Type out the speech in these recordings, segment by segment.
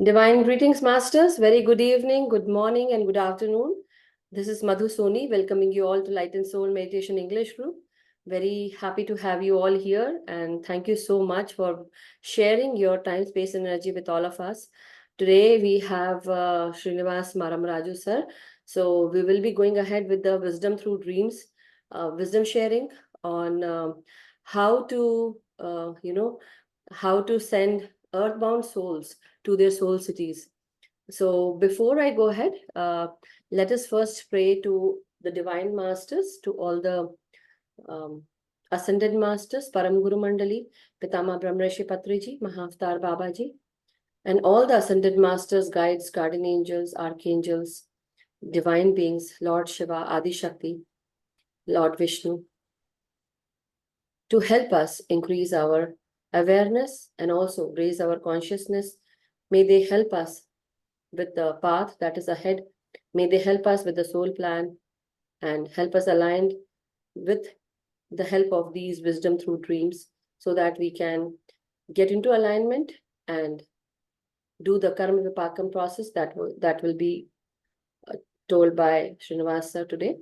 Divine greetings, Masters. Very good evening, good morning, and good afternoon. This is Madhu Soni welcoming you all to Light and Soul Meditation English Group. Very happy to have you all here, and thank you so much for sharing your time, space, and energy with all of us. Today we have Srinivas Maramraju, sir. So we will be going ahead with the Wisdom Through Dreams, wisdom sharing on how to, how to send earthbound souls to their soul cities. So before I go ahead, let us first pray to the Divine Masters, to all the Ascended Masters, Param Guru Mandali, Pitama Brahmrishi Patriji, Mahavtar Babaji, and all the Ascended Masters, guides, guardian angels, archangels, divine beings, Lord Shiva, Adi Shakti, Lord Vishnu, to help us increase our awareness and also raise our consciousness. May they help us with the path that is ahead. May they help us with the soul plan and help us aligned with the help of these wisdom through dreams so that we can get into alignment and do the Karmavipaka process that will be told by Srinivasa today.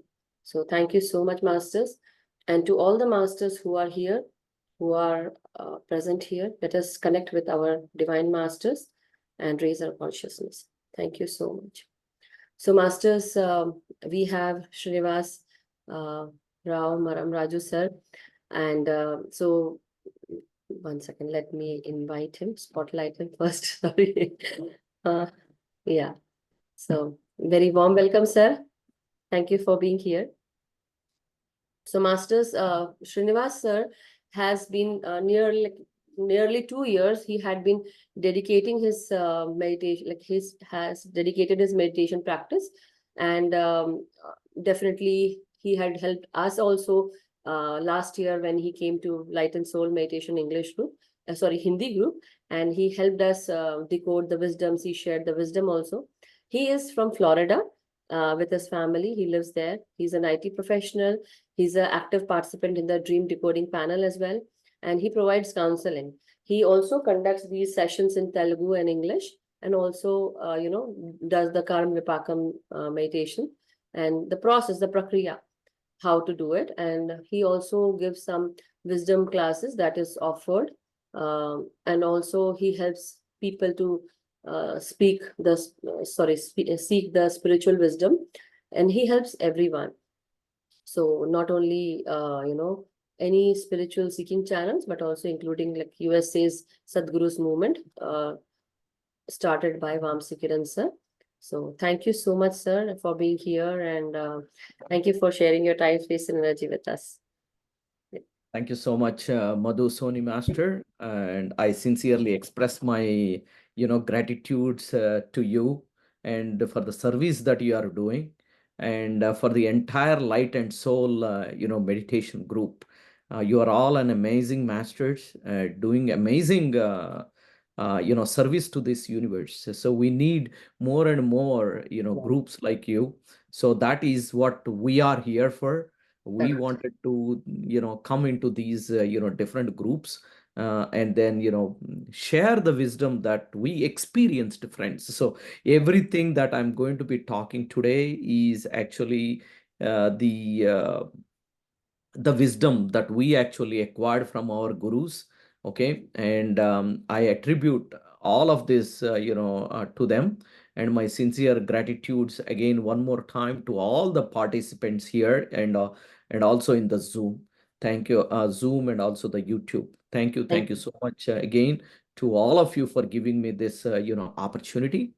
So thank you so much, Masters. And to all the Masters who are here, who are present here, let us connect with our Divine Masters and raise our consciousness. Thank you so much. So, Masters, we have Srinivasa Rao Maramraju, sir. And so, one second, let me invite him, spotlight him first. Sorry. Yeah. So, very warm welcome, sir. Thank you for being here. So, Masters, Srinivas, sir, has been nearly 2 years. He had been dedicating his meditation, has dedicated his meditation practice, and definitely he had helped us also last year when he came to Light and Soul Meditation English group, Hindi group, and he helped us decode the wisdoms. He shared the wisdom also. He is from Florida. With his family, he lives there. He's an IT professional. He's an active participant in the dream decoding panel as well, and he provides counseling. He also conducts these sessions in Telugu and English, and also, does the Karmavipaka meditation and the process, the prakriya, how to do it. And he also gives some wisdom classes that is offered, and also he helps people to seek the spiritual wisdom, and he helps everyone. So not only any spiritual seeking channels, but also including like USA's Sadhguru's movement, started by Vamsi Kiran sir. So thank you so much, sir, for being here, and thank you for sharing your time, space, and energy with us. Thank you so much, Madhu Soni Master, and I sincerely express my, gratitudes to you and for the service that you are doing, and for the entire Light and Soul, meditation group. You are all an amazing masters, doing amazing, service to this universe. So we need more and more, groups like you. So that is what we are here for. We wanted to come into these different groups, and then share the wisdom that we experienced, friends. So everything that I'm going to be talking today is actually the wisdom that we actually acquired from our gurus. Okay, and I attribute all of this to them, and my sincere gratitudes again one more time to all the participants here, and also in the Zoom. Thank you, Zoom, and also the YouTube. Thank you so much again to all of you for giving me this opportunity.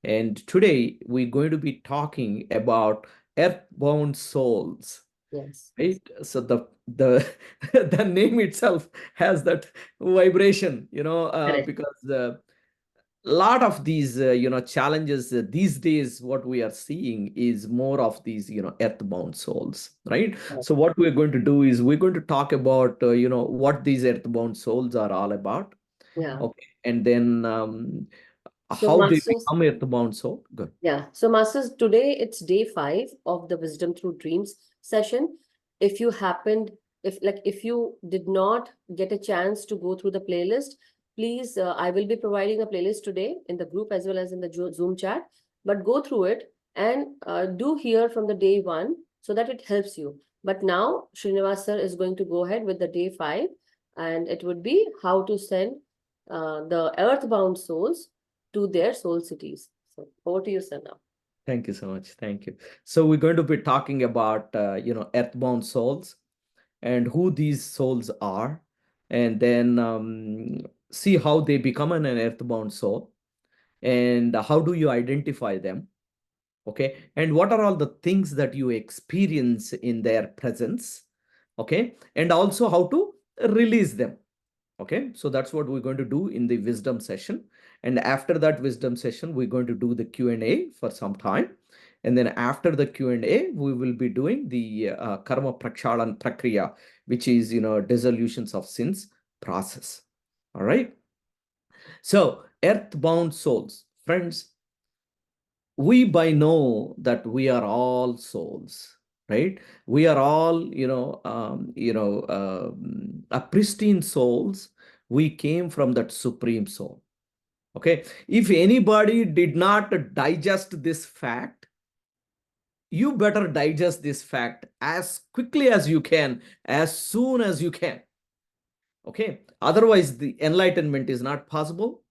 And today we're going to be talking about earthbound souls. Yes. Right? So the the name itself has that vibration, because a lot of these challenges these days, what we are seeing is more of these earthbound souls, right? So what we're going to do is we're going to talk about what these earthbound souls are all about. Yeah. Okay, and then So how they Masters, become earthbound soul. Good. yeah. So Masters, today it's day 5 of the Wisdom Through Dreams session. If you did not get a chance to go through the playlist, please, I will be providing a playlist today in the group as well as in the Zoom chat, but go through it and do hear from the day 1 so that it helps you. But now Srinivas sir is going to go ahead with the day 5, and it would be how to send the earthbound souls to their soul cities. So over to you, sir, now. Thank you so much. Thank you. So we're going to be talking about, earthbound souls and who these souls are, and then see how they become an earthbound soul and how do you identify them. Okay. And what are all the things that you experience in their presence. Okay. And also how to release them. Okay, so that's what we're going to do in the wisdom session. And after that wisdom session, we're going to do the Q&A for some time. And then after the Q&A, we will be doing the karma prakshalan prakriya, which is, dissolutions of sins process. All right. So earthbound souls, friends, we by know that we are all souls, right? We are all, a pristine souls. We came from that supreme soul. Okay. If anybody did not digest this fact, you better digest this fact as quickly as you can, as soon as you can. Okay. Otherwise, the enlightenment is not possible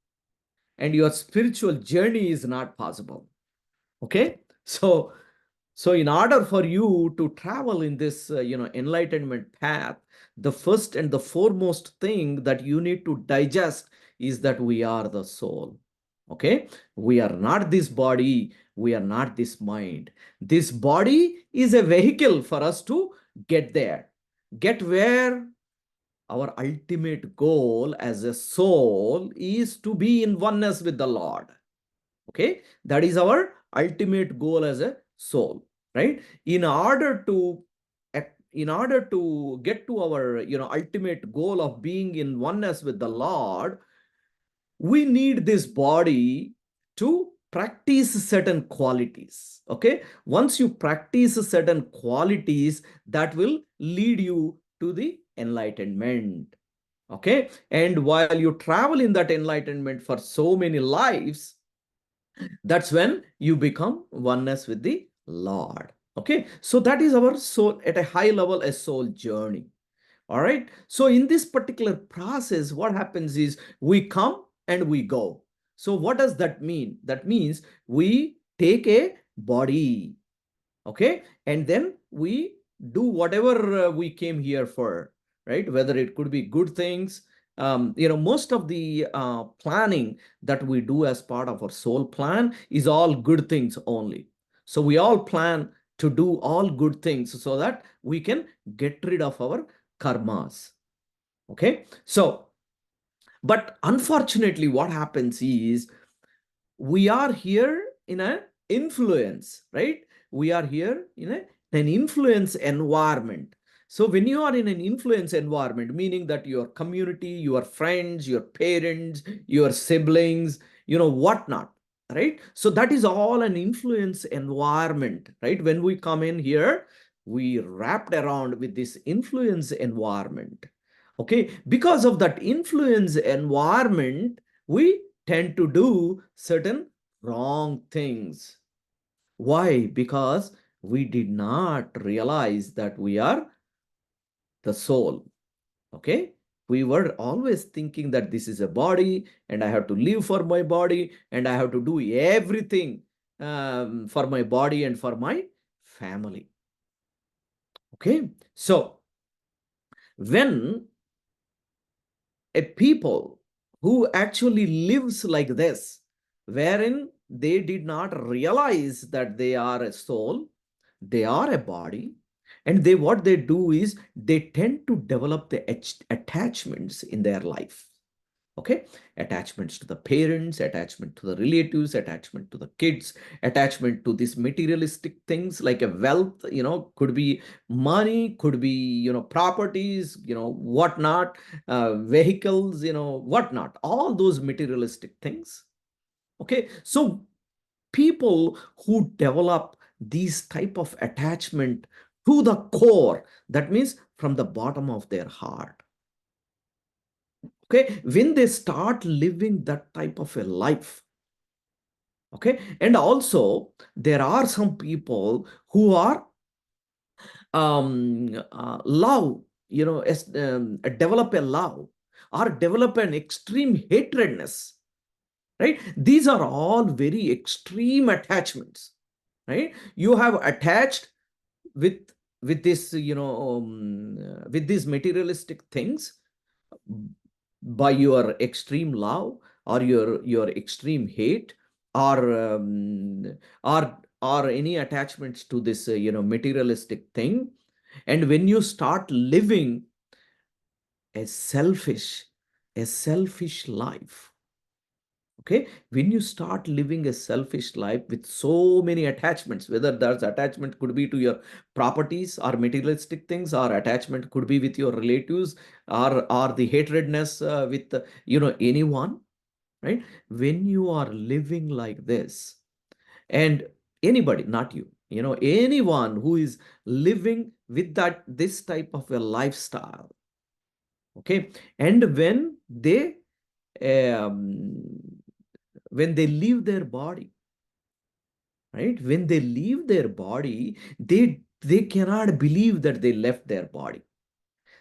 and your spiritual journey is not possible. Okay. So in order for you to travel in this, enlightenment path, the first and the foremost thing that you need to digest is that we are the soul. Okay. We are not this body. We are not this mind. This body is a vehicle for us to get there. Get where? Our ultimate goal as a soul is to be in oneness with the Lord. Okay. That is our ultimate goal as a soul, right? In order to get to our, ultimate goal of being in oneness with the Lord, we need this body to practice certain qualities. Okay. Once you practice certain qualities, that will lead you to the enlightenment. Okay. And while you travel in that enlightenment for so many lives, that's when you become oneness with the Lord. Okay. So that is our soul at a high level, a soul journey. All right. So in this particular process, what happens is we come and we go. So what does that mean? That means we take a body. Okay. And then we do whatever we came here for, right? Whether it could be good things. Most of the planning that we do as part of our soul plan is all good things only. So we all plan to do all good things so that we can get rid of our karmas. Okay. So, but unfortunately, what happens is we are here in an influence, right? We are here in an influence environment. So when you are in an influence environment, meaning that your community, your friends, your parents, your siblings, whatnot, right? So that is all an influence environment, right? When we come in here, we wrapped around with this influence environment. Okay. Because of that influence environment, we tend to do certain wrong things. Why? Because we did not realize that we are the soul. Okay. We were always thinking that this is a body and I have to live for my body and I have to do everything for my body and for my family. Okay. So when a people who actually lives like this, wherein they did not realize that they are a soul, they are a body, and what they do is they tend to develop the attachments in their life. Okay. Attachments to the parents, attachment to the relatives, attachment to the kids, attachment to these materialistic things like a wealth, could be money, could be, properties, whatnot, vehicles, whatnot, all those materialistic things. Okay. So people who develop these type of attachment to the core, that means from the bottom of their heart, Okay, when they start living that type of a life, okay, and also there are some people who are love, develop a love or develop an extreme hatredness, right? These are all very extreme attachments, right? You have attached with this, with these materialistic things by your extreme love or your extreme hate, or or any attachments to this materialistic thing. And when you start living a selfish life, okay, when you start living a selfish life with so many attachments, whether that's attachment could be to your properties or materialistic things, or attachment could be with your relatives, or the hatredness with anyone, right? When you are living like this, and anybody, not you, anyone who is living with this type of a lifestyle, okay, and um, when they leave their body, right, when they leave their body, they cannot believe that they left their body.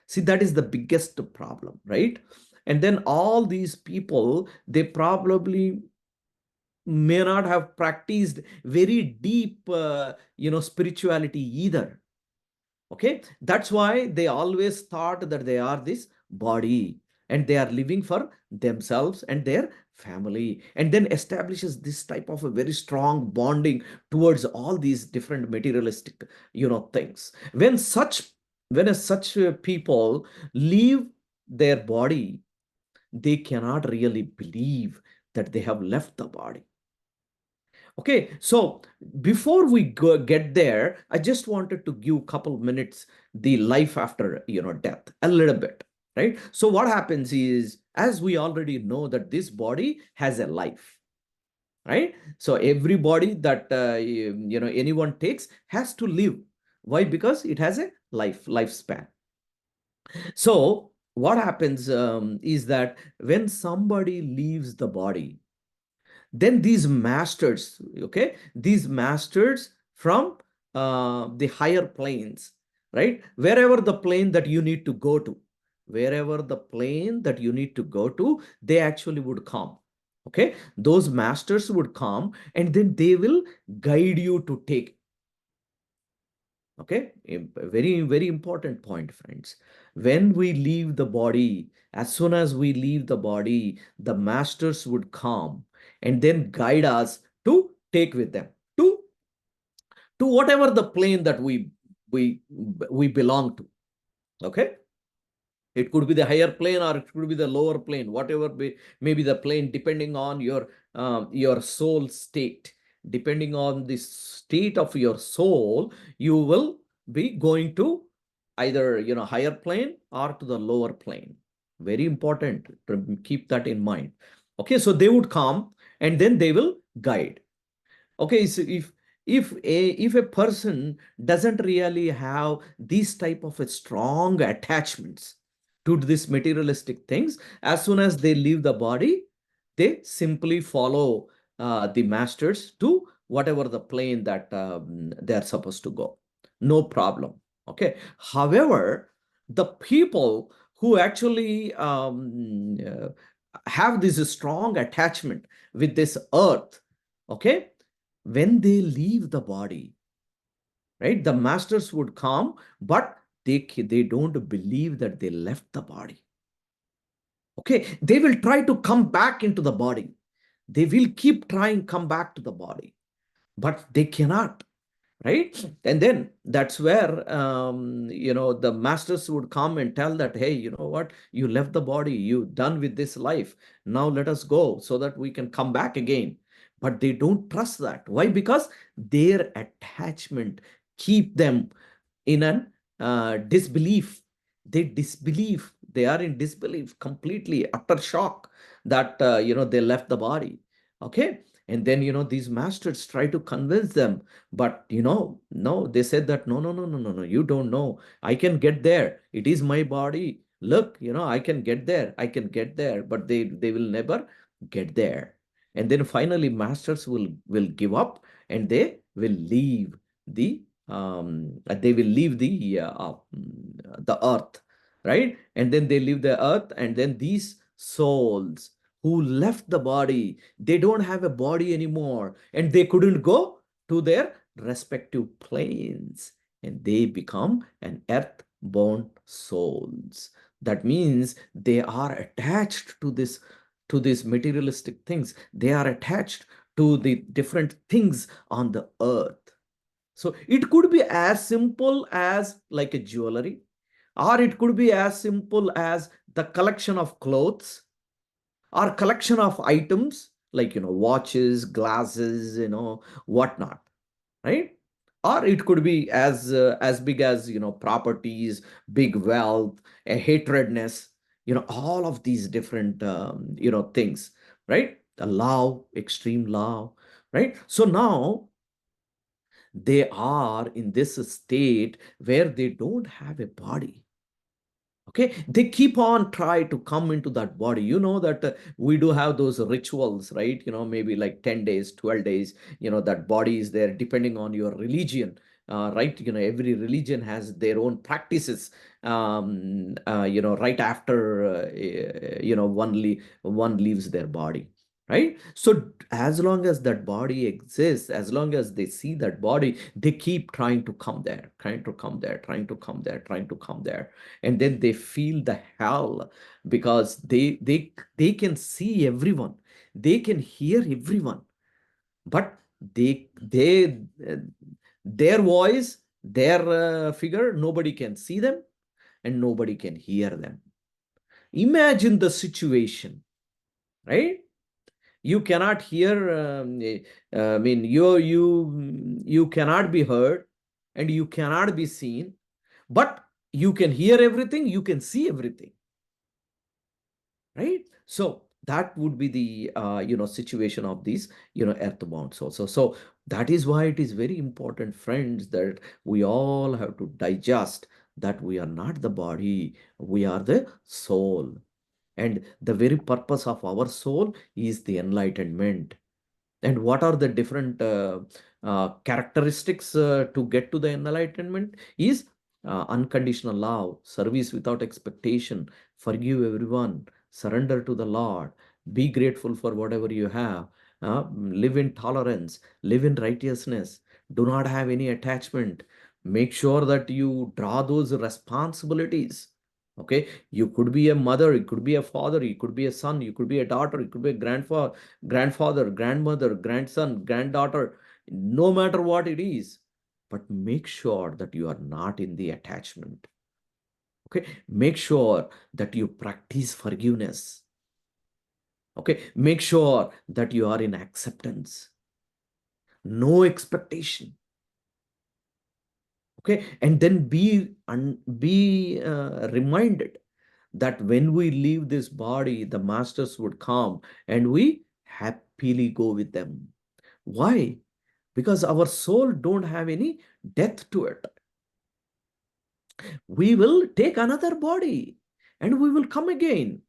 See, that is the biggest problem, right? And then all these people, they probably may not have practiced very deep spirituality either. Okay, that's why they always thought that they are this body and they are living for themselves and their family, and then establishes this type of a very strong bonding towards all these different materialistic things. When such people leave their body, they cannot really believe that they have left the body. Okay, so before we get there, I just wanted to give a couple minutes the life after death a little bit, right? So what happens is, as we already know, that this body has a life, right? So every body that anyone takes has to live. Why? Because it has a lifespan. So what happens is that when somebody leaves the body, then these masters, okay, these masters from the higher planes, right, wherever the plane that you need to go to, wherever the plane that you need to go to, they actually would come. Okay, those masters would come, and then they will guide you to take. Okay, a very, very important point, friends. When we leave the body, as soon as we leave the body, the masters would come and then guide us to take with them to whatever the plane that we we belong to. Okay, it could be the higher plane or it could be the lower plane, whatever maybe the plane, depending on your soul state. Depending on the state of your soul, you will be going to either higher plane or to the lower plane. Very important to keep that in mind. Okay, so they would come and then they will guide. Okay, so if a person doesn't really have these type of a strong attachments to this materialistic things, as soon as they leave the body, they simply follow the masters to whatever the plane that they are supposed to go. No problem. Okay. However, the people who actually have this strong attachment with this earth, okay, when they leave the body, right, the masters would come, but they don't believe that they left the body. Okay, they will try to come back into the body. They will keep trying come back to the body, but they cannot, right? And then that's where the masters would come and tell that, hey, you know what, you left the body, you done with this life, now let us go so that we can come back again. But they don't trust that. Why? Because their attachment keep them in an disbelief. They disbelieve, they are in disbelief, completely utter shock that they left the body. Okay, and then these masters try to convince them, but no, they said that no, no, no, no, no, no, you don't know, I can get there, it is my body, look, I can get there, I can get there, but they will never get there. And then finally masters will give up, and they will leave the earth, right? And then they leave the earth, and then these souls who left the body, they don't have a body anymore, and they couldn't go to their respective planes, and they become an earth-born souls. That means they are attached to these materialistic things. They are attached to the different things on the earth. So it could be as simple as like a jewelry, or it could be as simple as the collection of clothes or collection of items like, watches, glasses, whatnot, right? Or it could be as big as, properties, big wealth, a hatredness, all of these different things, right? The love, extreme love, right? So now they are in this state where they don't have a body. Okay, they keep on try to come into that body. That we do have those rituals, right? Maybe like 10 days, 12 days, that body is there depending on your religion, right? Every religion has their own practices, right after one leaves their body, right? So as long as that body exists, as long as they see that body, they keep trying to come there, trying to come there, trying to come there, trying to come there. And then they feel the hell, because they can see everyone, they can hear everyone, but uh, their voice, their figure, nobody can see them and nobody can hear them. Imagine the situation, right? You cannot hear, I mean, you cannot be heard and you cannot be seen, but you can hear everything, you can see everything, right? So that would be the situation of these earthbound souls. So that is why it is very important, friends, that we all have to digest that we are not the body, we are the soul, and the very purpose of our soul is the enlightenment. And what are the different characteristics to get to the enlightenment is unconditional love, service without expectation, forgive everyone, surrender to the Lord, be grateful for whatever you have, live in tolerance, live in righteousness, do not have any attachment, make sure that you draw those responsibilities. Okay, you could be a mother, you could be a father, you could be a son, you could be a daughter, you could be a grandfather, grandmother, grandson, granddaughter, no matter what it is. But make sure that you are not in the attachment. Okay, make sure that you practice forgiveness. Okay, make sure that you are in acceptance, no expectation. Okay, and then be reminded that when we leave this body, the masters would come and we happily go with them. Why? Because our soul don't have any death to it. We will take another body and we will come again.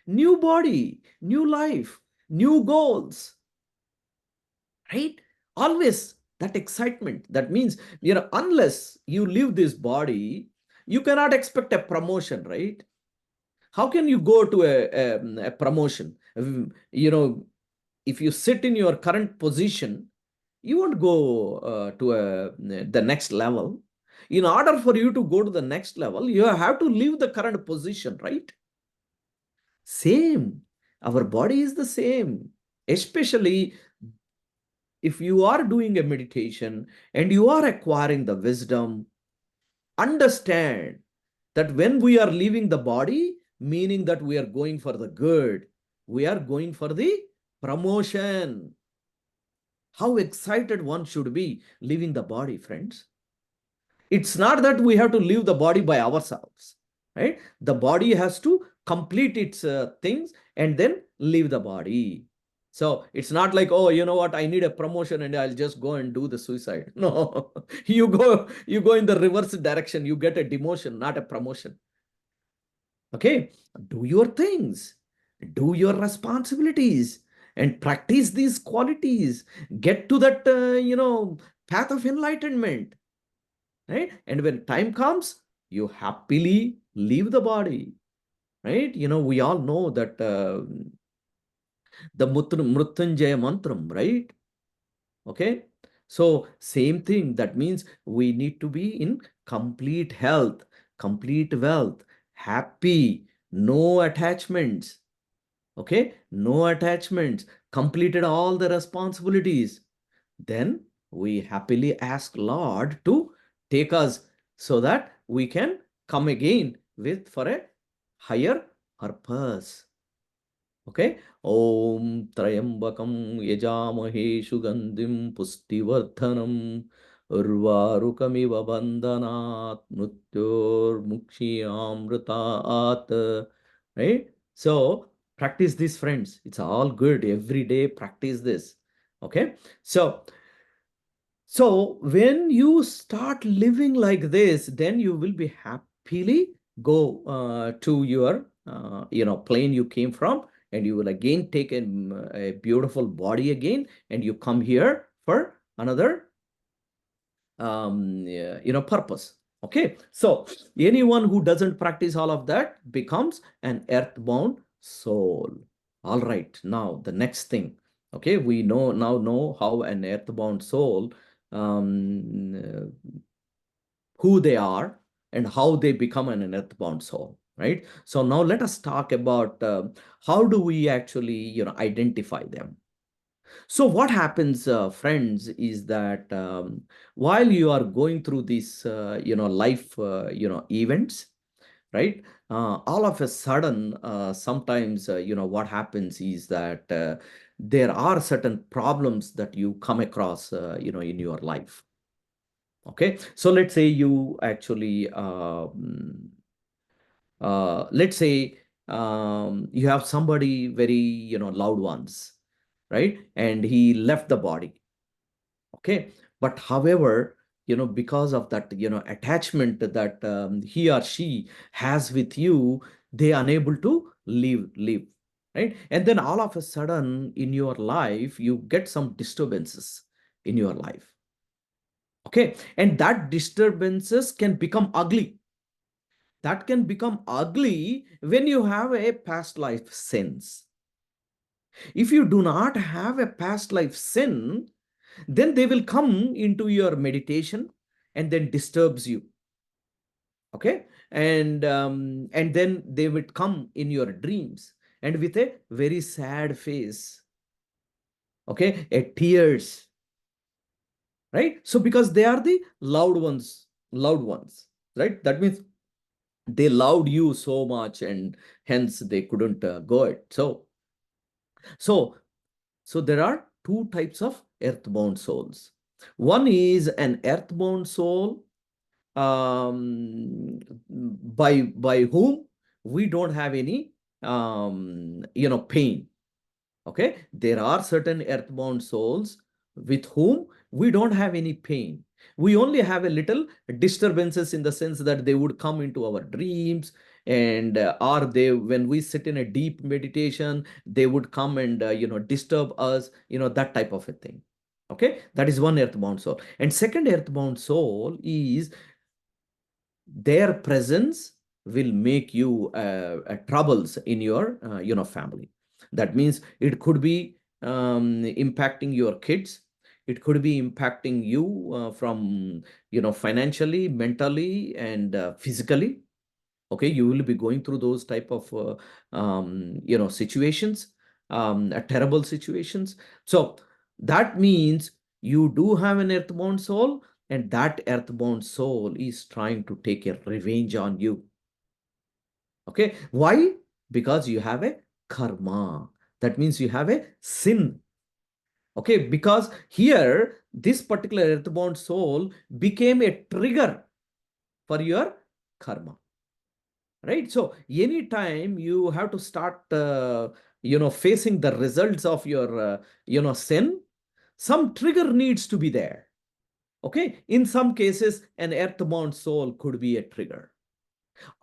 New body, new life, new goals, right? Always that excitement. That means, unless you leave this body, you cannot expect a promotion, right? How can you go to a promotion? If you sit in your current position, you won't go to the next level. In order for you to go to the next level, you have to leave the current position, right? Same. Our body is the same. Especially if you are doing a meditation and you are acquiring the wisdom, understand that when we are leaving the body, meaning that we are going for the good, we are going for the promotion. How excited one should be leaving the body, friends. It's not that we have to leave the body by ourselves, right? The body has to complete its things and then leave the body. So it's not like, oh, you know what, I need a promotion and I'll just go and do the suicide. No, you go in the reverse direction. You get a demotion, not a promotion. Okay, do your things, do your responsibilities, and practice these qualities. Get to that, path of enlightenment, right? And when time comes, you happily leave the body, right? We all know that the Mrutyunjaya mantram, right? Okay. So same thing. That means we need to be in complete health, complete wealth, happy, no attachments. Okay. No attachments, completed all the responsibilities. Then we happily ask Lord to take us so that we can come again with for a higher purpose. Okay. Om Trayambakam Yajamahe Sugandhim Pustivardhanam Urvarukamiva Bandhanat Mrityor Mukshiyamritaat. Right? So practice this, friends. It's all good. Every day practice this. Okay. So when you start living like this, then you will be happily go to your plane you came from, and you will again take a beautiful body again, and you come here for another purpose. Okay, so anyone who doesn't practice all of that becomes an earthbound soul. All right, now the next thing. Okay, we now know how an earthbound soul, um, who they are and how they become an earthbound soul, right? So now let us talk about how do we actually identify them. So what happens, friends, is that while you are going through these, life, events, right? All of a sudden, sometimes, what happens is that there are certain problems that you come across, in your life. Okay, so let's say you actually, let's say you have somebody very, loved ones, right? And he left the body. Okay, but however, because of that, attachment that he or she has with you, they are unable to live, right? And then all of a sudden in your life, you get some disturbances in your life. Okay, and that disturbances can become ugly. That can become ugly when you have a past life sins. If you do not have a past life sin, then they will come into your meditation and then disturbs you. Okay, and then they would come in your dreams and with a very sad face. Okay, a tears, right? So because they are the loved ones, right? That means they loved you so much, and hence they couldn't go it. So there are two types of earthbound souls. One is an earthbound soul, by whom we don't have any pain. Okay, there are certain earthbound souls with whom we don't have any pain. We only have a little disturbances in the sense that they would come into our dreams, and or they, when we sit in a deep meditation, they would come and disturb us, that type of a thing. Okay, that is one earthbound soul. And second earthbound soul is their presence will make you troubles in your family. That means it could be impacting your kids. It could be impacting you from financially, mentally, and physically. Okay, you will be going through those type of situations, terrible situations. So that means you do have an earthbound soul, and that earthbound soul is trying to take a revenge on you. Okay, why? Because you have a karma. That means you have a sin. Okay, because here this particular earthbound soul became a trigger for your karma. Right? So anytime you have to start, facing the results of your, sin, some trigger needs to be there. Okay. In some cases, an earthbound soul could be a trigger.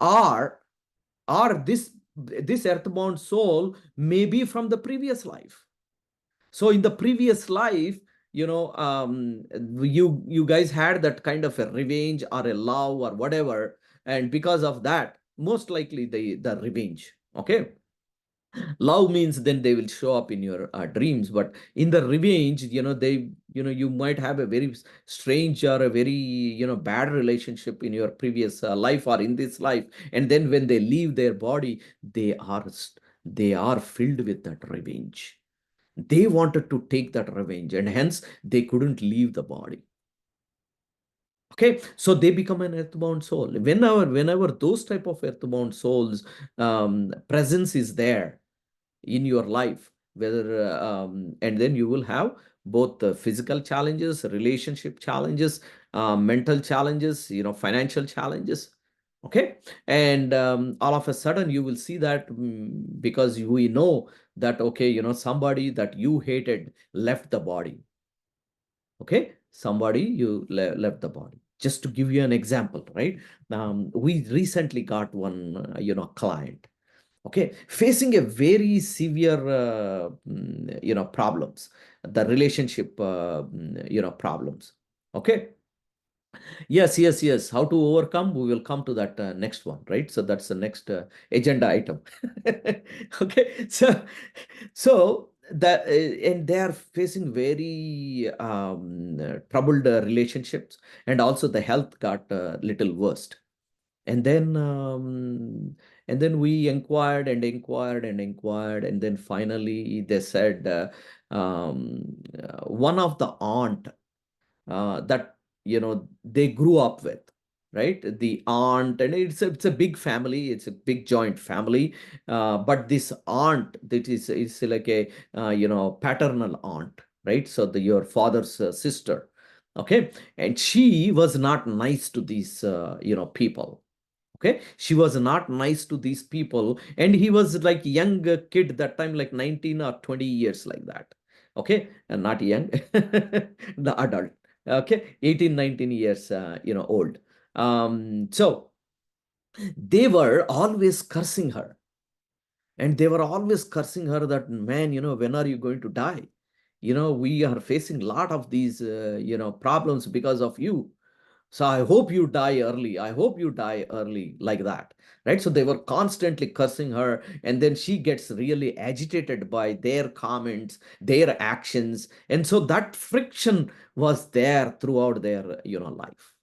Or or this earthbound soul may be from the previous life. So in the previous life, you guys had that kind of a revenge or a love or whatever, and because of that, most likely the revenge. Okay, love means then they will show up in your dreams, but in the revenge, you might have a very strange or a very bad relationship in your previous life or in this life, and then when they leave their body, they are filled with that revenge. They wanted to take that revenge, and hence they couldn't leave the body. Okay, so they become an earthbound soul. Whenever those type of earthbound souls presence is there in your life, whether and then you will have both the physical challenges, relationship challenges, mental challenges, financial challenges. Okay, and all of a sudden you will see that, because we know that, okay, somebody that you hated left the body. Okay, somebody you left the body. Just to give you an example, right? We recently got one client, okay, facing a very severe problems, the relationship problems. Okay, yes, how to overcome, we will come to that next one, right? So that's the next agenda item. Okay, so that and they are facing very troubled relationships, and also the health got little worse. And then we inquired, and then finally they said, one of the aunt that they grew up with, right? The aunt, and it's a big family, it's a big joint family, but this aunt that is like a paternal aunt, right? So your father's sister. Okay, and she was not nice to these people. Okay, she was not nice to these people, and he was like young kid that time, like 19 or 20 years, like that. Okay, and not young, the adult. Okay, 18, 19 years old. So they were always cursing her, and they were always cursing her that, man, when are you going to die? We are facing a lot of these problems because of you. So I hope you die early. I hope you die early, like that. Right. So they were constantly cursing her. And then she gets really agitated by their comments, their actions. And so that friction was there throughout their, life.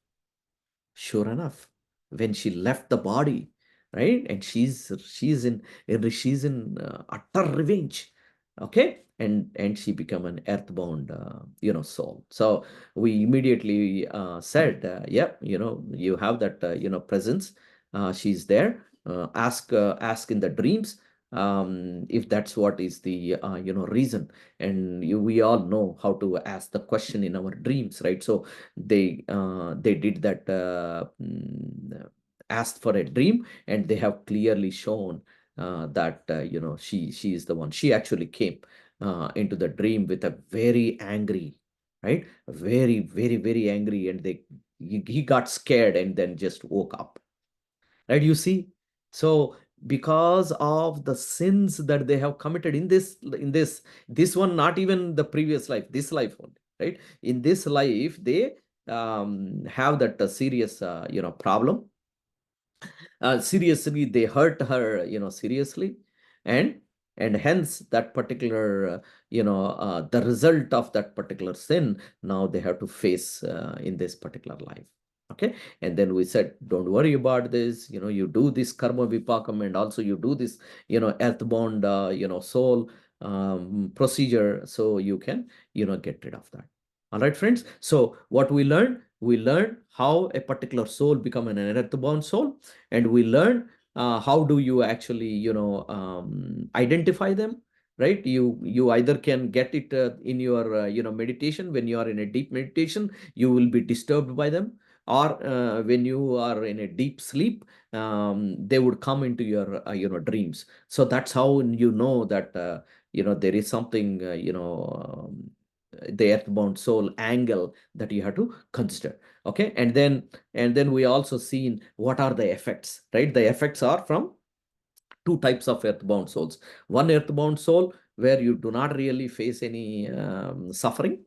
Sure enough, when she left the body, right, and she's in utter revenge. Okay, and she become an earthbound soul. So we immediately said, yep, you have that presence, she's there. Ask in the dreams, if that's what is the reason. And we all know how to ask the question in our dreams, right? So they did that, asked for a dream, and they have clearly shown that she is the one. She actually came into the dream with a very angry, right, very, very, very angry, and he got scared and then just woke up, right? You see, so because of the sins that they have committed in this one, not even the previous life, this life only, right? In this life, they have that serious problem. Seriously, they hurt her seriously, and hence that particular the result of that particular sin, now they have to face in this particular life. Okay, and then we said, don't worry about this, you do this karma vipakam, and also you do this earthbound soul procedure, so you can get rid of that. All right, friends. So what we learned, how a particular soul become an earthbound soul, and we learn how do you actually identify them, right? You either can get it in your meditation. When you are in a deep meditation, you will be disturbed by them, or when you are in a deep sleep, they would come into your dreams. So that's how that there is something the earthbound soul angle that you have to consider. Okay, and then we also seen what are the effects, right? The effects are from Two types of earthbound souls. One earthbound soul where you do not really face any suffering.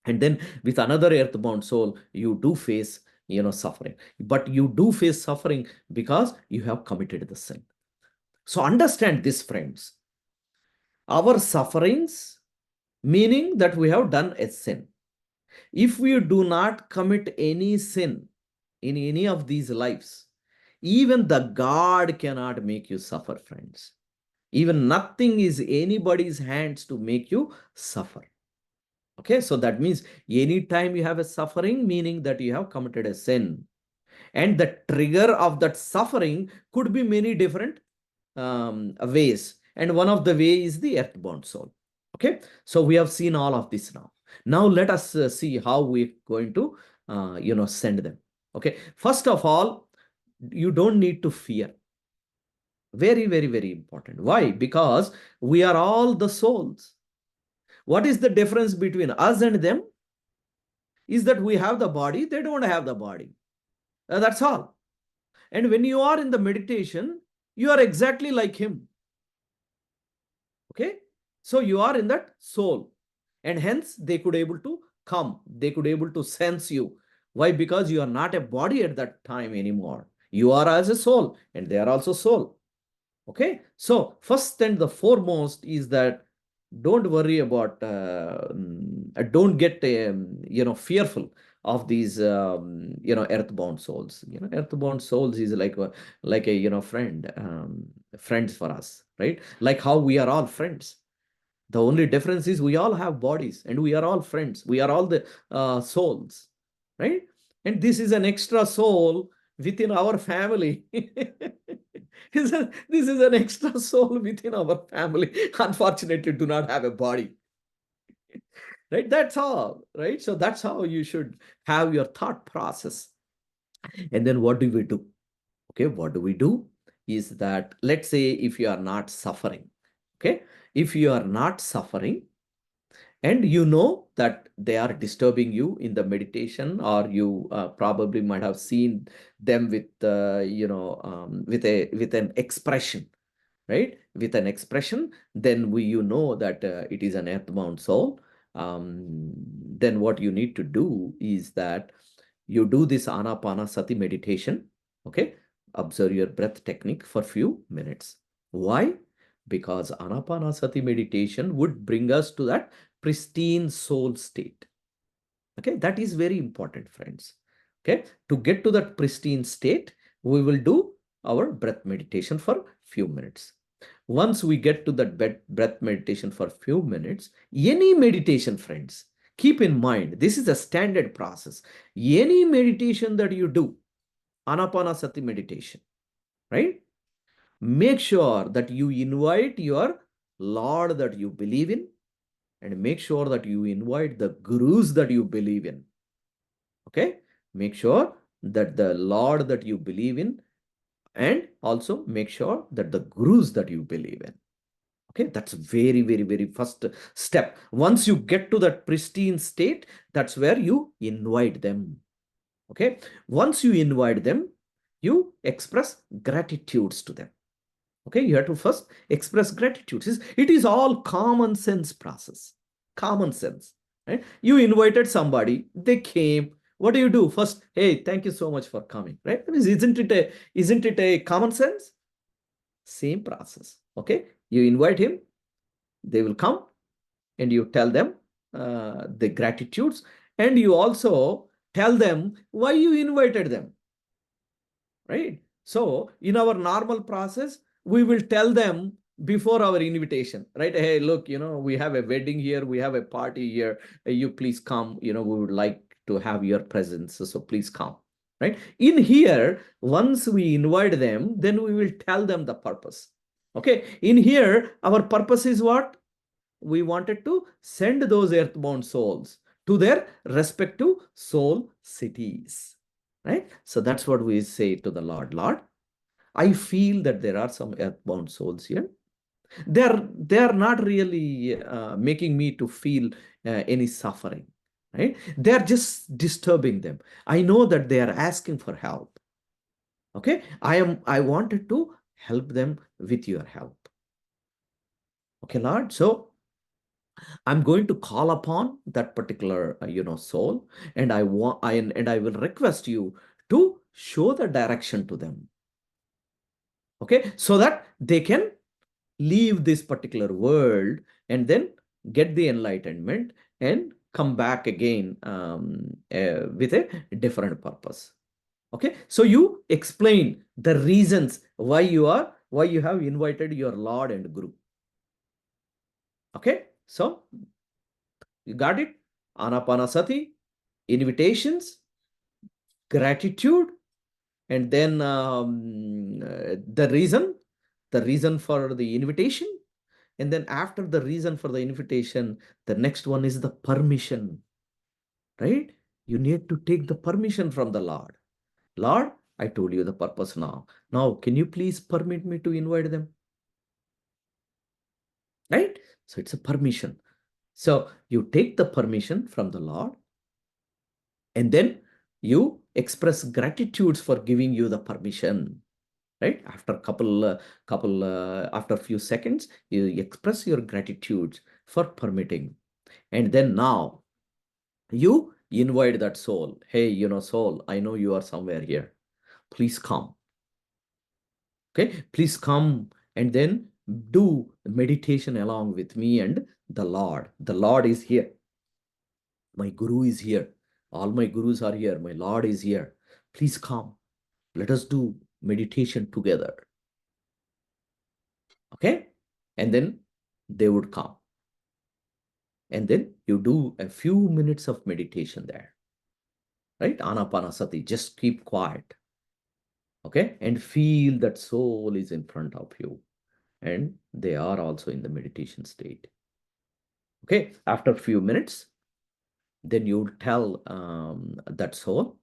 And then with another earthbound soul, you do face, suffering. But you do face suffering because you have committed the sin. So understand this, friends. Our sufferings, meaning that we have done a sin. If we do not commit any sin in any of these lives, even the God cannot make you suffer, friends. Even nothing is anybody's hands to make you suffer. Okay, so that means anytime you have a suffering, meaning that you have committed a sin. And the trigger of that suffering could be many different ways. And one of the way is the earthbound soul. Okay, so we have seen all of this now. Now let us see how we're going to, send them. Okay, first of all, you don't need to fear. Very, very, very important. Why? Because we are all the souls. What is the difference between us and them? Is that we have the body, they don't have the body. That's all. And when you are in the meditation, you are exactly like him. Okay? So you are in that soul. And hence they could able to come. They could able to sense you. Why? Because you are not a body at that time anymore. You are as a soul and they are also soul. Okay? So first and the foremost is that don't worry about, don't get, fearful of these, earthbound souls. Earthbound souls is like a, friend, friends for us, right? Like how we are all friends. The only difference is we all have bodies and we are all friends. We are all the souls, right? And this is an extra soul within our family. This is an extra soul within our family. Unfortunately, do not have a body. Right? That's all, right? So that's how you should have your thought process. And then what do we do? Okay, what do we do? Is that, let's say if you are not suffering, okay? If you are not suffering, and you know that they are disturbing you in the meditation, or you probably might have seen them with with an expression, right? With an expression, then you know that it is an earthbound soul. Then what you need to do is that you do this Anapanasati meditation. Okay, observe your breath technique for few minutes. Why? Because Anapanasati meditation would bring us to that pristine soul state. Okay, that is very important, friends. Okay, to get to that pristine state, we will do our breath meditation for few minutes. Once we get to that breath meditation for few minutes, any meditation, friends, keep in mind, this is a standard process. Any meditation that you do, Anapanasati meditation, right? Make sure that you invite your Lord that you believe in, and make sure that you invite the gurus that you believe in. Okay? Make sure that the Lord that you believe in, and also make sure that the gurus that you believe in. Okay, that's very, very, very first step. Once you get to that pristine state, that's where you invite them. Okay, once you invite them, you express gratitudes to them. Okay, you have to first express gratitude. It is all common sense process. Common sense, right? You invited somebody, they came. What do you do? First, hey, thank you so much for coming, right? I mean, isn't it a common sense? Same process. Okay, you invite him, they will come, and you tell them the gratitudes, and you also tell them why you invited them, right? So in our normal process, we will tell them before our invitation, right? Hey, look, we have a wedding here, we have a party here, you please come, we would like to have your presence, so please come, right? In here, once we invite them, then we will tell them the purpose. Okay, in here, our purpose is what? We wanted to send those earthbound souls to their respective soul cities, right? So that's what we say to the Lord. Lord, I feel that there are some earthbound souls here. They're not really making me to feel any suffering, right? They're just disturbing them. I know that they are asking for help. Okay, I wanted to help them with your help. Okay, Lord. So I'm going to call upon that particular, soul, and I will request you to show the direction to them. Okay, so that they can leave this particular world and then get the enlightenment and come back again with a different purpose. Okay, so you explain the reasons why you have invited your Lord and Guru. Okay, so you got it? Anapanasati, invitations, gratitude, and then the reason for the invitation. And then after the reason for the invitation, the next one is the permission, right? You need to take the permission from the Lord. Lord, I told you the purpose now. Now, can you please permit me to invite them? Right? So it's a permission. So you take the permission from the Lord, and then you express gratitudes for giving you the permission. Right? After after a few seconds, you express your gratitude for permitting. And then now you invite that soul. Hey, soul, I know you are somewhere here. Please come. Okay, please come and then do meditation along with me and the Lord. The Lord is here. My Guru is here. All my Gurus are here. My Lord is here. Please come. Let us do meditation together. Okay? And then they would come. And then you do a few minutes of meditation there. Right? Anapanasati. Just keep quiet. Okay? And feel that soul is in front of you. And they are also in the meditation state. Okay? After a few minutes, then you tell that soul,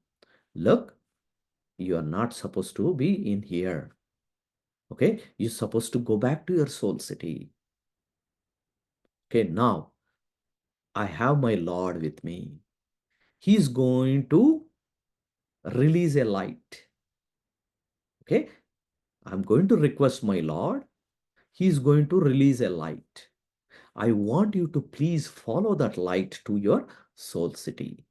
look, you are not supposed to be in here. Okay? You're supposed to go back to your soul city. Okay, now I have my Lord with me. He's going to release a light. Okay? I'm going to request my Lord. He's going to release a light. I want you to please follow that light to your soul city.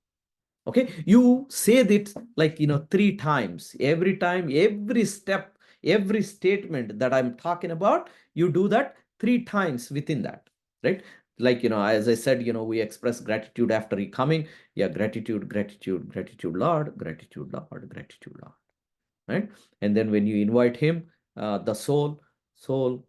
Okay, you say this like 3 times. Every time, every step, every statement that I'm talking about, you do that 3 times within that, right? Like, as I said, we express gratitude after he coming. Yeah, gratitude, gratitude, gratitude, Lord, gratitude, Lord, gratitude, Lord, right? And then when you invite him, the soul,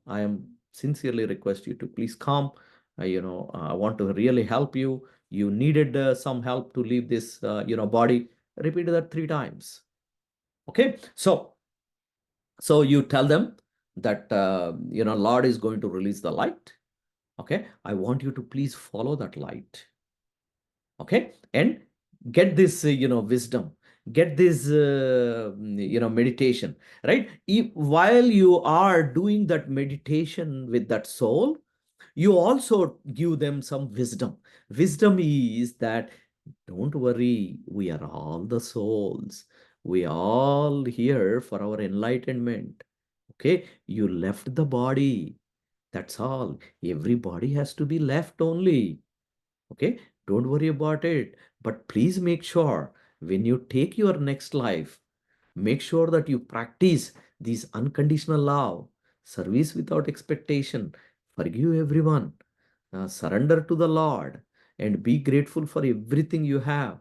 I am sincerely request you to please come. I want to really help you. You needed some help to leave this, body. Repeat that 3 times. Okay. So you tell them that, Lord is going to release the light. Okay. I want you to please follow that light. Okay. And get this, wisdom, get this, meditation, right? While you are doing that meditation with that soul, you also give them some wisdom. Wisdom is that, don't worry, we are all the souls. We all here for our enlightenment. Okay, you left the body. That's all. Everybody has to be left only. Okay, don't worry about it. But please make sure when you take your next life, make sure that you practice these unconditional love, service without expectation, forgive everyone, surrender to the Lord, and be grateful for everything you have.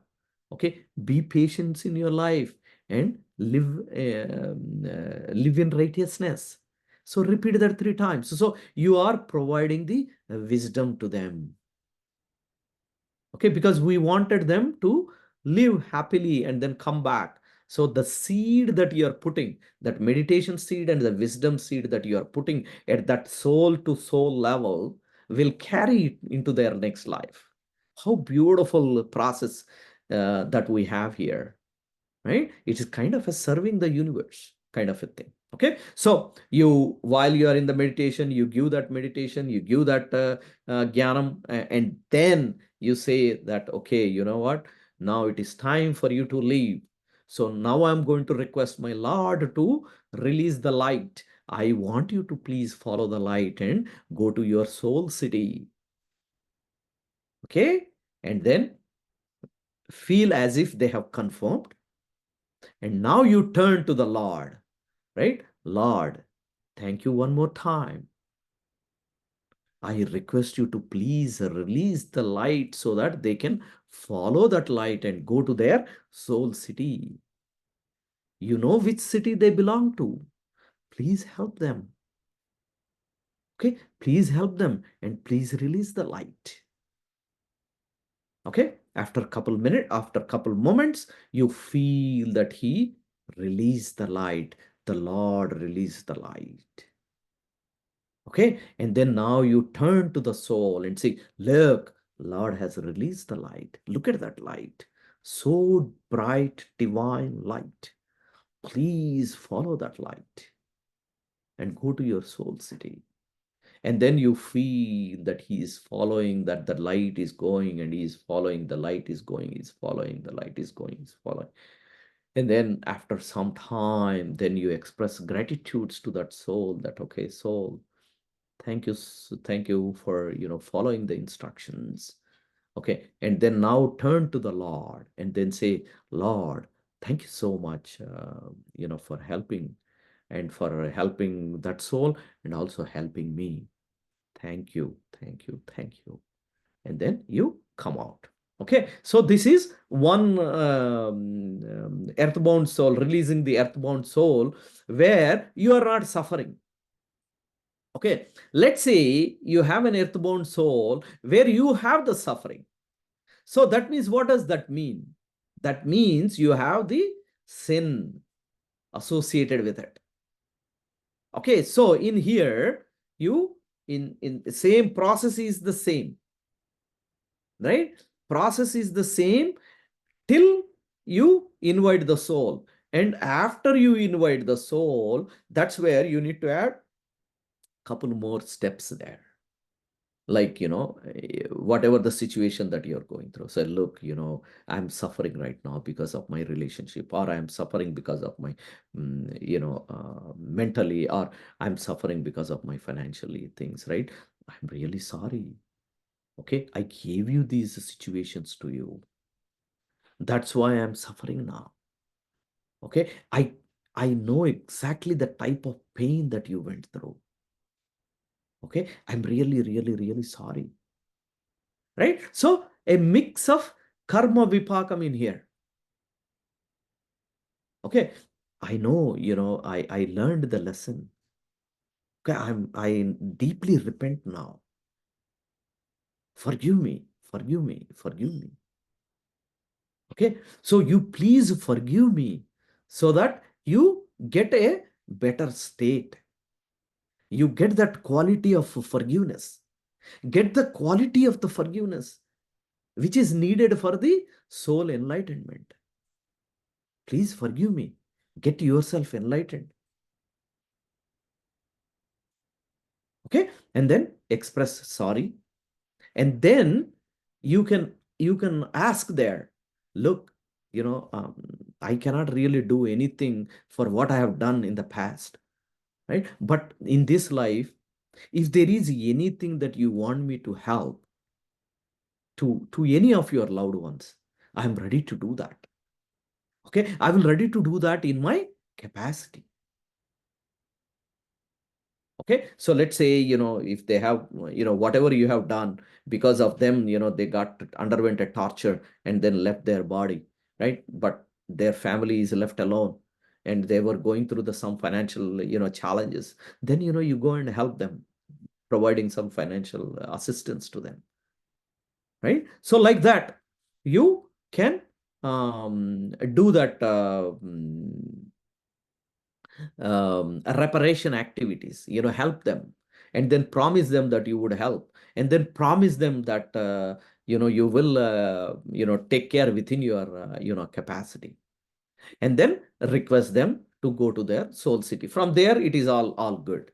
Okay, be patient in your life and live in righteousness. So repeat that 3 times. So you are providing the wisdom to them. Okay, because we wanted them to live happily and then come back. So the seed that you are putting, that meditation seed and the wisdom seed that you are putting at that soul to soul level will carry it into their next life. How beautiful process that we have here, right? It is kind of a serving the universe kind of a thing. Okay, so while you are in the meditation, you give that meditation, you give that jnanam, and then you say that, okay, you know what? Now it is time for you to leave. So now I'm going to request my Lord to release the light. I want you to please follow the light and go to your soul city. Okay? And then feel as if they have confirmed. And now you turn to the Lord, right? Lord, thank you one more time. I request you to please release the light so that they can follow that light and go to their soul city. You know which city they belong to. Please help them. Okay, please help them and please release the light. Okay, after a couple minutes, after a couple moments, you feel that he released the light. The Lord released the light. Okay, and then now you turn to the soul and say, look, Lord has released the light. Look at that light. So bright, divine light. Please follow that light and go to your soul city. And then you feel that he is following, that the light is going and he is following, the light is going, he's following, the light is going, he's following. And then after some time, then you express gratitudes to that soul that, okay, soul, thank you for, following the instructions. Okay. And then now turn to the Lord and then say, Lord, thank you so much, for helping and for helping that soul and also helping me. Thank you, thank you, thank you. And then you come out. Okay, so this is one earthbound soul, releasing the earthbound soul where you are not suffering. Okay, let's say you have an earthbound soul where you have the suffering. So that means, what does that mean? That means you have the sin associated with it. Okay, so in here, you in the same process is the same, right? Process is the same till you invite the soul. And after you invite the soul, that's where you need to add a couple more steps there. Like, whatever the situation that you're going through. So look, I'm suffering right now because of my relationship, or I'm suffering because of my, mentally, or I'm suffering because of my financially things, right? I'm really sorry. Okay, I gave you these situations to you. That's why I'm suffering now. Okay, I know exactly the type of pain that you went through. Okay, I'm really, really, really sorry. Right? So a mix of karma vipakam in here. Okay, I know, I learned the lesson. Okay, I deeply repent now. Forgive me, forgive me, forgive me. Okay, so you please forgive me so that you get a better state. You get that quality of forgiveness. Get the quality of the forgiveness which is needed for the soul enlightenment. Please forgive me. Get yourself enlightened. Okay, and then express sorry, and then you can ask there, look, I cannot really do anything for what I have done in the past, right? But in this life, if there is anything that you want me to help to any of your loved ones, I am ready to do that. Okay, I will ready to do that in my capacity. Okay, so let's say, if they have, whatever you have done, because of them, they underwent a torture and then left their body, right? But their family is left alone and they were going through some financial, challenges. Then, you go and help them, providing some financial assistance to them, right? So like that, you can do that reparation activities, help them, and then promise them that you would help, and then promise them that you will take care within your capacity, and then request them to go to their soul city. From there it is all good,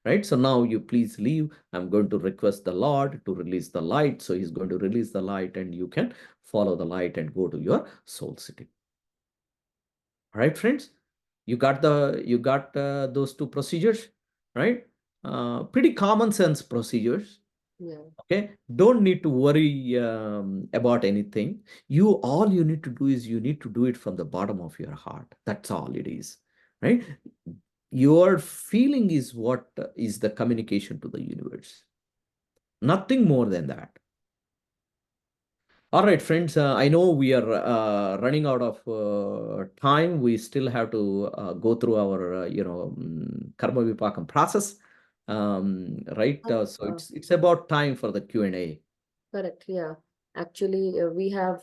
right? So now you please leave. I'm going to request the Lord to release the light. So he's going to release the light and you can follow the light and go to your soul city. All right, friends, you got those two procedures. right? Pretty common sense procedures. Yeah. Okay, don't need to worry about anything. All you need to do is you need to do it from the bottom of your heart. That's all it is, right? Your feeling is what is the communication to the universe. Nothing more than that. All right, friends, I know we are running out of time. We still have to go through our, Karmavipakam process, right? So Uh, it's about time for the Q&A. Correct, yeah. Actually, we have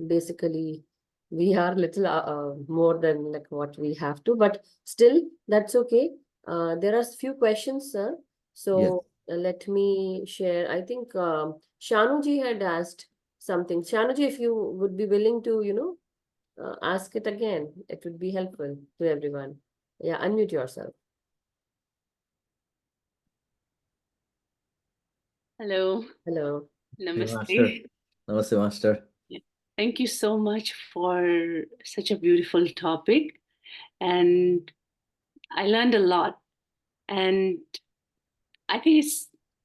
basically we are little more than like what we have to, but still that's okay. There are few questions, sir. Yes. So let me share. I think Shanuji had asked something. Shanuji, if you would be willing to, ask it again, it would be helpful to everyone. Yeah, unmute yourself. Hello, Hello. Hey, Master. namaste. Namaste, Master. Yeah. Thank you so much for such a beautiful topic. And I learned a lot. And I think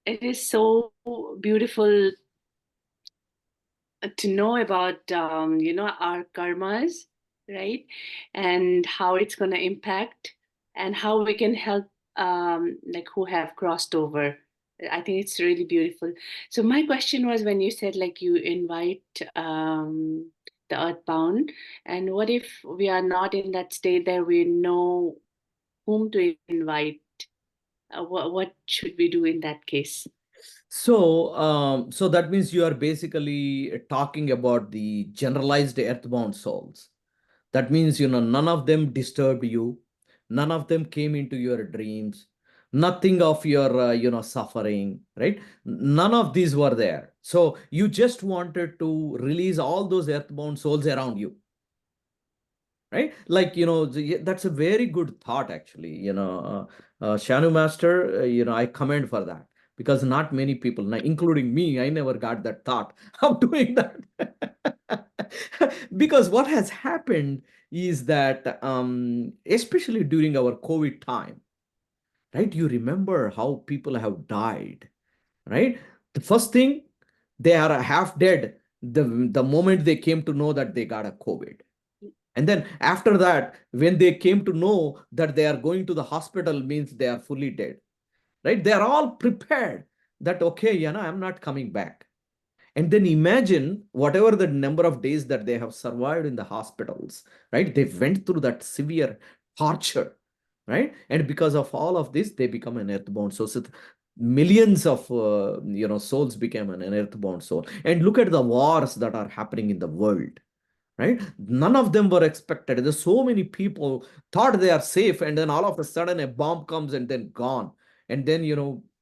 it is so beautiful to know about our karmas, right? And how it's going to impact and how we can help like who have crossed over. I think it's really beautiful. So my question was when you said like you invite the earthbound, and what if we are not in that state that we know whom to invite? What should we do in that case? So that means you are basically talking about the generalized earthbound souls. That means, none of them disturbed you. None of them came into your dreams. Nothing of your, suffering, right? None of these were there. So you just wanted to release all those earthbound souls around you, right? Like, that's a very good thought, actually. Shanu Master, I commend for that because not many people, including me, I never got that thought of doing that. Because what has happened is that, especially during our COVID time, right? You remember how people have died, right? The first thing, they are half dead the moment they came to know that they got a COVID. And then after that, when they came to know that they are going to the hospital, means they are fully dead, right? They are all prepared that, okay, I'm not coming back. And then imagine whatever the number of days that they have survived in the hospitals, right? They went through that severe torture, right? And because of all of this, they become an earthbound soul. So millions of souls became an earthbound soul. And look at the wars that are happening in the world, right? None of them were expected. There's so many people thought they are safe, and then all of a sudden a bomb comes and then gone. And then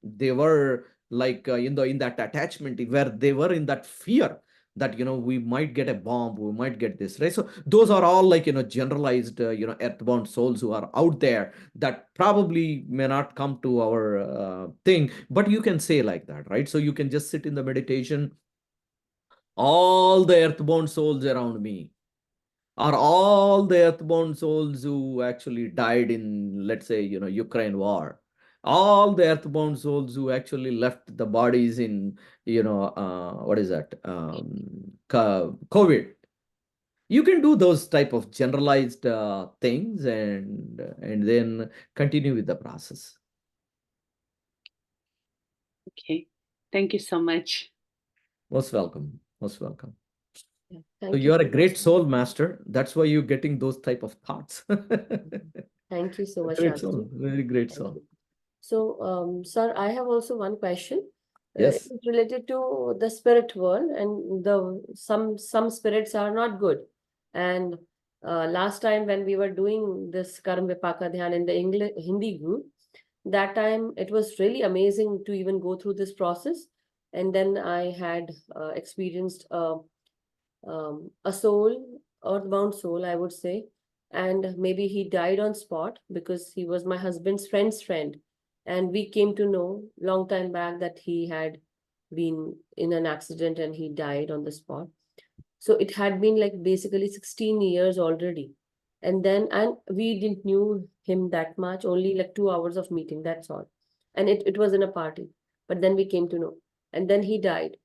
they were like in that attachment where they were in that fear that we might get a bomb, we might get this, right? So those are all like generalized earthbound souls who are out there that probably may not come to our thing, but you can say like that, right? So you can just sit in the meditation, all the earthbound souls around me are all the earthbound souls who actually died in, let's say, Ukraine war. All the earthbound souls who actually left the bodies in, what is that? COVID. You can do those type of generalized things and then continue with the process. Okay. Thank you so much. Most welcome. Most welcome. Yeah. So Thank you you are a so great much. soul, master. That's why you're getting those type of thoughts. Thank you so much, Great Shanuji. soul. Very great Thank soul. you. So, sir, I have also one question. It Yes. is related to the spirit world, and some spirits are not good. And last time when we were doing this Karmavipaka Dhyan in the English Hindi group, that time it was really amazing to even go through this process. And then I had experienced a soul, earthbound soul, I would say. And maybe he died on spot because he was my husband's friend's friend. And we came to know long time back that he had been in an accident and he died on the spot. So it had been like basically 16 years already. And we didn't knew him that much, only like 2 hours of meeting, that's all. And it was in a party, but then we came to know. And then he died.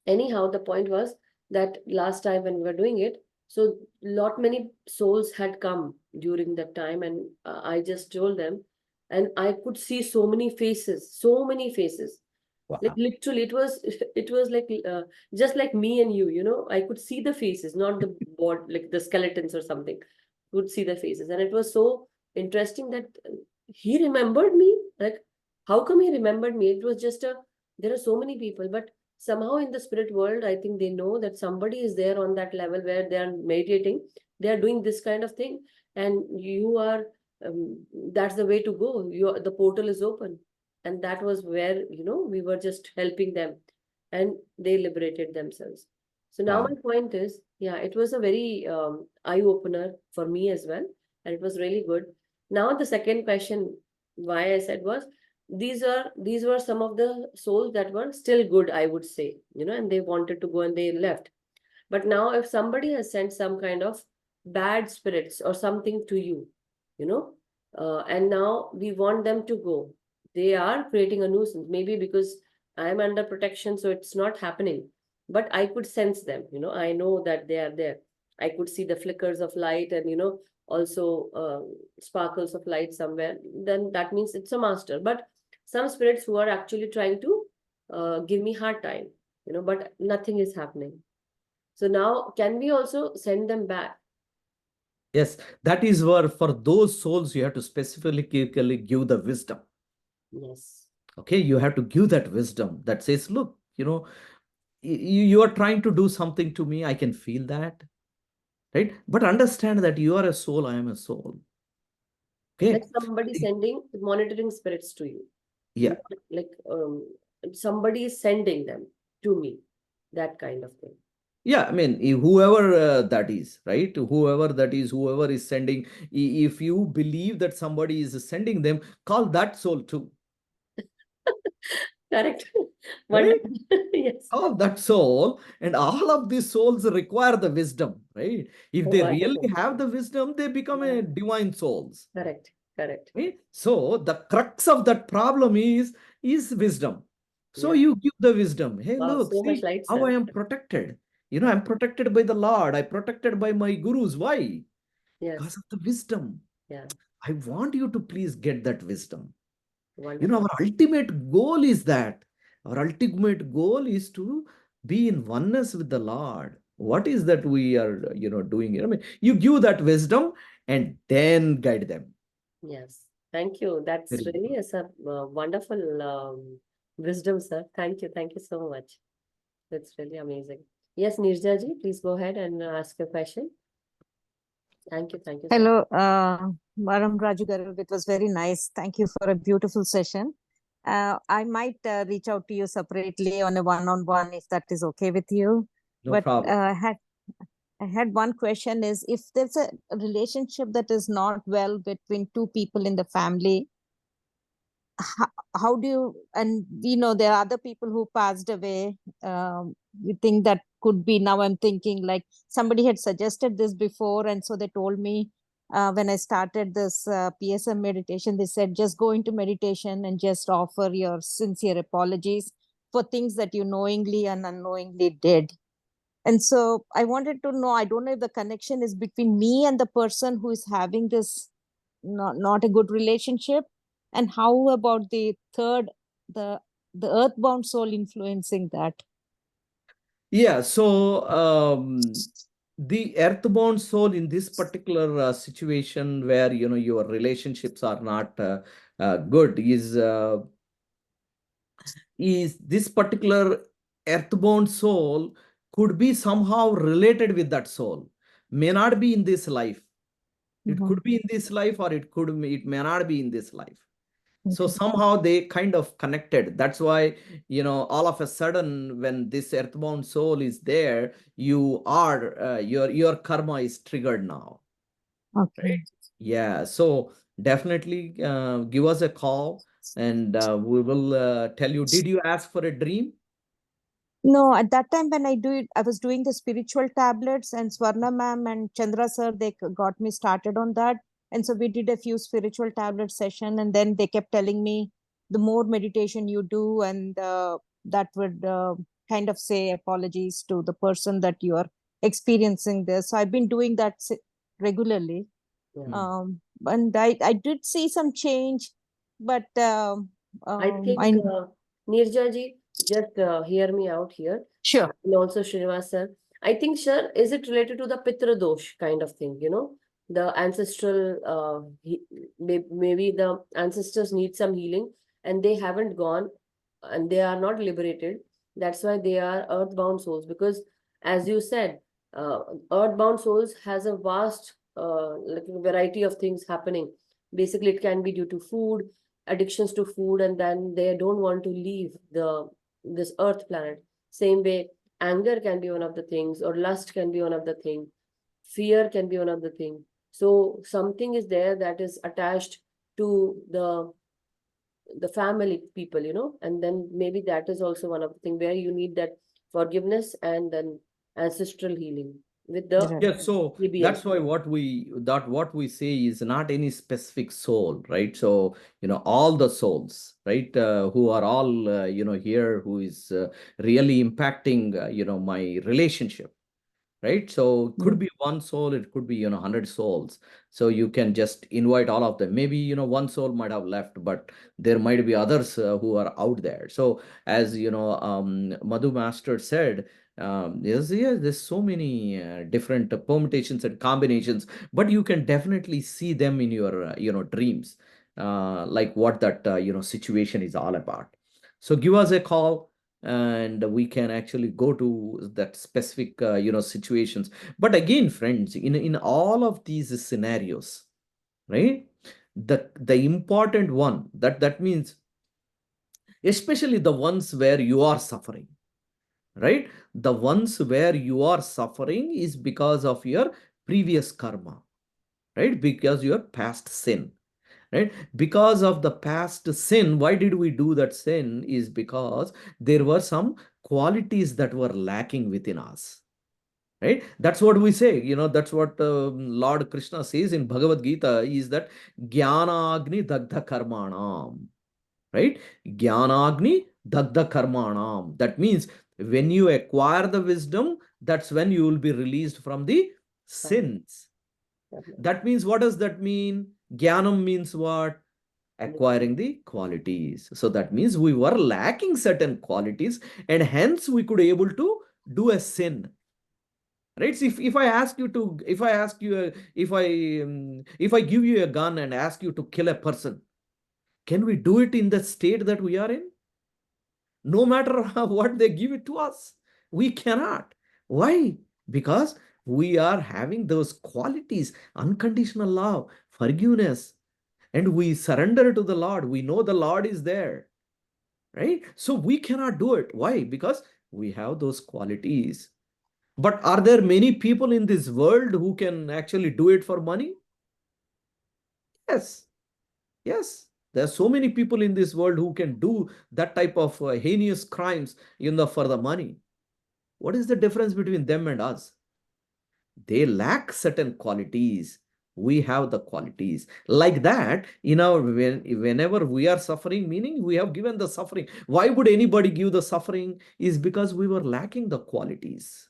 Anyhow, the point was that last time when we were doing it, so lot many souls had come during that time, and I just told them, and I could see so many faces, so many faces. Like Wow. literally, it was like just like me and you. I could see the faces, not the board, like the skeletons or something. Could see the faces, and it was so interesting that he remembered me. Like, how come he remembered me? It was just there are so many people, but somehow in the spirit world, I think they know that somebody is there on that level where they are meditating, they are doing this kind of thing, and you are. That's the way to go. The portal is open, and that was where we were just helping them, and they liberated themselves. So now Wow. my point is, yeah, it was a very eye opener for me as well, and it was really good. Now the second question why I said was, these were some of the souls that were still good, I would say, and they wanted to go and they left. But now if somebody has sent some kind of bad spirits or something to you, you know and now we want them to go, they are creating a nuisance, maybe because I'm under protection, so it's not happening, but I could sense them. I know that they are there. I could see the flickers of light, and also sparkles of light somewhere. Then that means it's a master. But some spirits who are actually trying to give me hard time, but nothing is happening. So now, can we also send them back? Yes, that is where for those souls you have to specifically give the wisdom. Yes. Okay, you have to give that wisdom that says, look, you are trying to do something to me. I can feel that, right? But understand that you are a soul. I am a soul. Like Okay. somebody sending monitoring spirits to you. Yeah. Like somebody is sending them to me. That kind of thing. Yeah, I mean, whoever that is, right? Whoever is sending, if you believe that somebody is sending them, call that soul too, Correct. right? Wonderful. Yes. Call that soul, and all of these souls require the wisdom, right? If Oh, they really wonderful. have the wisdom, they become Yeah. a divine souls. Correct. Correct. Right? So the crux of that problem is wisdom. So Yeah. you give the wisdom. Hey, Wow. look, So much see light, how I sir. am protected. I'm protected by the Lord. I'm protected by my gurus. Why? Because Yes. of the wisdom. Yeah. I want you to please get that wisdom. Wonderful. Our ultimate goal is that. Our ultimate goal is to be in oneness with the Lord. What is that we are, doing? I mean, you give that wisdom and then guide them. Yes. Thank you. That's Very really good. a wonderful wisdom, sir. Thank you. Thank you so much. That's really amazing. Yes, Nirja ji, please go ahead and ask your question. Thank you. Thank you, sir. Hello, Maramraju garu. It was very nice. Thank you for a beautiful session. I might reach out to you separately on a one-on-one if that is okay with you. No But problem. I had one question is if there's a relationship that is not well between two people in the family, how do you, and there are other people who passed away. We think that could be, now I'm thinking like somebody had suggested this before, and so they told me when I started this PSM meditation, they said just go into meditation and just offer your sincere apologies for things that you knowingly and unknowingly did. And so I wanted to know, I don't know if the connection is between me and the person who is having this not a good relationship, and how about the third, the earthbound soul influencing that? Yeah, so the earthbound soul in this particular situation where your relationships are not good is this particular earthbound soul could be somehow related with that soul. May not be in this life. It Mhm. could be in this life, or it may not be in this life. So Okay. somehow they kind of connected. That's why, all of a sudden, when this earthbound soul is there, you are your karma is triggered now. Okay. Right? Yeah. So definitely give us a call, and we will tell you. Did you ask for a dream? No, at that time when I was doing the spiritual tablets, and Swarna ma'am and Chandra sir, they got me started on that. And so we did a few spiritual tablet session, and then they kept telling me the more meditation you do, and that would kind of say apologies to the person that you are experiencing this. So I've been doing that regularly. Yeah. And I did see some change, but I think, I Nirja ji, just hear me out here. sure. And also Srinivas sir. I think, sir, is it related to the Pitra dosh kind of thing, the ancestral, maybe the ancestors need some healing and they haven't gone and they are not liberated. That's why they are earthbound souls. Because as you said, earthbound souls has a vast like variety of things happening. Basically, it can be due to food, addictions to food, and then they don't want to leave this earth planet. Same way, anger can be one of the things, or lust can be one of the thing, fear can be one of the thing. So something is there that is attached to the family people, and then maybe that is also one of the thing where you need that forgiveness and then ancestral healing with the Right. Yeah, so EBS. that's why what we say is not any specific soul, right? So, all the souls, right, who are all, here, who is really impacting, my relationship, right? So could be one soul, it could be 100 souls. So you can just invite all of them. Maybe one soul might have left, but there might be others who are out there. So as Madhu Master said, there's so many different permutations and combinations, but you can definitely see them in your dreams, like what that situation is all about. So give us a call and we can actually go to that specific situations. But again, friends, in all of these scenarios, right, the important one, that means especially the ones where you are suffering, right, the ones where you are suffering is because of your previous karma, right, because your past sin, right, because of the past sin. Why did we do that sin? Is because there were some qualities that were lacking within us, right? That's what we say, that's what Lord Krishna says in Bhagavad Gita, is that Jnanagni Dagdha Karmanam, right? Jnanagni Dagdha Karmanam. That means when you acquire the wisdom, that's when you will be released from the sins. That means, what does that mean? Jnanam means what? Acquiring the qualities. So that means we were lacking certain qualities, and hence we could able to do a sin. Right? So if I ask you to, if I ask you, if I give you a gun and ask you to kill a person, can we do it in the state that we are in? No matter what they give it to us, we cannot. Why? Because we are having those qualities: unconditional love, forgiveness, and we surrender to the Lord. We know the Lord is there, right? So we cannot do it. Why? Because we have those qualities. But are there many people in this world who can actually do it for money? Yes. Yes. There are so many people in this world who can do that type of heinous crimes, for the money. What is the difference between them and us? They lack certain qualities. We have the qualities. Like that, whenever we are suffering, meaning we have given the suffering. Why would anybody give the suffering? Is because we were lacking the qualities.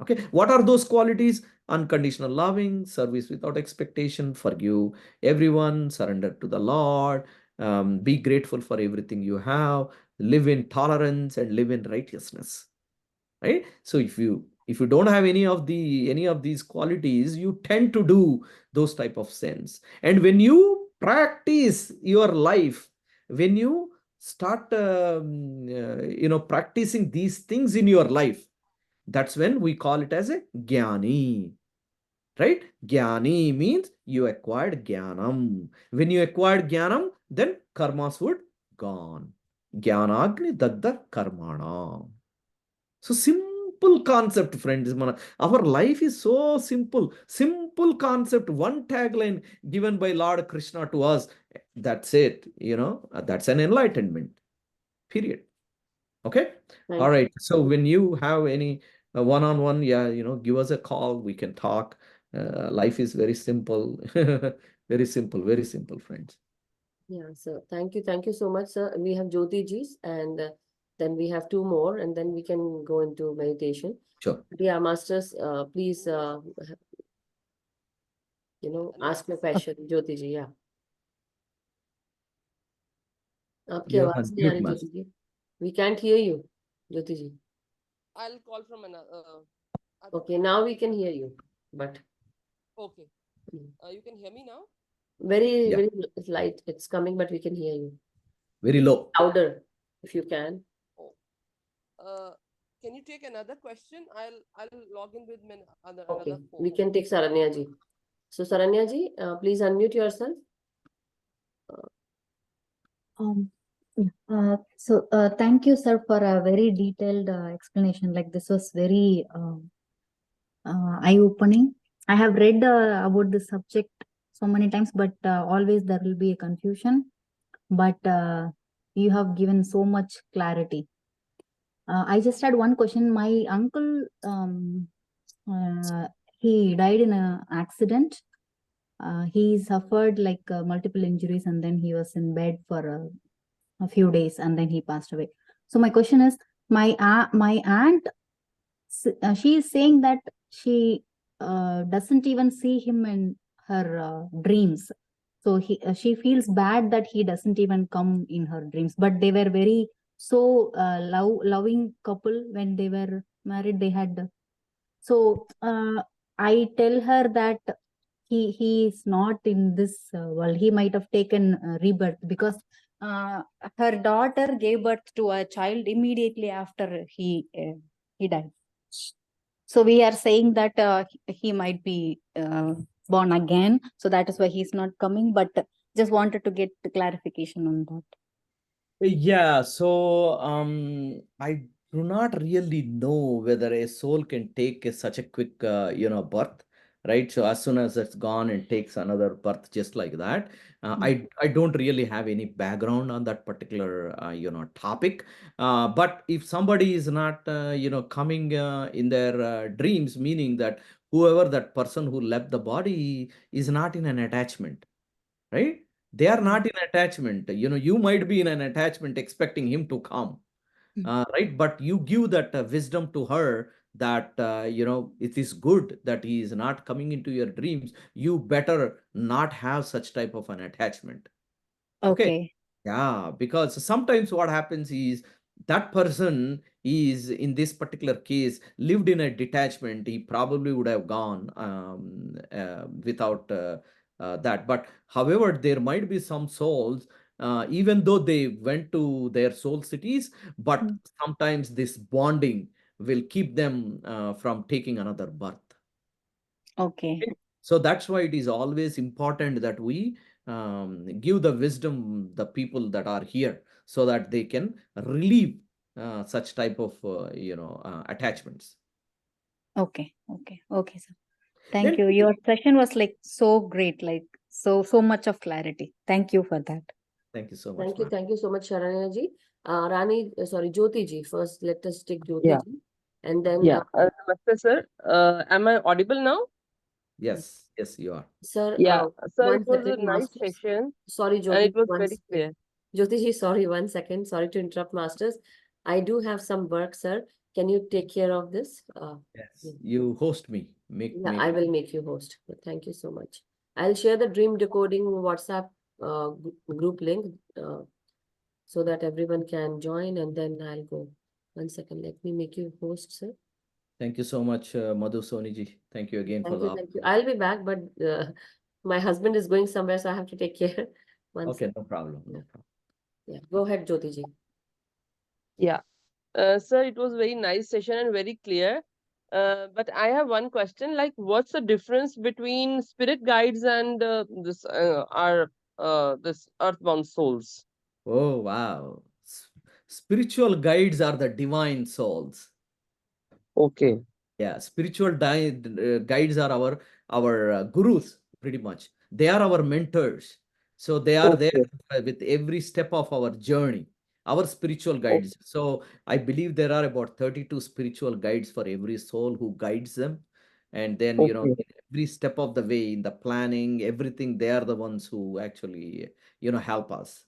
Okay, what are those qualities? Unconditional loving, service without expectation, forgive everyone, surrender to the Lord, be grateful for everything you have, live in tolerance and live in righteousness. Right? So if you don't have any of these qualities, you tend to do those type of sins. And when you practice your life, when you start practicing these things in your life, that's when we call it as a jnani, right? Jnani means you acquired jnanam. When you acquired jnanam, then karmas would gone. Jnanagni dagda karmana. So simple concept, friends. Our life is so simple. Simple concept. One tagline given by Lord Krishna to us. That's it. That's an enlightenment. Period. Okay. Thank All you. right. So when you have any one-on-one, yeah, give us a call. We can talk. Life is very simple, very simple, friends. Yeah, so thank you so much, sir. We have Jyoti Ji's, and then we have two more, and then we can go into meditation. Sure. Yeah, masters, please, ask your question, Jyoti Ji. Yeah. आपकी You're आवाज on नहीं आ mute, रही, master. Jyoti ji. We can't hear you, Jyoti Ji. I'll call from another. Okay, now we can hear you, but Okay. Mm. You can hear me now? very, Yeah. very light. It's coming, but we can hear you. Very low. Louder, if you can. Can you take another question? I'll log in with Okay, another we phone. can take Saranya Ji. So Saranya Ji, please unmute yourself. Thank you, sir, for a very detailed explanation. Like this was very eye-opening. I have read about this subject so many times, but always there will be a confusion. But you have given so much clarity. I just had one question. My uncle, he died in an accident. He suffered like multiple injuries, and then he was in bed for a few days, and then he passed away. So my question is, my aunt, she is saying that she doesn't even see him in her dreams. So she feels bad that he doesn't even come in her dreams. But they were very loving couple when they were married. They had so I tell her that he is not in this world. He might have taken rebirth because her daughter gave birth to a child immediately after he died. So we are saying that he might be born again. So that is why he's not coming. But just wanted to get the clarification on that. Yeah, so I do not really know whether a soul can take such a quick, birth, right? So as soon as it's gone and takes another birth just like that, I don't really have any background on that particular, topic. But if somebody is not, coming in their dreams, meaning that whoever that person who left the body is not in an attachment, right? They are not in attachment. You might be in an attachment expecting him to come, right? But you give that wisdom to her that, it is good that he is not coming into your dreams. You better not have such type of an attachment. Okay. Okay. Yeah, because sometimes what happens is that person is in this particular case lived in a detachment. He probably would have gone without that. But however, there might be some souls, even though they went to their soul cities, but sometimes this bonding will keep them from taking another birth. Okay. So that's why it is always important that we give the wisdom the people that are here so that they can relieve such type of attachments. Okay. Sir. Thank Then you. Your session was like so great, like so much of clarity. Thank you for that. thank you so much. Thank you so much, Sharanya Ji. Jyoti Ji. First, let us take Jyoti Yeah. Ji, and then Namaste, sir. Am I audible now? Yes, you are. sir. Yeah. Sir, One it was a second, nice masters. session Sorry, and Jyoti. it was One very second. clear. Jyoti Ji, sorry, 1 second. Sorry to interrupt, masters. I do have some work, sir. Can you take care of this? Yes, you host me. Yeah, I will make you host. Thank you so much. I'll share the dream decoding WhatsApp group link so that everyone can join, and then I'll go. 1 second. Let me make you host, sir. Thank you so much, Madhu Soniji. Thank you again for the Thank you. I'll be back, but my husband is going somewhere, so I have to take care. Okay, no problem. Yeah, go ahead, Jyoti Ji. Yeah. Sir, it was very nice session and very clear. But I have one question, like what's the difference between spirit guides and this earthbound souls? Oh, wow. Spiritual guides are the divine souls. Okay. Yeah, spiritual guides are our gurus, pretty much. They are our mentors. So they are there with every step of our journey. our spiritual guides. So I believe there are about 32 spiritual guides for every soul who guides them. And then, you know, Okay. in every step of the way, in the planning, everything, they are the ones who actually, you know, help us.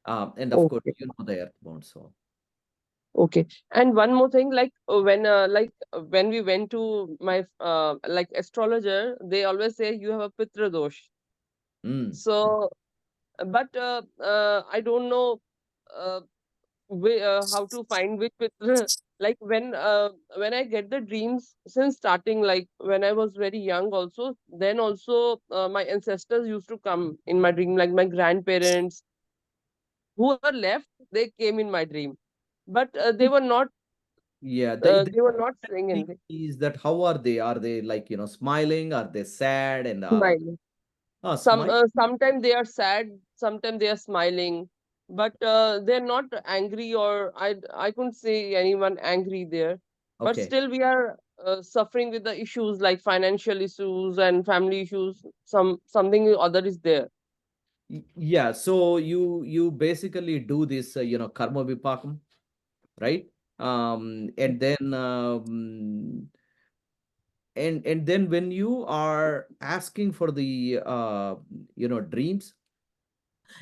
And of course, Okay. you know, the earthbound soul. Okay. And one more thing, when we went to my like astrologer, they always say you have a Pitra dosh. Mm. So, but I don't know uh, how to find which Pitra. Like when I get the dreams since starting, like when I was very young, also then also my ancestors used to come in my dream, like my grandparents who were left, they came in my dream, but Yeah, they were not saying thing anything. is that how are they? Are they like, you know, smiling? Are they sad? And Smiling. smile? Sometimes they are sad, sometimes they are smiling, but they're not angry, or I couldn't say anyone angry there. But Okay. still, we are suffering with the issues like financial issues and family issues. Something or other is there. Yeah. So you basically do this, you know, karma vipakam, right? And then and then when you are asking for the you know, dreams,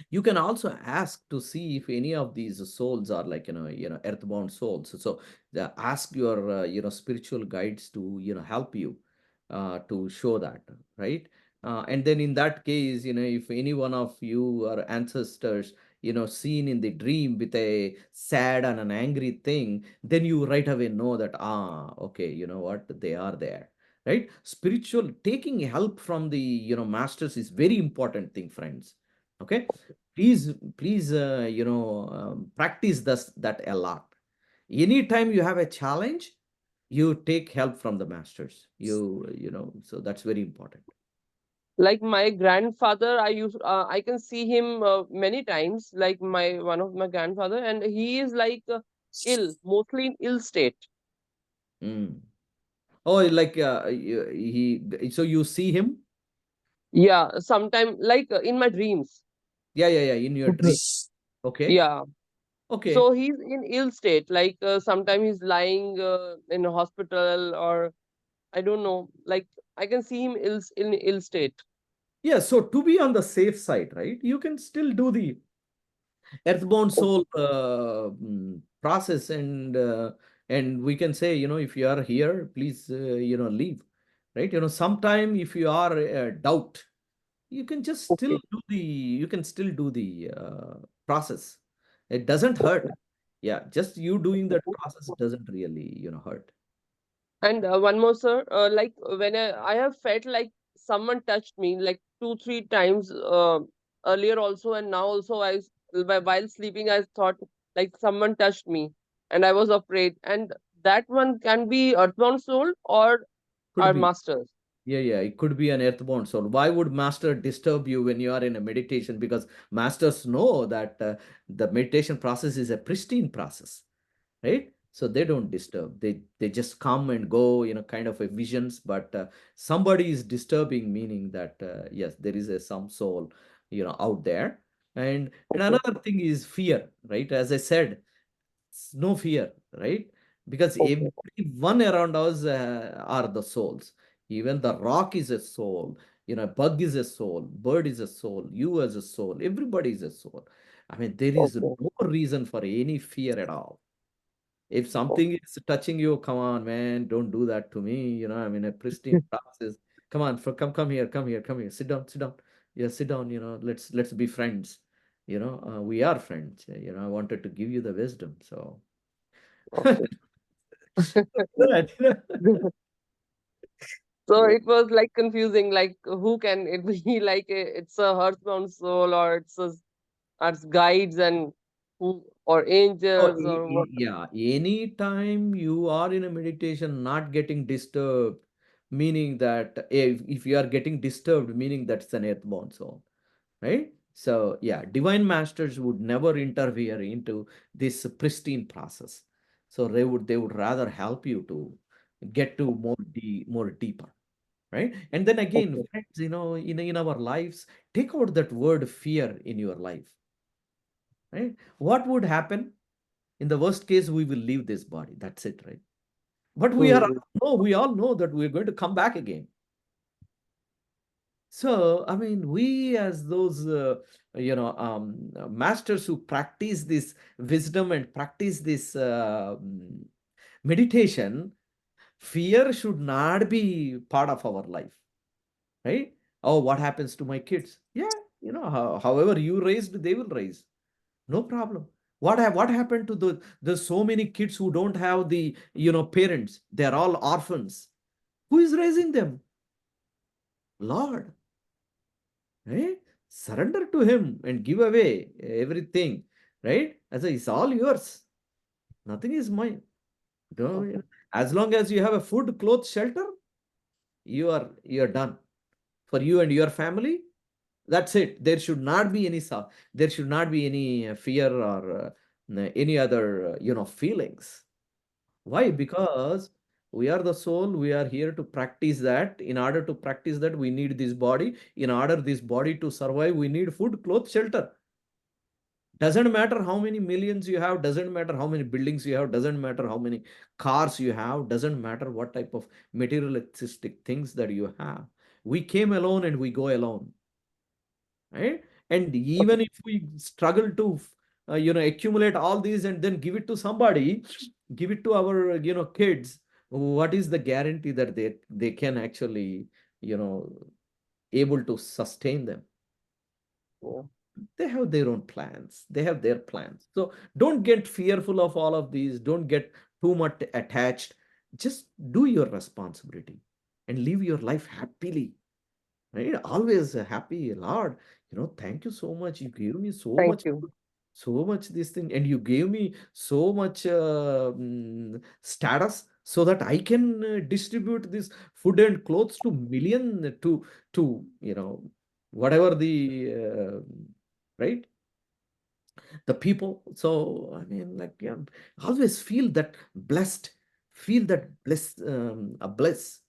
you can also ask to see if any of these souls are like, you know, earthbound souls. So ask your you know, spiritual guides to, you know, help you to show that, right? And then in that case, you know, if any one of you or ancestors, you know, seen in the dream with a sad and an angry thing, then you right away know that, okay, you know what, they are there, right? Spiritual taking help from the, you know, masters is very important thing, friends. Okay, please you know, practice this, that a lot. Anytime you have a challenge, you take help from the masters, you know, so that's very important. Like my grandfather, I can see him many times. Like my one of my grandfather, and he is like ill, mostly in ill state. Mm. Oh, like so you see him? Yeah, sometime like in my dreams. Yeah, in your dream. Okay. Yeah. Okay. So he's in ill state. Like sometimes he's lying in a hospital, or I don't know. Like I can see him in ill state. Yeah, so to be on the safe side, right, you can still do the earthbound soul process, and we can say, you know, if you are here, please you know, leave, right? You know, sometime if you are doubt, you can just still Okay. do the, you can still do the process. It doesn't hurt. Yeah, just you doing that process doesn't really, you know, hurt. And one more, sir. Like when I have felt like someone touched me like 2 3 times earlier also, and now also while sleeping I thought like someone touched me, and I was afraid. And that one can be earthbound soul or Could our be. masters. Yeah, it could be an earthbound soul. Why would master disturb you when you are in a meditation? Because masters know that the meditation process is a pristine process, right? So they don't disturb. They just come and go, you know, kind of a visions. But somebody is disturbing, meaning that yes, there is a some soul, you know, out there. And Okay. another thing is fear, right? As I said, no fear, right? Because Okay. everyone around us are the souls. Even the rock is a soul, you know, bug is a soul, bird is a soul, you as a soul, everybody is a soul. I mean, there is Okay. no reason for any fear at all. If something is touching you, come on, man, don't do that to me. You know, I'm in a pristine process. Come on, come here, come here, sit down. Yeah, sit down. You know, let's be friends. You know, we are friends. You know, I wanted to give you the wisdom. So Okay. that, So yeah. it was like confusing, like who can it be? Like it's a earthbound soul, or it's guides, and who, or Oh, angels, or what? yeah. Anytime you are in a meditation, not getting disturbed, meaning that if you are getting disturbed, meaning that's an earthbound soul, right? So yeah, divine masters would never interfere into this pristine process. So they would rather help you to get to more deeper, right? And then again, Okay. friends, you know, in our lives, take out that word fear in your life. right? What would happen? In the worst case, we will leave this body. That's it, right? But we all know that we're going to come back again. So, I mean, we as those, masters who practice this wisdom and practice this meditation, fear should not be part of our life, right? Oh, what happens to my kids? Yeah, however you raised, they will raise. No problem. What happened to there's so many kids who don't have the, parents. They're all orphans. Who is raising them? Lord. Right? Surrender to him and give away everything, right? It's all yours. Nothing is mine. As long as you have a food, clothes, shelter, you're done. For you and your family, that's it. There should not be any fear or any other feelings. Why? Because we are the soul. We are here to practice that. In order to practice that, we need this body. In order this body to survive, we need food, clothes, shelter. Doesn't matter how many millions you have, doesn't matter how many buildings you have, doesn't matter how many cars you have, doesn't matter what type of materialistic things that you have. We came alone and we go alone, right? And even if we struggle to, accumulate all these and then give it to somebody, give it to our, kids, what is the guarantee that they can actually, able to sustain them? They have their own plans. They have their plans. So don't get fearful of all of these. Don't get too much attached. Just do your responsibility and live your life happily. Right? Always happy, Lord. Thank you so much. You gave me so Thank much, you. so much this thing, and you gave me so much status so that I can distribute this food and clothes to million to whatever the right, the people. So I mean, like, yeah, always feel that blessed, feel that bliss, a bliss,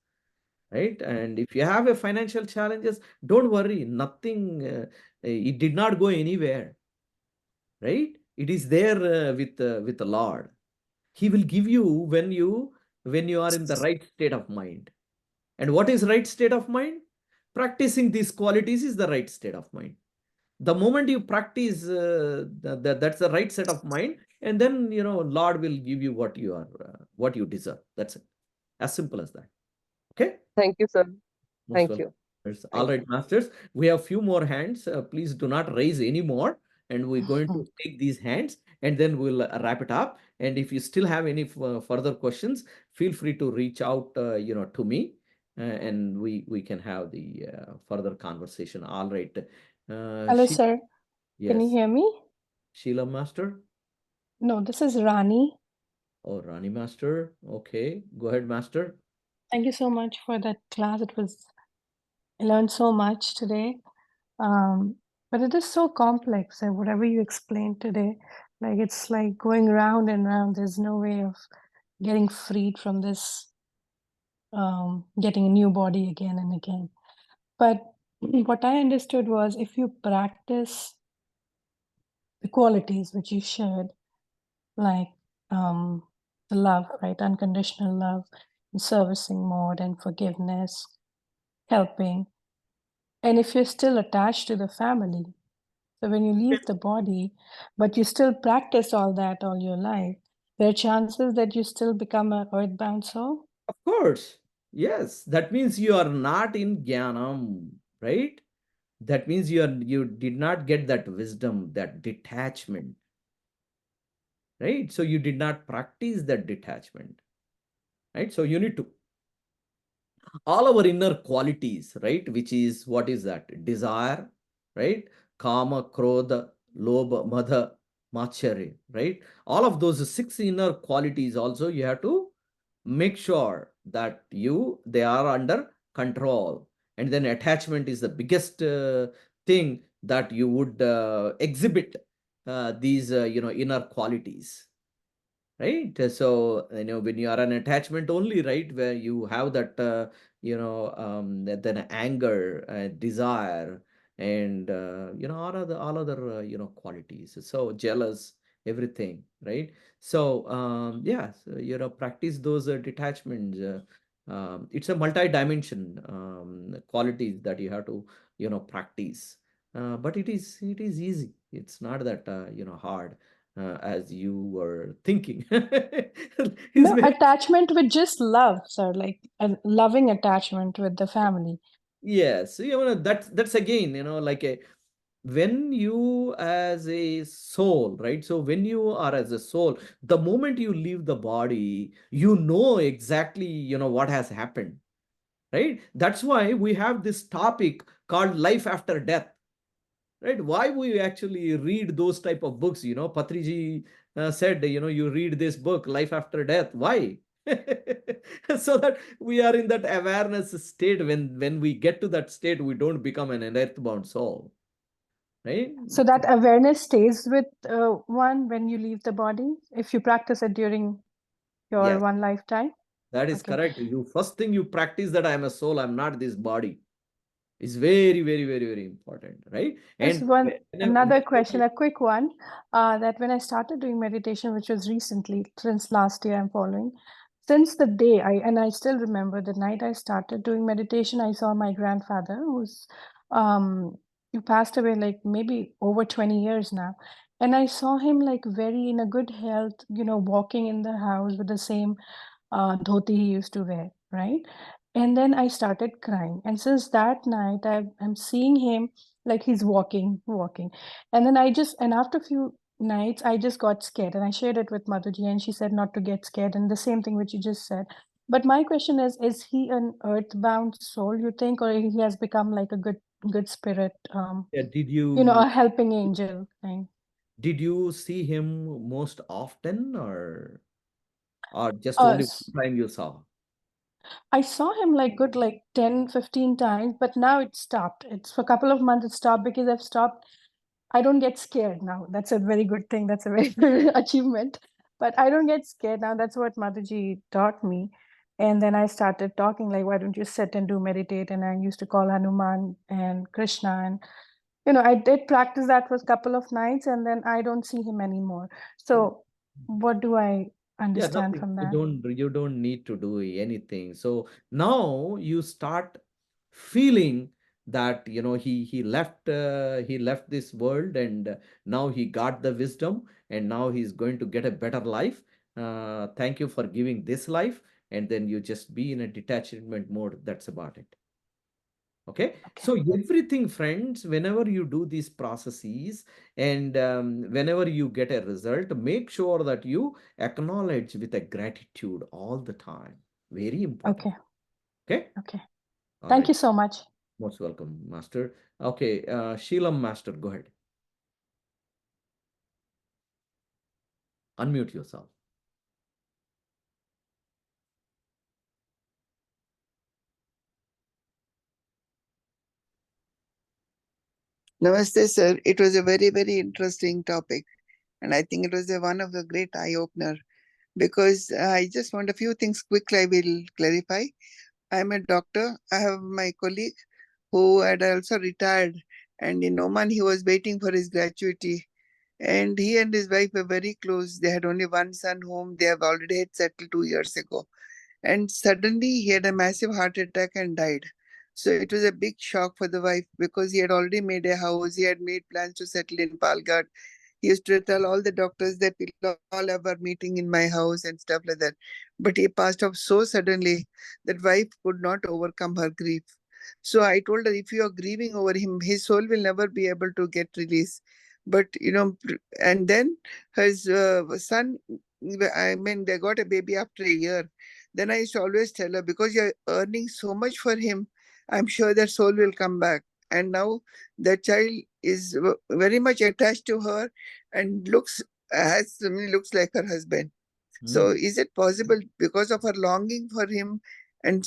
right? And if you have a financial challenges, don't worry, nothing, it did not go anywhere, right? It is there with the Lord. He will give you when you are in the right state of mind. And what is right state of mind? Practicing these qualities is the right state of mind. The moment you practice, that's the right set of mind, and then Lord will give you what you deserve. That's it. As simple as that. Okay. Thank you, sir. Most Thank welcome. you. All right, masters. We have few more hands. Please do not raise any more. And we're going to take these hands and then we'll wrap it up. And if you still have any further questions, feel free to reach out, to me, and we can have the further conversation. All right. Hello, sir. Can you Yes. hear me? Sheila Master. No, this is Rani. Oh, Rani Master. Okay. Go ahead, Master. Thank you so much for that class. I learned so much today. But it is so complex, and whatever you explained today, like it's like going round and round. There's no way of getting freed from this, getting a new body again and again. But what I understood was if you practice the qualities which you shared, like the love, right? Unconditional love, and servicing mode, and forgiveness, helping. And if you're still attached to the family, so when you leave the body, but you still practice all that all your life, there are chances that you still become an earthbound soul? Of course. Yes. That means you are not in Jnanam, right? That means you did not get that wisdom, that detachment, right? So you did not practice that detachment, right? So you need to all our inner qualities, right? Which is, what is that? Desire, right? Kama, Krodha, Lobha, Madha, Machari, right? All of those 6 inner qualities also you have to make sure that they are under control. And then attachment is the biggest thing that you would exhibit these inner qualities, right? So when you are an attachment only, right, where you have that then anger, desire, and all other qualities. So jealous, everything, right? So yeah, so, practice those detachments. It's a multi-dimension qualities that you have to practice. But it is easy. It's not that hard as you were thinking. It's No, very attachment with just love, sir, like a loving attachment with the family. yes. That's again like a when you as a soul, right? So when you are as a soul, the moment you leave the body, you know exactly what has happened, right? That's why we have this topic called life after death, right? Why we actually read those type of books. Patriji said, you read this book life after death. Why? So that we are in that awareness state. When we get to that state, we don't become an earthbound soul, right? So that awareness stays with one when you leave the body, if you practice it during your Yes, one lifetime. that is Okay. correct. You first thing you practice that I am a soul, I'm not this body. It's very, very, very, very important, right? Just And another question, a quick one. That when I started doing meditation, which was recently, since last year, I'm following. Since the day I still remember the night I started doing meditation, I saw my grandfather who passed away like maybe over 20 years now. And I saw him like very in a good health, walking in the house with the same dhoti he used to wear, right? And then I started crying. And since that night, I'm seeing him like he's walking. And then and after a few nights, I just got scared. And I shared it with Madhuji, and she said not to get scared. And the same thing which you just said. But my question is he an earthbound soul, you think, or he has become like a good spirit, yeah, a helping angel thing? did you see him most often, or just Uh, only one time you saw? I saw him like good like 10, 15 times, but now it stopped. It's for a couple of months it stopped because I've stopped. I don't get scared now. That's a very good thing. That's a very good achievement. But I don't get scared now. That's what Mataji taught me. And then I started talking like, why don't you sit and do meditate? And I used to call Hanuman and Krishna. And, I did practice that for a couple of nights and then I don't see him anymore. So what do I Yeah, understand nothing. from You that? don't need to do anything. So now you start feeling that he left this world, and now he got the wisdom, and now he's going to get a better life. Thank you for giving this life, and then you just be in a detachment mode. That's about it. Okay, Okay. so everything, friends, whenever you do these processes and whenever you get a result, make sure that you acknowledge with a gratitude all the time. Very important. Okay. Okay, Okay. all Thank right. you so much. Most welcome, Master. Okay, Sheelam Master, go ahead. Unmute yourself. Namaste, sir. It was a very, very interesting topic. And I think it was one of the great eye opener because I just want a few things quickly I will clarify. I'm a doctor. I have my colleague who had also retired, and in Oman he was waiting for his gratuity. And he and his wife were very close. They had only one son whom they have already had settled 2 years ago. And suddenly he had a massive heart attack and died. So it was a big shock for the wife because he had already made a house, he had made plans to settle in Palghat. He used to tell all the doctors that we'll all have our meeting in my house and stuff like that. But he passed off so suddenly that wife could not overcome her grief. So I told her, if you are grieving over him, his soul will never be able to get release. But and then his son, I mean, they got a baby after a year. Then I used to always tell her, because you're earning so much for him, I'm sure that soul will come back. And now the child is very much attached to her and looks like her husband. So is it possible because of her longing for him and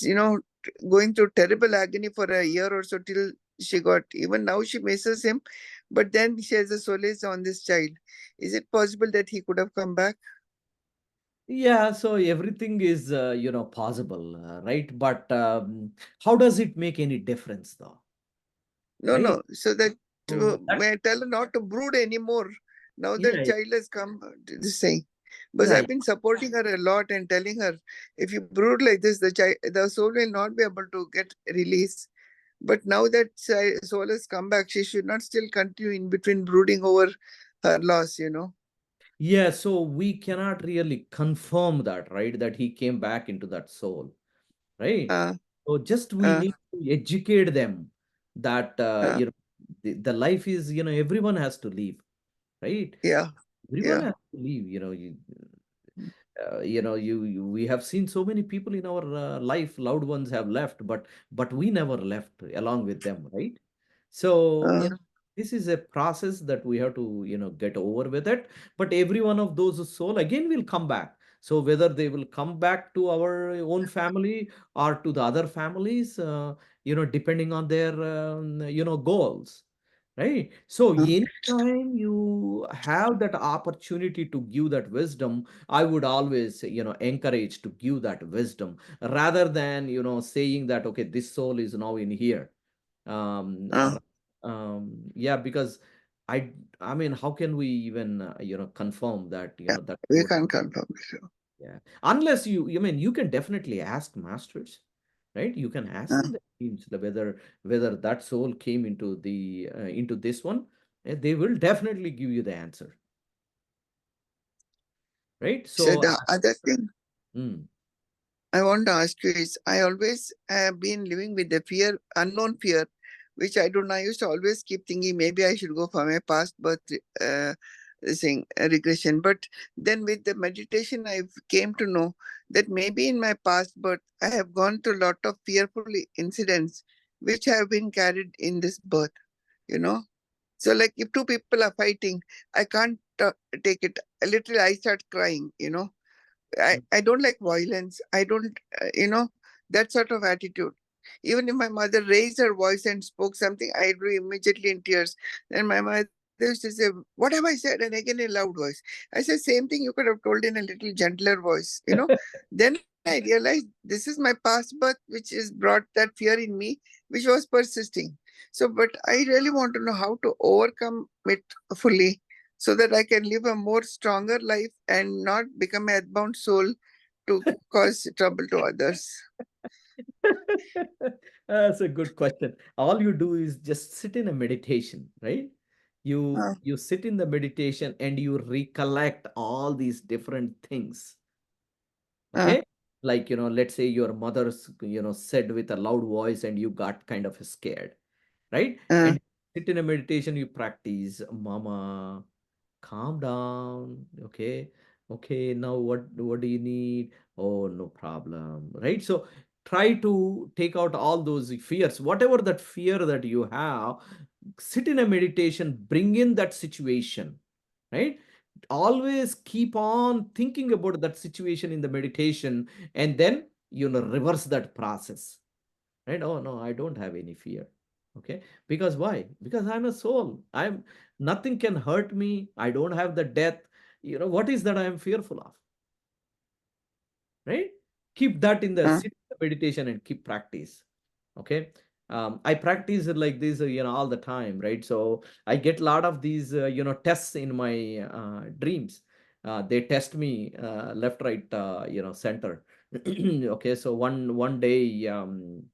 going through terrible agony for a year or so till she got, even now she misses him, but then she has a solace on this child. Is it possible that he could have come back? Yeah, so everything is possible, right? But how does it make any difference, though? No, right? no. So that So that, may I tell her not to brood anymore. Now that yeah, child has come to this thing. Because yeah, I've been supporting her a lot and telling her, if you brood like this, the soul will not be able to get release. But now that soul has come back, she should not still continue in between brooding over her loss, you know. yeah. So we cannot really confirm that, right? That he came back into that soul, right? Uh, So just we uh, need to educate them that uh, the life is, everyone has to leave, right? yeah, Everyone yeah. has to leave. We have seen so many people in our life, loved ones have left, but we never left along with them, right? So Uh, this is a process that we have to get over with it. But every one of those soul again will come back. So whether they will come back to our own family or to the other families, depending on their goals, right? So uh, anytime you have that opportunity to give that wisdom, I would always encourage to give that wisdom, rather than saying that, okay, this soul is now in here. um, uh, r- yeah, because I I mean, how can we even confirm that yeah. that We soul? can't confirm. So, Yeah, unless you mean, you can definitely ask masters, right? You can ask uh, in the teams whether that soul came into this one. They will definitely give you the answer, right? so So the other thing mm, I want to ask you is, I always have been living with the fear, unknown fear, which I don't know. I used to always keep thinking maybe I should go for my past birth regression. But then with the meditation, I came to know that maybe in my past birth, I have gone through a lot of fearful incidents which have been carried in this birth, you know. So, like if two people are fighting, I can't take it. Literally, I start crying, you know. I don't like violence. I don't, that sort of attitude. Even if my mother raised her voice and spoke something, I would be immediately in tears. Then my mother used to say, "What have I said?" And again in loud voice. I said, "Same thing you could have told in a little gentler voice, you know." Then I realized this is my past birth, which has brought that fear in me, which was persisting. So, but I really want to know how to overcome it fully so that I can live a more stronger life and not become a earthbound soul to cause trouble to others. That's a good question. All you do is just sit in a meditation, right? You Uh, you sit in the meditation and you recollect all these different things. uh, Okay? Like, let's say your mother's, said with a loud voice and you got kind of scared, right? uh, And sit in a meditation, you practice, Mama, calm down. Okay, okay, now what do you need? Oh, no problem, right? So try to take out all those fears, whatever that fear that you have. Sit in a meditation, bring in that situation, right? Always keep on thinking about that situation in the meditation, and then reverse that process, right? Oh no, I don't have any fear. Okay, because why? Because I'm a soul. I'm Nothing can hurt me. I don't have the death. What is that I am fearful of, right? Keep that in the uh, sit in the meditation and keep practice. Okay. I practice it like this, all the time, right? So I get a lot of these tests in my dreams. They test me left, right, center. Okay, so one day,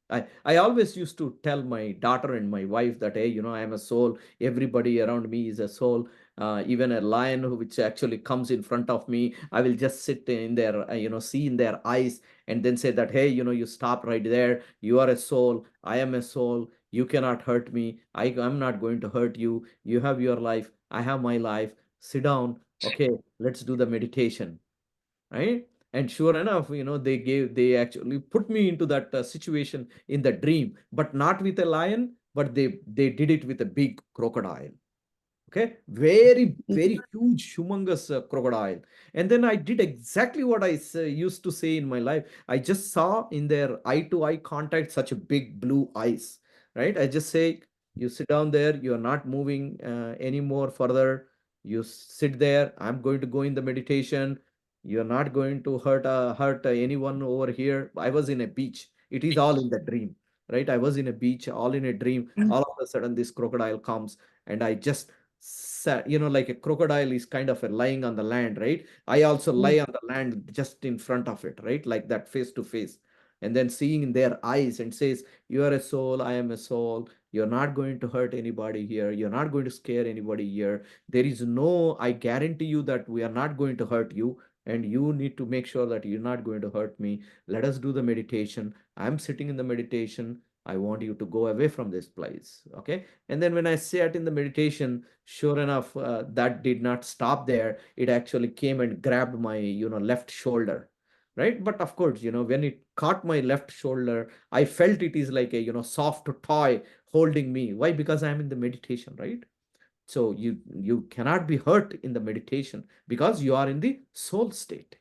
I always used to tell my daughter and my wife that, hey, I am a soul, everybody around me is a soul. Even a lion which actually comes in front of me, I will just sit in their see in their eyes, and then say that, hey, you stop right there. You are a soul, I am a soul, you cannot hurt me, I'm not going to hurt you. You have your life, I have my life. Sit down. Okay, let's do the meditation, right? And sure enough, they actually put me into that situation in the dream, but not with a lion, but they did it with a big crocodile. Okay, very, very huge, humongous crocodile. And then I did exactly what I used to say in my life. I just saw in their eye to eye contact such a big blue eyes, right? I just say, you sit down there, you are not moving anymore further. You sit there. I'm going to go in the meditation. You're not going to hurt anyone over here. I was in a beach. It is all in the dream. right? I was in a beach, all in a dream. All of a sudden, this crocodile comes, and I just sat, like a crocodile is kind of lying on the land, right? I also lie on the land just in front of it, right? Like that, face to face. And then seeing in their eyes and says, you are a soul, I am a soul. You're not going to hurt anybody here. You're not going to scare anybody here. There is no, I guarantee you that we are not going to hurt you. And you need to make sure that you're not going to hurt me. Let us do the meditation. I'm sitting in the meditation. I want you to go away from this place. Okay. And then when I sat in the meditation, sure enough, that did not stop there. It actually came and grabbed my, left shoulder. Right. But of course, when it caught my left shoulder, I felt it is like a, soft toy holding me. Why? Because I'm in the meditation, right? So you cannot be hurt in the meditation because you are in the soul state.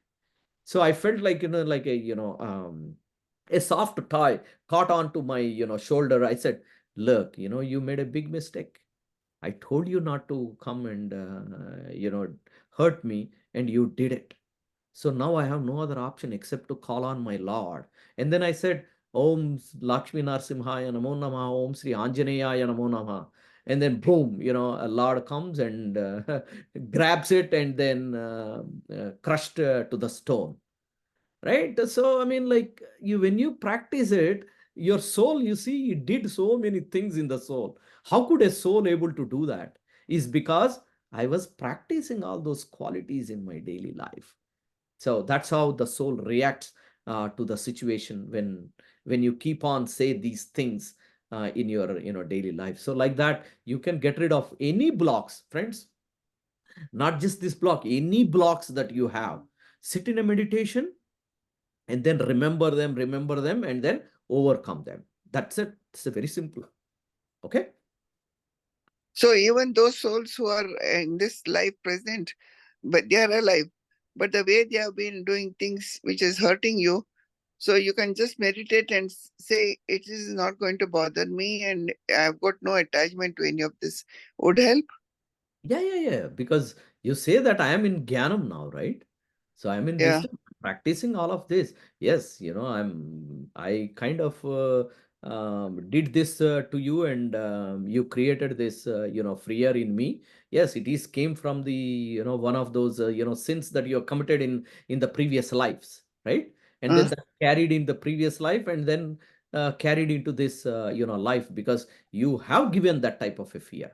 So I felt like, like a soft toy caught onto my, shoulder. I said, look, you made a big mistake. I told you not to come and, hurt me, and you did it. So now I have no other option except to call on my Lord. And then I said, Om Lakshmi Narsimhaya Namo Namaha, Om Sri Anjaneyaya Namo Namaha. And then boom, a Lord comes and grabs it and then crushed to the stone. Right? So, I mean, like when you practice it, your soul, you see, it did so many things in the soul. How could a soul able to do that? Is because I was practicing all those qualities in my daily life. So that's how the soul reacts to the situation when you keep on say these things in your daily life. So like that, you can get rid of any blocks, friends. Not just this block, any blocks that you have. Sit in a meditation and then remember them, and then overcome them. That's it. It's very simple. Okay. So even those souls who are in this life present, but they are alive, but the way they have been doing things which is hurting you, so you can just meditate and say, it is not going to bother me and I've got no attachment to any of this. Would help? Yeah. Because you say that I am in Jnanam now, right? So I'm in Yeah. wisdom, practicing all of this. Yes, I kind of did this to you, and you created this, fear in me. Yes, it is came from the, one of those, sins that you have committed in the previous lives, right? And then that carried in the previous life, and then carried into this, life, because you have given that type of a fear.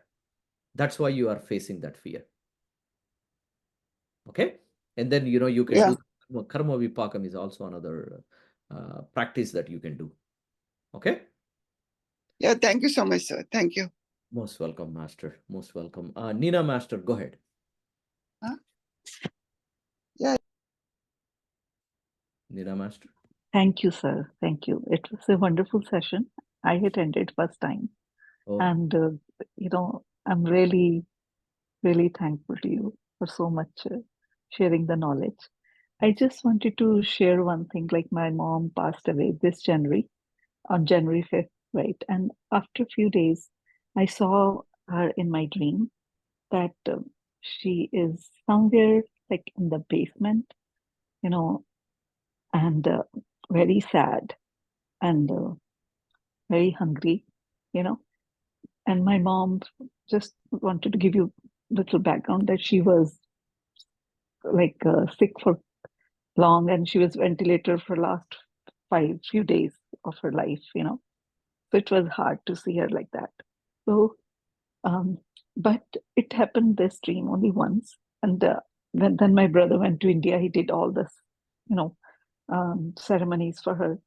That's why you are facing that fear. Okay. And then, you can do Karmavipaka is also another practice that you can do. Okay. Yeah. Thank you so much, sir. Thank you. Most welcome, Master. Most welcome. Nina, Master, go ahead. Huh? Yeah. Nina, Master. Thank you, sir. Thank you. It was a wonderful session. I attended first time. Oh. And, I'm really, really thankful to you for so much sharing the knowledge. I just wanted to share one thing, like my mom passed away this January, on January 5th, right? And after a few days, I saw her in my dream that she is somewhere like in the basement, and very sad and very hungry, And my mom, just wanted to give you little background, that she was like sick for long, and she was ventilator for last few days of her life, So it was hard to see her like that. So, but it happened this dream only once. And then my brother went to India, he did all this, ceremonies for her.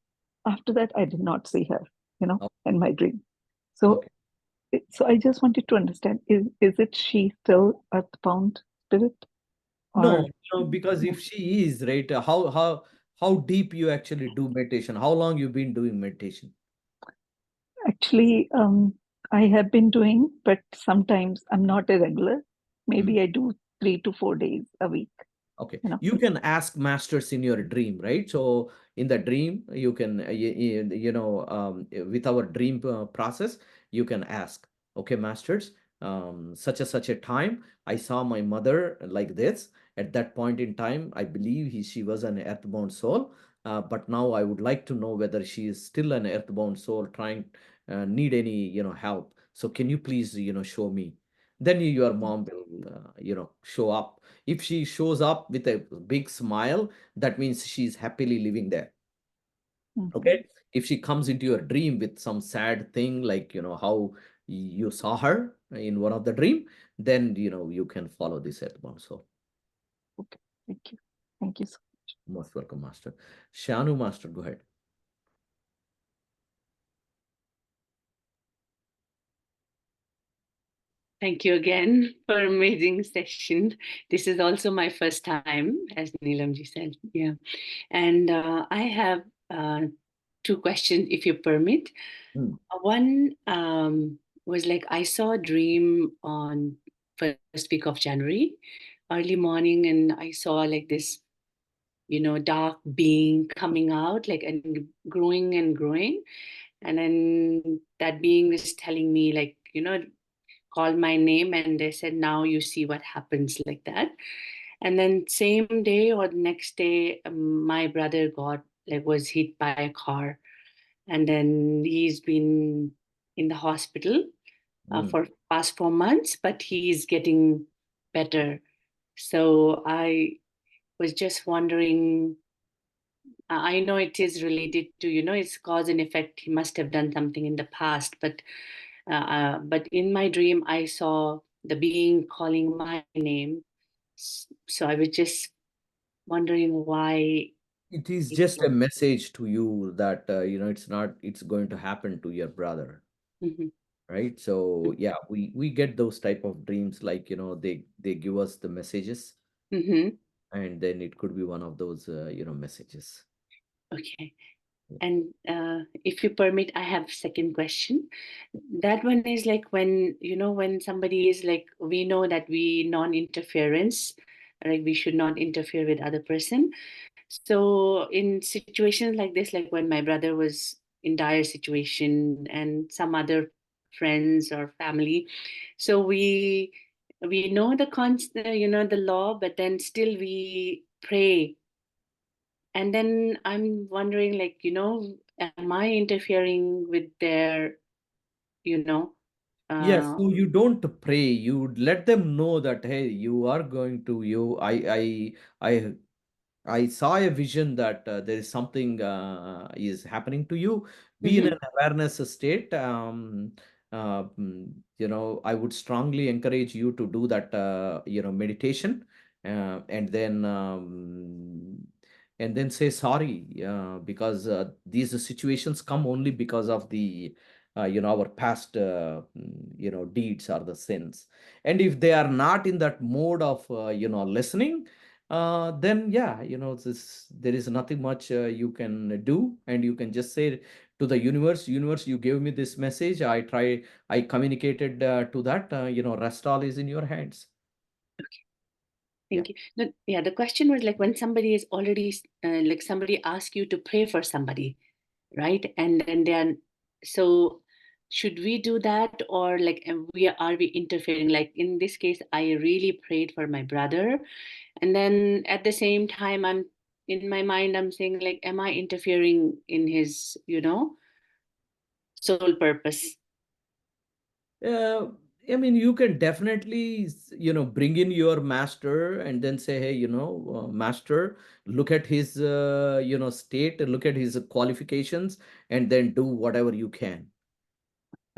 After that, I did not see her, in my dream. So, so I just wanted to understand: is it she still earthbound spirit? No, because if she is, right, how deep you actually do meditation? How long you've been doing meditation? Actually, I have been doing, but sometimes I'm not a regular. Maybe I do 3 to 4 days a week. Okay. You can ask masters in your dream, right? So in the dream, you can, with our dream process, you can ask, okay, masters, such a time, I saw my mother like this. At that point in time, I believe she was an earthbound soul. but now I would like to know whether she is still an earthbound soul trying, need any, help. So can you please, show me? Then your mom will, show up. If she shows up with a big smile, that means she's happily living there. Mhm. Okay. If she comes into your dream with some sad thing, like, how you saw her in one of the dream, then, you can follow this earthbound soul. Okay. Thank you. Thank you so much. Most welcome, Master. Shanu, Master, go ahead. Thank you again for amazing session. This is also my first time, as Neelamji said. Yeah. And I have two questions, if you permit. One was like, I saw a dream on first week of January, early morning, and I saw like this, dark being coming out, like, and growing and growing. And then that being was telling me, like, called my name, and they said, now you see what happens, like that. And then same day or the next day, my brother was hit by a car, and then he's been in the hospital for past 4 months, but he's getting better. So I was just wondering, I know it is related to, it's cause and effect. He must have done something in the past, but in my dream, I saw the being calling my name. So I was just wondering why. It is just a message to you that, it's going to happen to your brother. Mhm. Right. So yeah, we get those type of dreams, like, they give us the messages, Mhm. and then it could be one of those, messages. Okay. And if you permit, I have second question. That one is like, when, when somebody is like, we know that we non-interference, like we should not interfere with other person. So in situations like this, like when my brother was in dire situation and some other friends or family, so we know the the law, but then still we pray. And then I'm wondering, like, am I interfering with their, you know, Yes, uh, so you don't pray, you let them know that, hey, you are going to, I saw a vision that, there is something, is happening to you. Be in mhm, an awareness state. I would strongly encourage you to do that, meditation, and then, say sorry, because, these situations come only because of the, our past, deeds or the sins. And if they are not in that mode of, listening, then yeah, there is nothing much, you can do, and you can just say to the universe, you gave me this message, I communicated, to that, rest all is in your hands. thank you. Yeah, the question was like, when somebody is already, like somebody asks you to pray for somebody, right? And then so should we do that, or like, are we interfering? Like in this case, I really prayed for my brother, and then at the same time, I'm in my mind, I'm saying, like, am I interfering in his, sole purpose? uh, I mean, you can definitely, bring in your master and then say, hey, master, look at his, state, look at his qualifications, and then do whatever you can.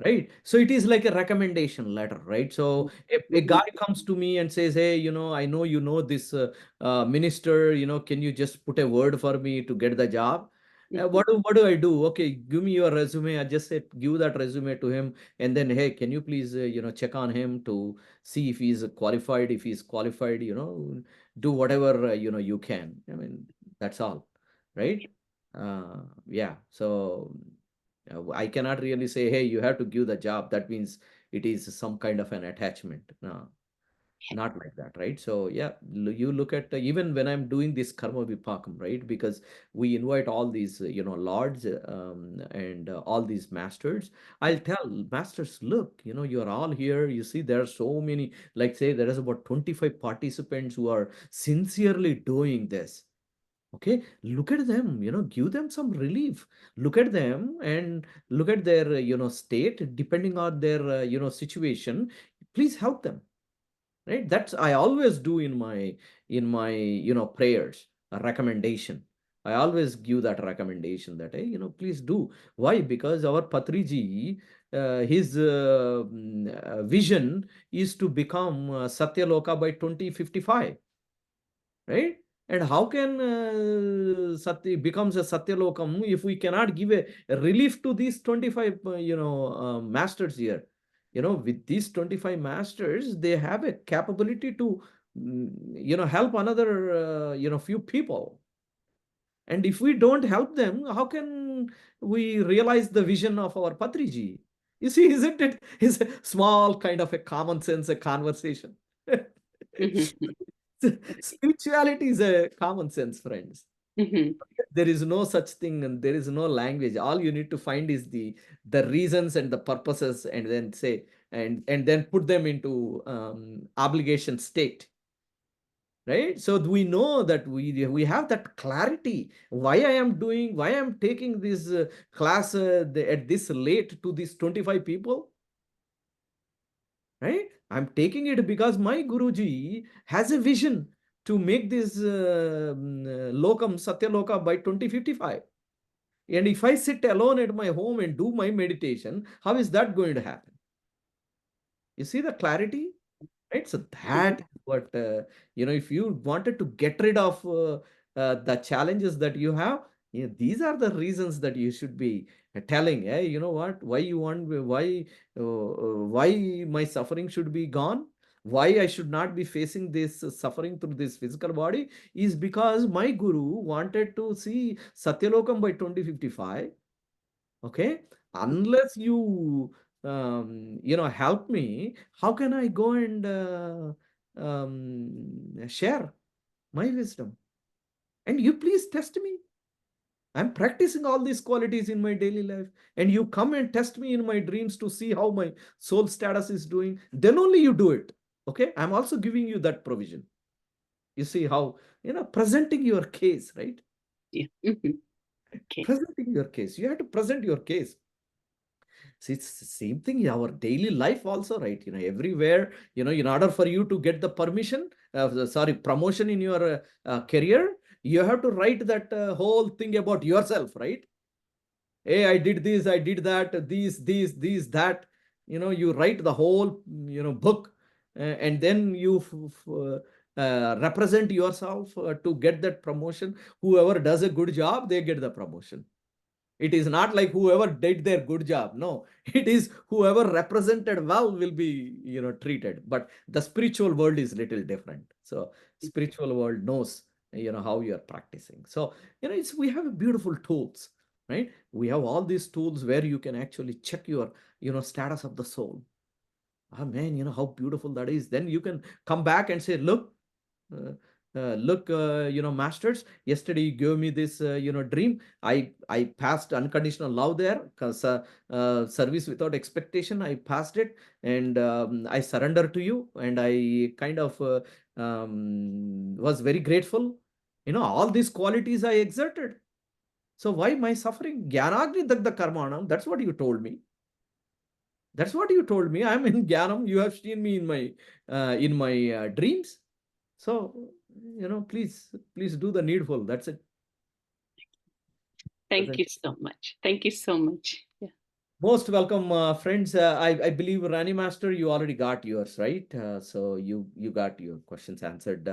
Right. So it is like a recommendation letter, right? So a Mhm, guy comes to me and says, hey, I know this, minister, can you just put a word for me to get the job? mhm, What do I do? Okay, give me your resume. I just said, give that resume to him. And then, hey, can you please, check on him to see if he's qualified. If he's qualified, do whatever, you can. I mean, that's all. Right. Yeah. So I cannot really say, hey, you have to give the job. That means it is some kind of an attachment. No, not like that, right? So yeah, you look at, even when I'm doing this Karmavipakam, right? Because we invite all these, lords, and all these masters. I'll tell masters, look, you're all here. You see, there are so many, like say there is about 25 participants who are sincerely doing this. Okay, look at them, give them some relief. Look at them and look at their, state, depending on their, situation. Please help them, right? That's I always do in my prayers, a recommendation. I always give that recommendation that, hey, please do. Why? Because our Patriji, his vision is to become Satyaloka by 2055, right? And how can Satya becomes a Satyalokam if we cannot give a relief to these 25 masters here? With these 25 masters, they have a capability to help another few people. And if we don't help them, how can we realize the vision of our Patriji? You see, isn't it? It's a small kind of a common sense, a conversation. Spirituality is a common sense, friends. There is no such thing, and there is no language. All you need to find is the reasons and the purposes, and then say and then put them into obligation state, right? So we know that we have that clarity. Why I am taking this class at this late to these 25 people, right? I'm taking it because my Guruji has a vision to make this lokam Satyaloka by 2055. And if I sit alone at my home and do my meditation, how is that going to happen? You see the clarity, right? So that is what, if you wanted to get rid of the challenges that you have, these are the reasons that you should be telling, hey, you know what, why my suffering should be gone, why I should not be facing this suffering through this physical body, is because my Guru wanted to see Satyalokam by 2055. Okay, unless you help me, how can I go and share my wisdom? And you please test me. I'm practicing all these qualities in my daily life, and you come and test me in my dreams to see how my soul status is doing. Then only you do it. Okay, I'm also giving you that provision. You see how, presenting your case, right? Yeah. Okay. Presenting your case. You have to present your case. See, it's the same thing in our daily life also, right? Everywhere, in order for you to get the permission, promotion in your career, you have to write that whole thing about yourself, right? Hey, I did this, I did that, these, that. You write the whole, book, and then you represent yourself to get that promotion. Whoever does a good job, they get the promotion. It is not like whoever did their good job. No, it is whoever represented well will be, treated. But the spiritual world is little different. So spiritual world knows, how you are practicing. So, we have beautiful tools, right? We have all these tools where you can actually check your, status of the soul. Ah, man, how beautiful that is. Then you can come back and say, look, masters, yesterday you gave me this, dream. I passed unconditional love there, because service without expectation, I passed it, and I surrender to you, and I kind of was very grateful. All these qualities I exerted. So why my suffering? Jnanagni dagda karmanam. That's what you told me. That's what you told me. I'm in Jnanam. You have seen me in my dreams. So, please do the needful. That's it. Thank you so much. Thank you so much. Yeah. Most welcome, friends. I believe Rani Master, you already got yours, right? So you got your questions answered.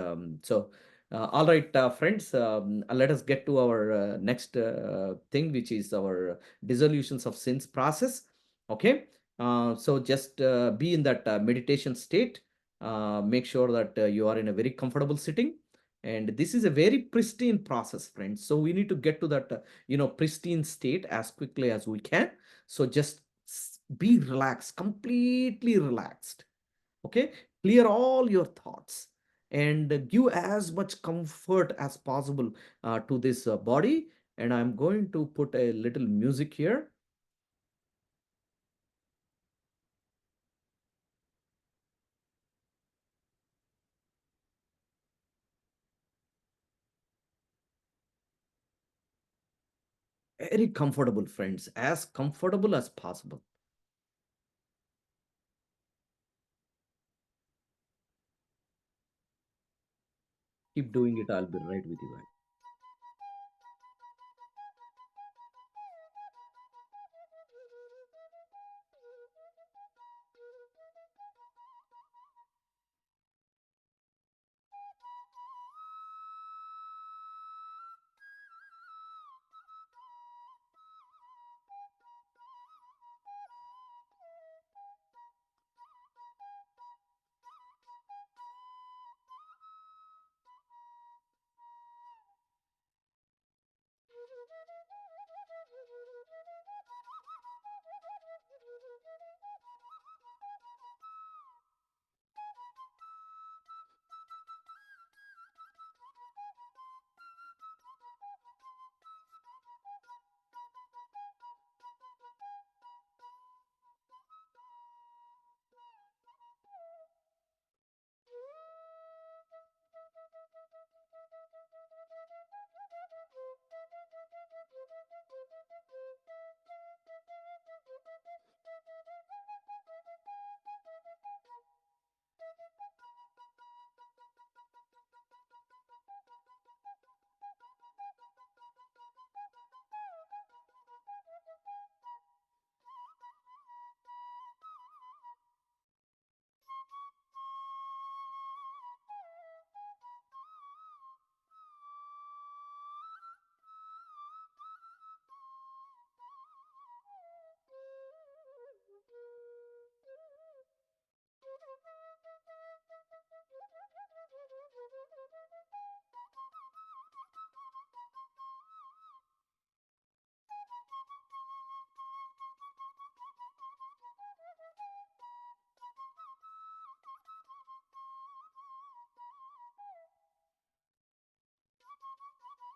All right, friends, let us get to our next thing, which is our dissolutions of sins process. Okay. So just be in that meditation state. Make sure that you are in a very comfortable sitting. And this is a very pristine process, friends. So we need to get to that, pristine state as quickly as we can. So just be relaxed, completely relaxed. Okay. Clear all your thoughts and give as much comfort as possible to this body. And I'm going to put a little music here. Very comfortable, friends, as comfortable as possible. Keep doing it. I'll be right with you guys.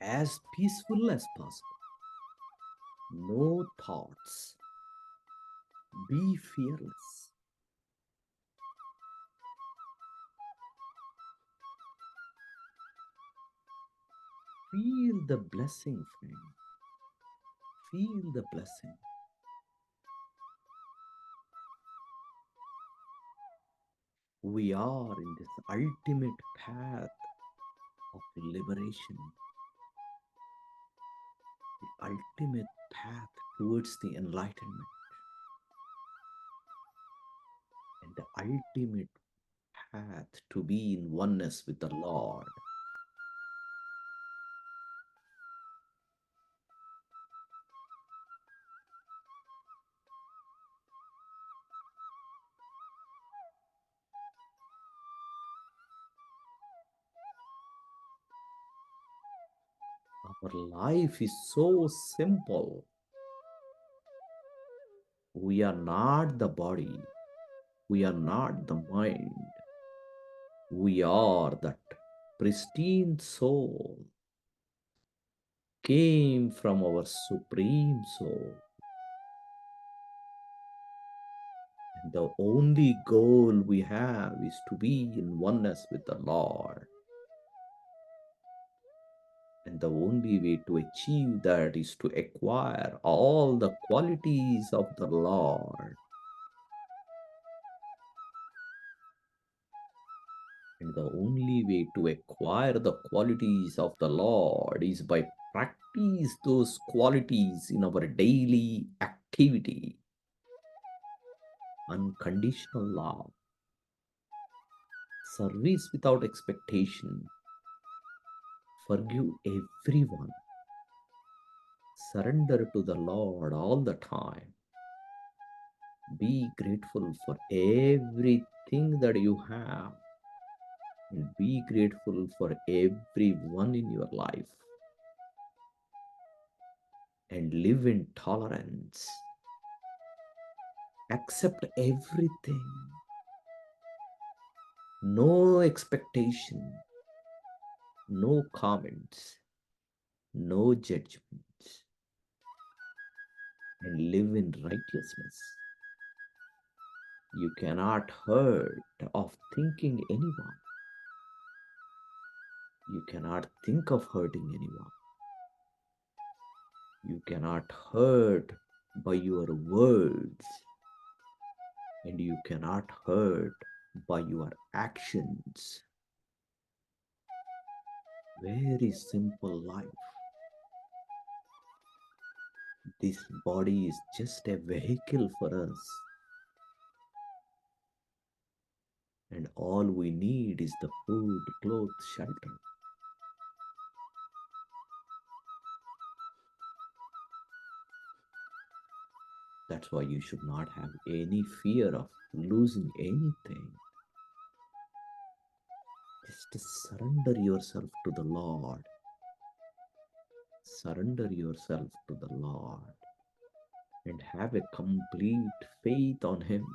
As peaceful as possible. No thoughts. Be fearless. Feel the blessing, friend. Feel the blessing. We are in this ultimate path of liberation, the ultimate path towards the enlightenment, and the ultimate path to be in oneness with the Lord. Our life is so simple. We are not the body. We are not the mind. We are that pristine soul, came from our supreme soul. And the only goal we have is to be in oneness with the Lord. And the only way to achieve that is to acquire all the qualities of the Lord. And the only way to acquire the qualities of the Lord is by practice those qualities in our daily activity. Unconditional love, service without expectation, forgive everyone, surrender to the Lord all the time, be grateful for everything that you have, and be grateful for everyone in your life, and live in tolerance. Accept everything, no expectation, no comments, no judgments, and live in righteousness. You cannot hurt of thinking anyone. You cannot think of hurting anyone. You cannot hurt by your words, and you cannot hurt by your actions. Very simple life. This body is just a vehicle for us. And all we need is the food, clothes, shelter. That's why you should not have any fear of losing anything. Just surrender yourself to the Lord. Surrender yourself to the Lord and have a complete faith on Him.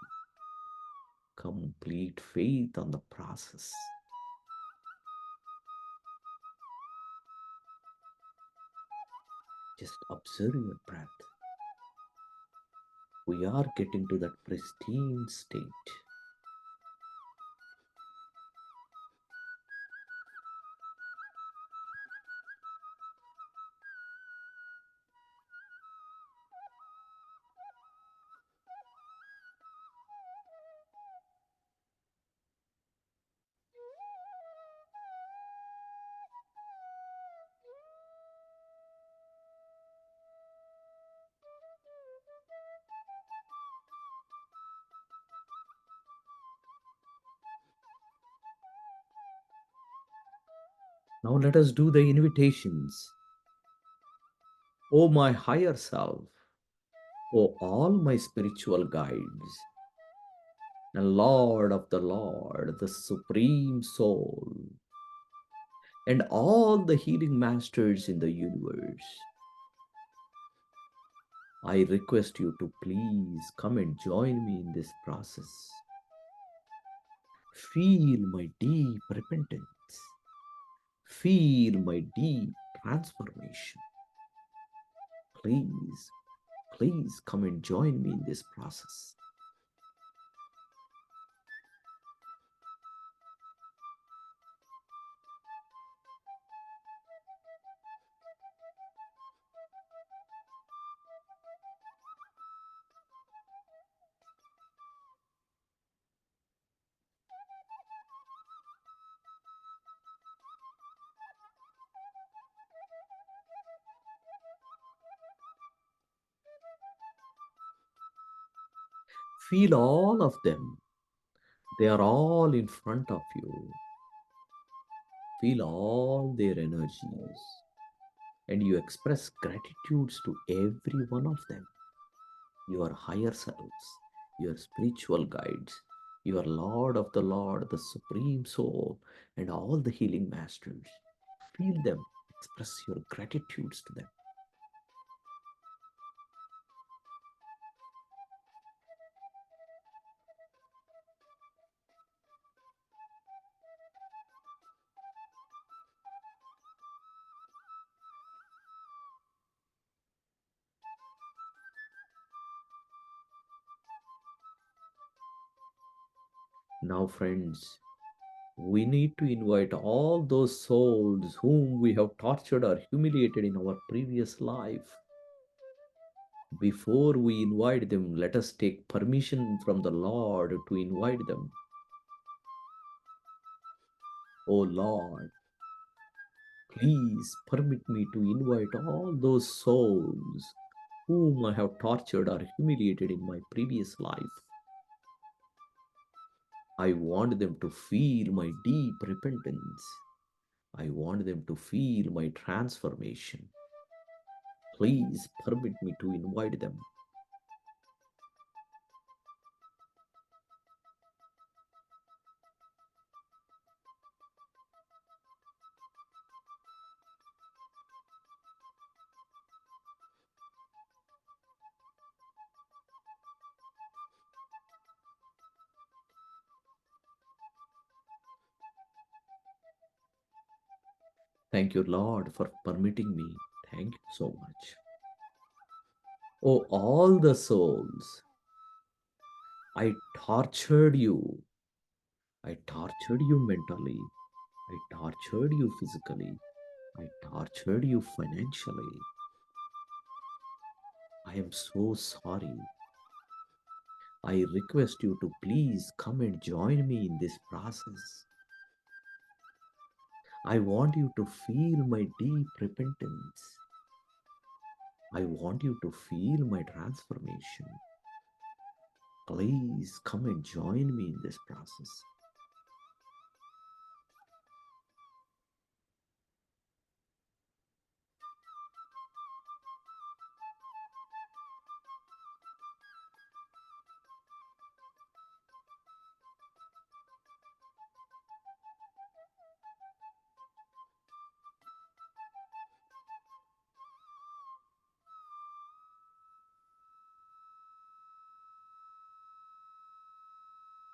Complete faith on the process. Just observe your breath. We are getting to that pristine state. Now let us do the invitations. O my higher self, O all my spiritual guides, and Lord of the Lord, the Supreme Soul, and all the healing masters in the universe, I request you to please come and join me in this process. Feel my deep repentance. Feel my deep transformation. Please, please come and join me in this process. Feel all of them. They are all in front of you. Feel all their energies. And you express gratitudes to every one of them. Your higher selves, your spiritual guides, your Lord of the Lord, the Supreme Soul, and all the healing masters. Feel them. Express your gratitudes to them. Now, friends, we need to invite all those souls whom we have tortured or humiliated in our previous life. Before we invite them, let us take permission from the Lord to invite them. Oh Lord, please permit me to invite all those souls whom I have tortured or humiliated in my previous life. I want them to feel my deep repentance. I want them to feel my transformation. Please permit me to invite them. Thank you, Lord, for permitting me. Thank you so much. Oh, all the souls, I tortured you. I tortured you mentally. I tortured you physically. I tortured you financially. I am so sorry. I request you to please come and join me in this process. I want you to feel my deep repentance. I want you to feel my transformation. Please come and join me in this process.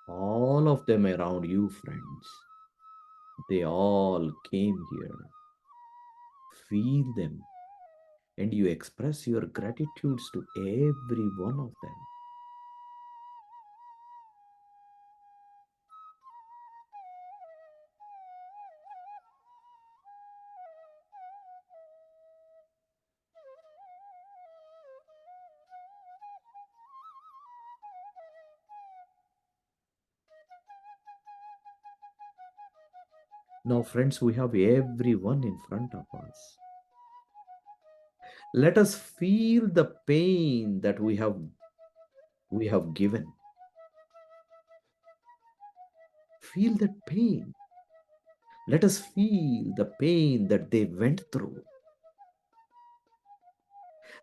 All of them around you, friends, they all came here. Feel them, and you express your gratitudes to every one of them. Now, friends, we have everyone in front of us. Let us feel the pain that we have given. Feel that pain. Let us feel the pain that they went through.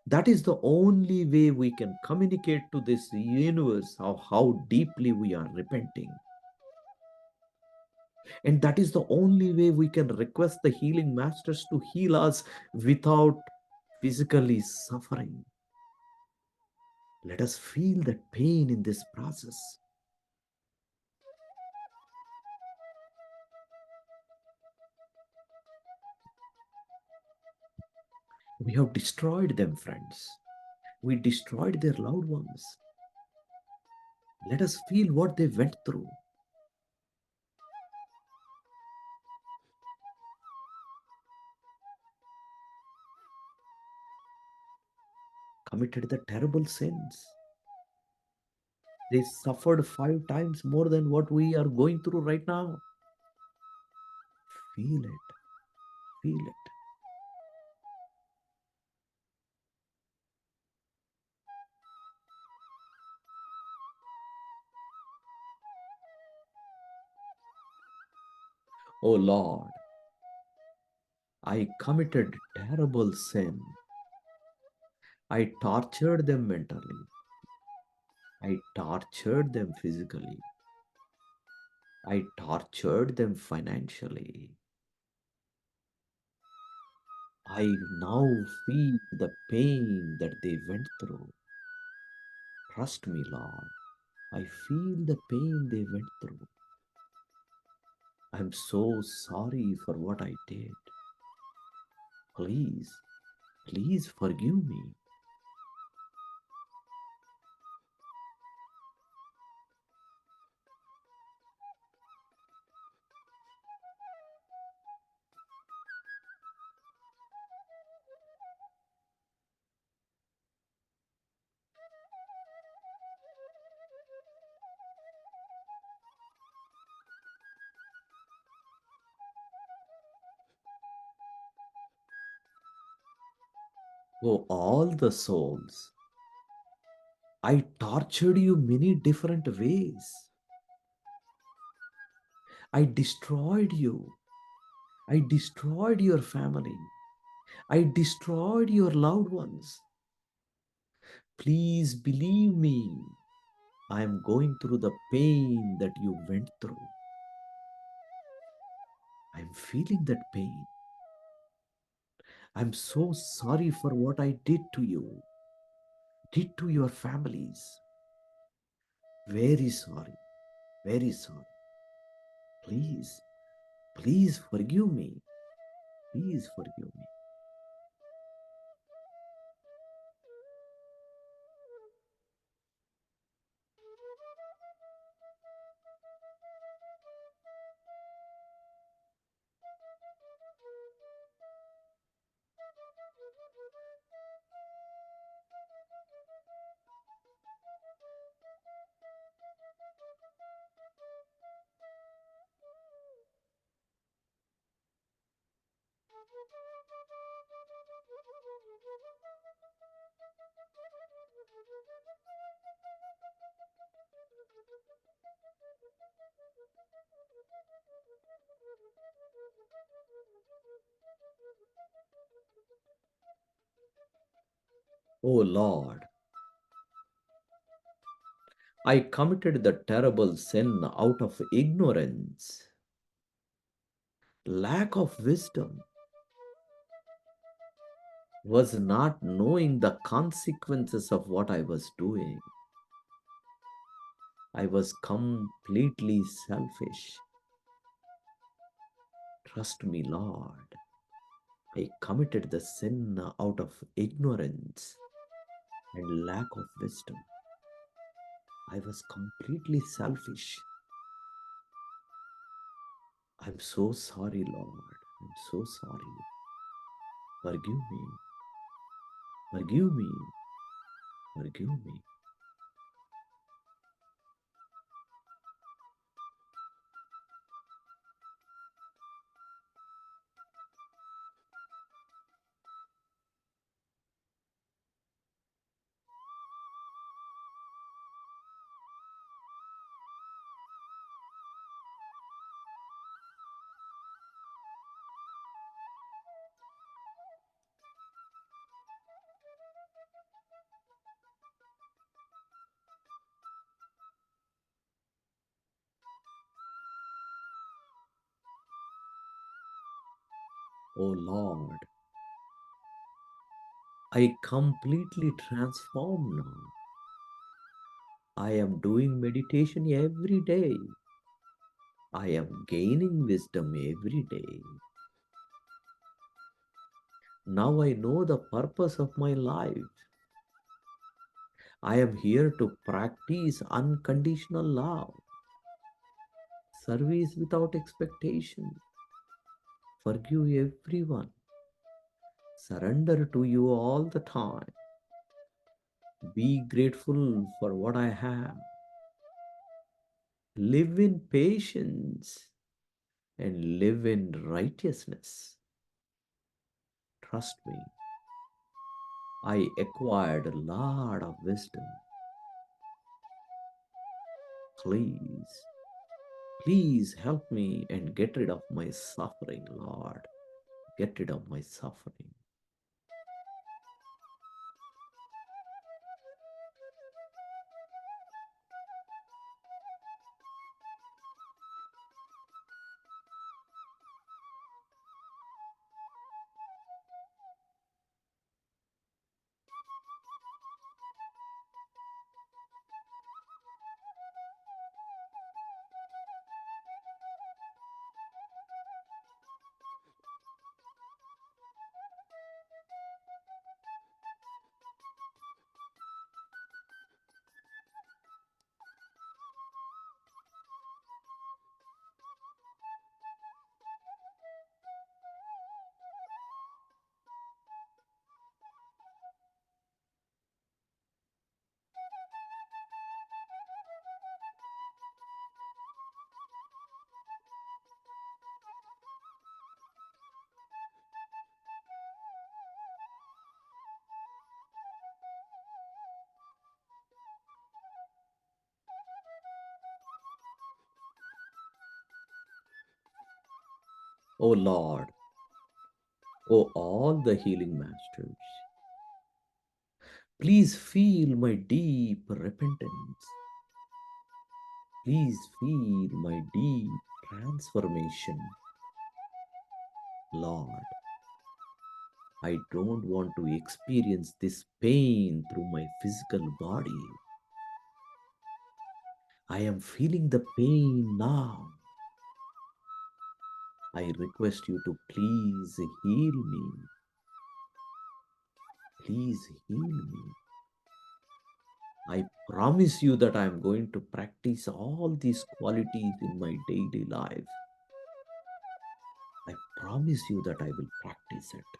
That is the only way we can communicate to this universe of how deeply we are repenting. And that is the only way we can request the healing masters to heal us without physically suffering. Let us feel that pain in this process. We have destroyed them, friends. We destroyed their loved ones. Let us feel what they went through. Committed the terrible sins. They suffered 5 times more than what we are going through right now. Feel it. Feel it. Oh Lord, I committed terrible sin. I tortured them mentally. I tortured them physically. I tortured them financially. I now feel the pain that they went through. Trust me, Lord. I feel the pain they went through. I'm so sorry for what I did. Please, please forgive me. Oh, all the souls, I tortured you many different ways. I destroyed you. I destroyed your family. I destroyed your loved ones. Please believe me. I am going through the pain that you went through. I'm feeling that pain. I'm so sorry for what I did to you, did to your families. Very sorry, very sorry. Please, please forgive me. Please forgive me. Oh Lord, I committed the terrible sin out of ignorance, lack of wisdom, was not knowing the consequences of what I was doing. I was completely selfish. Trust me, Lord. I committed the sin out of ignorance and lack of wisdom. I was completely selfish. I'm so sorry, Lord. I'm so sorry. Forgive me. Forgive me. Forgive me. Oh Lord, I completely transformed now. I am doing meditation every day. I am gaining wisdom every day. Now I know the purpose of my life. I am here to practice unconditional love, service without expectation, forgive everyone, surrender to you all the time, be grateful for what I have, live in patience, and live in righteousness. Trust me, I acquired a lot of wisdom. Please, please help me and get rid of my suffering, Lord. Get rid of my suffering. O Lord, O all the healing masters, please feel my deep repentance. Please feel my deep transformation. Lord, I don't want to experience this pain through my physical body. I am feeling the pain now. I request you to please heal me. Please heal me. I promise you that I am going to practice all these qualities in my daily life. I promise you that I will practice it.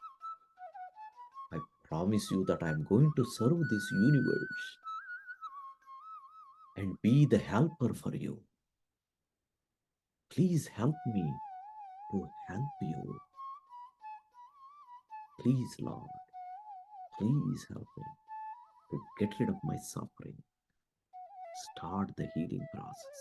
I promise you that I am going to serve this universe and be the helper for you. Please help me to help you. Please, Lord, please help me to get rid of my suffering. Start the healing process.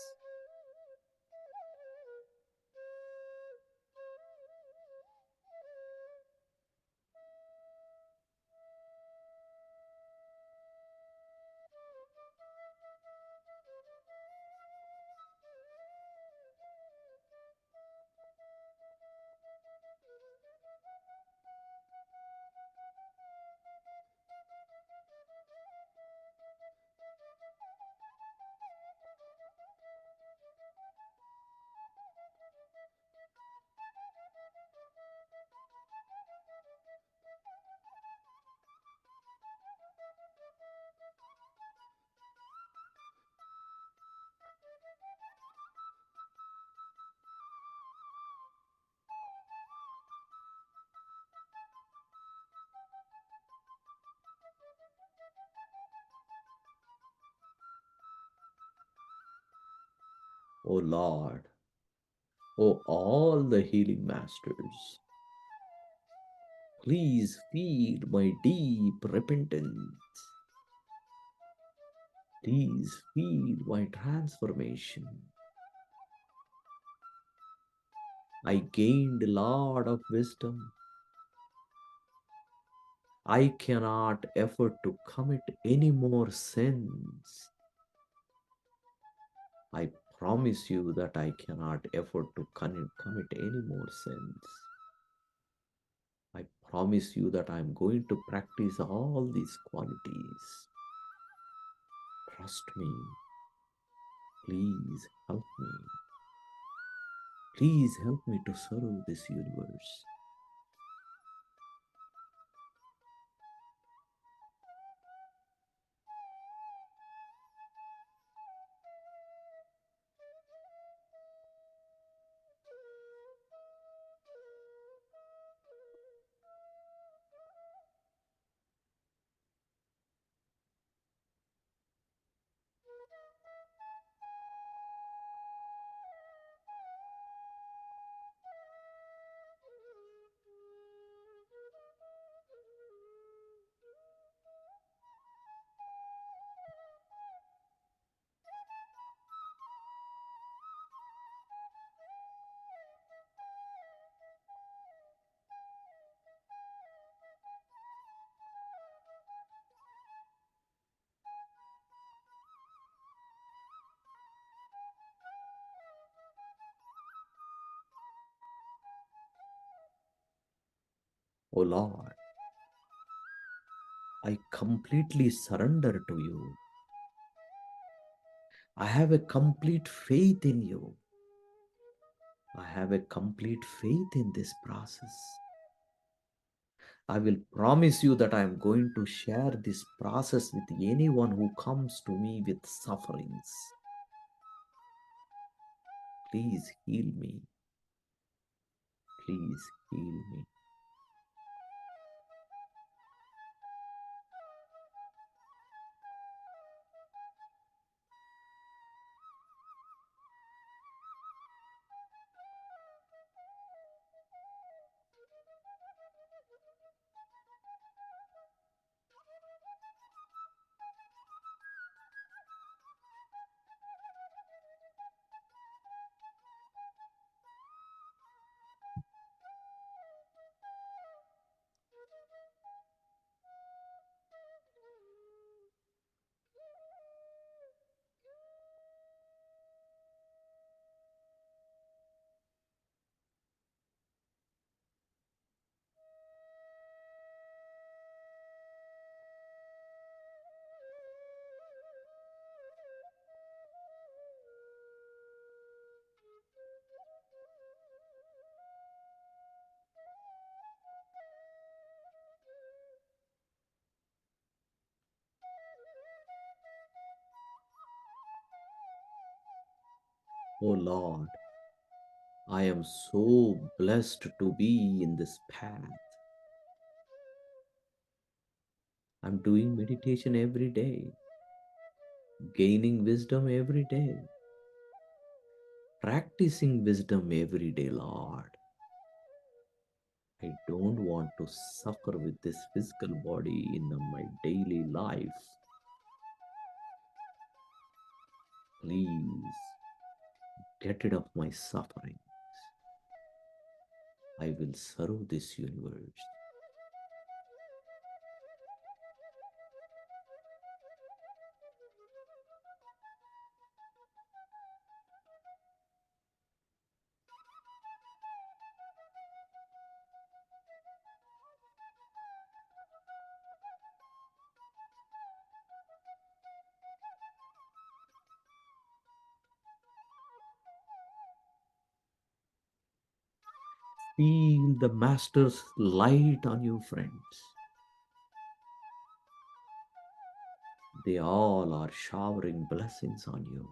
O Lord, O all the healing masters, please feel my deep repentance. Please feel my transformation. I gained a lot of wisdom. I cannot afford to commit any more sins. I promise you that I cannot afford to commit any more sins. I promise you that I am going to practice all these qualities. Trust me. Please help me. Please help me to serve this universe. O Lord, I completely surrender to you. I have a complete faith in you. I have a complete faith in this process. I will promise you that I am going to share this process with anyone who comes to me with sufferings. Please heal me. Please heal me. Oh Lord, I am so blessed to be in this path. I'm doing meditation every day, gaining wisdom every day, practicing wisdom every day, Lord. I don't want to suffer with this physical body in my daily life. Please get rid of my suffering. I will serve this universe. Feel the Master's light on you, friends. They all are showering blessings on you.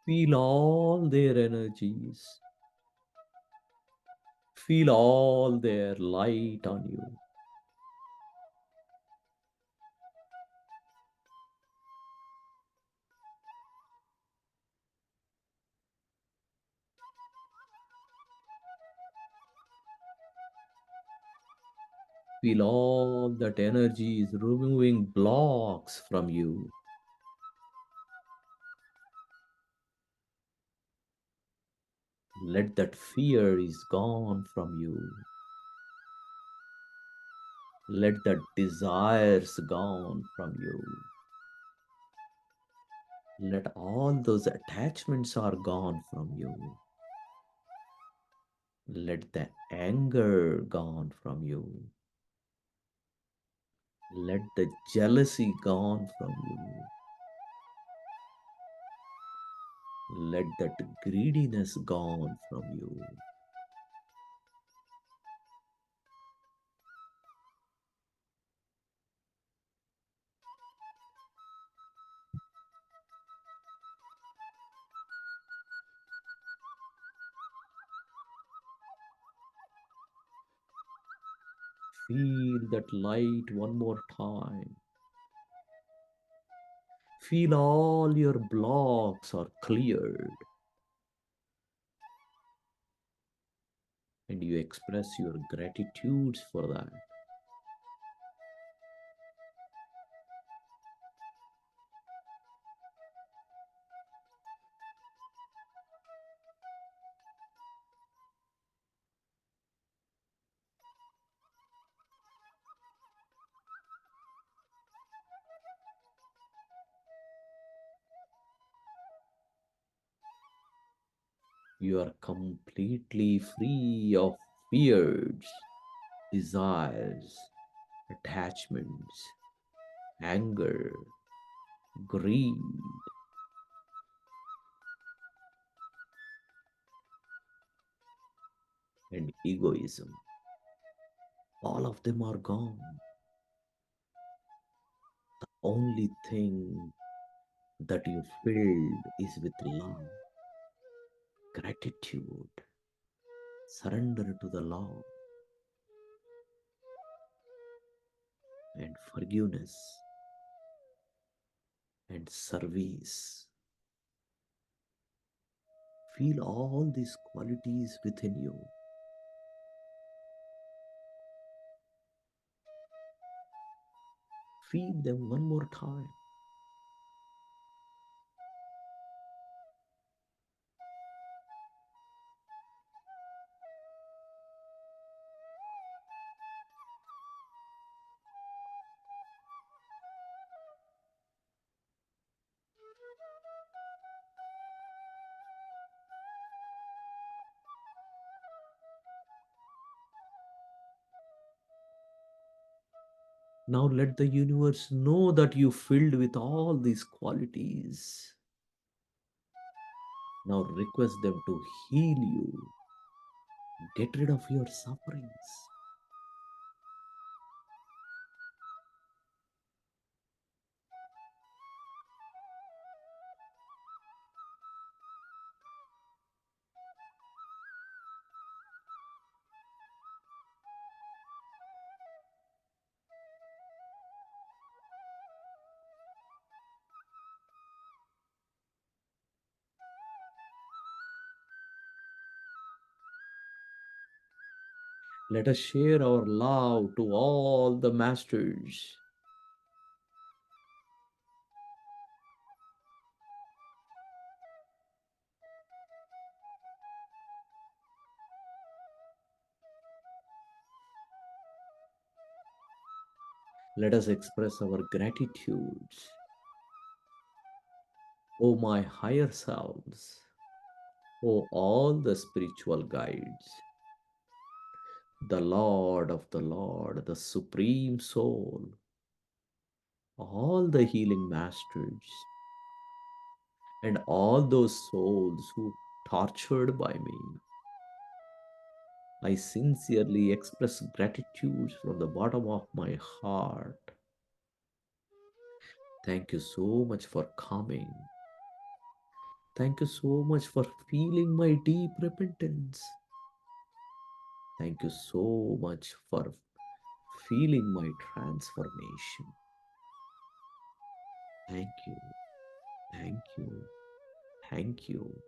Feel all their energies. Feel all their light on you. Feel all that energy is removing blocks from you. Let that fear is gone from you. Let that desires gone from you. Let all those attachments are gone from you. Let the anger gone from you. Let the jealousy gone from you. Let that greediness gone from you. Feel that light one more time. Feel all your blocks are cleared. And you express your gratitudes for that. You are completely free of fears, desires, attachments, anger, greed, and egoism. All of them are gone. The only thing that you filled is with love, gratitude, surrender to the law, and forgiveness and service. Feel all these qualities within you. Feel them one more time. Now let the universe know that you filled with all these qualities. Now request them to heal you. Get rid of your sufferings. Let us share our love to all the masters. Let us express our gratitudes. O my higher selves, O all the spiritual guides, the Lord of the Lord, the Supreme Soul, all the healing masters, and all those souls who tortured by me. I sincerely express gratitude from the bottom of my heart. Thank you so much for coming. Thank you so much for feeling my deep repentance. Thank you so much for feeling my transformation. Thank you. Thank you. Thank you.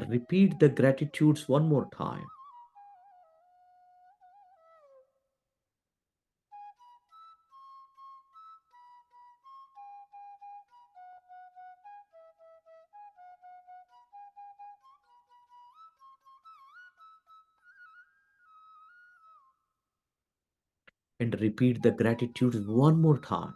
Repeat the gratitudes one more time. And repeat the gratitudes one more time.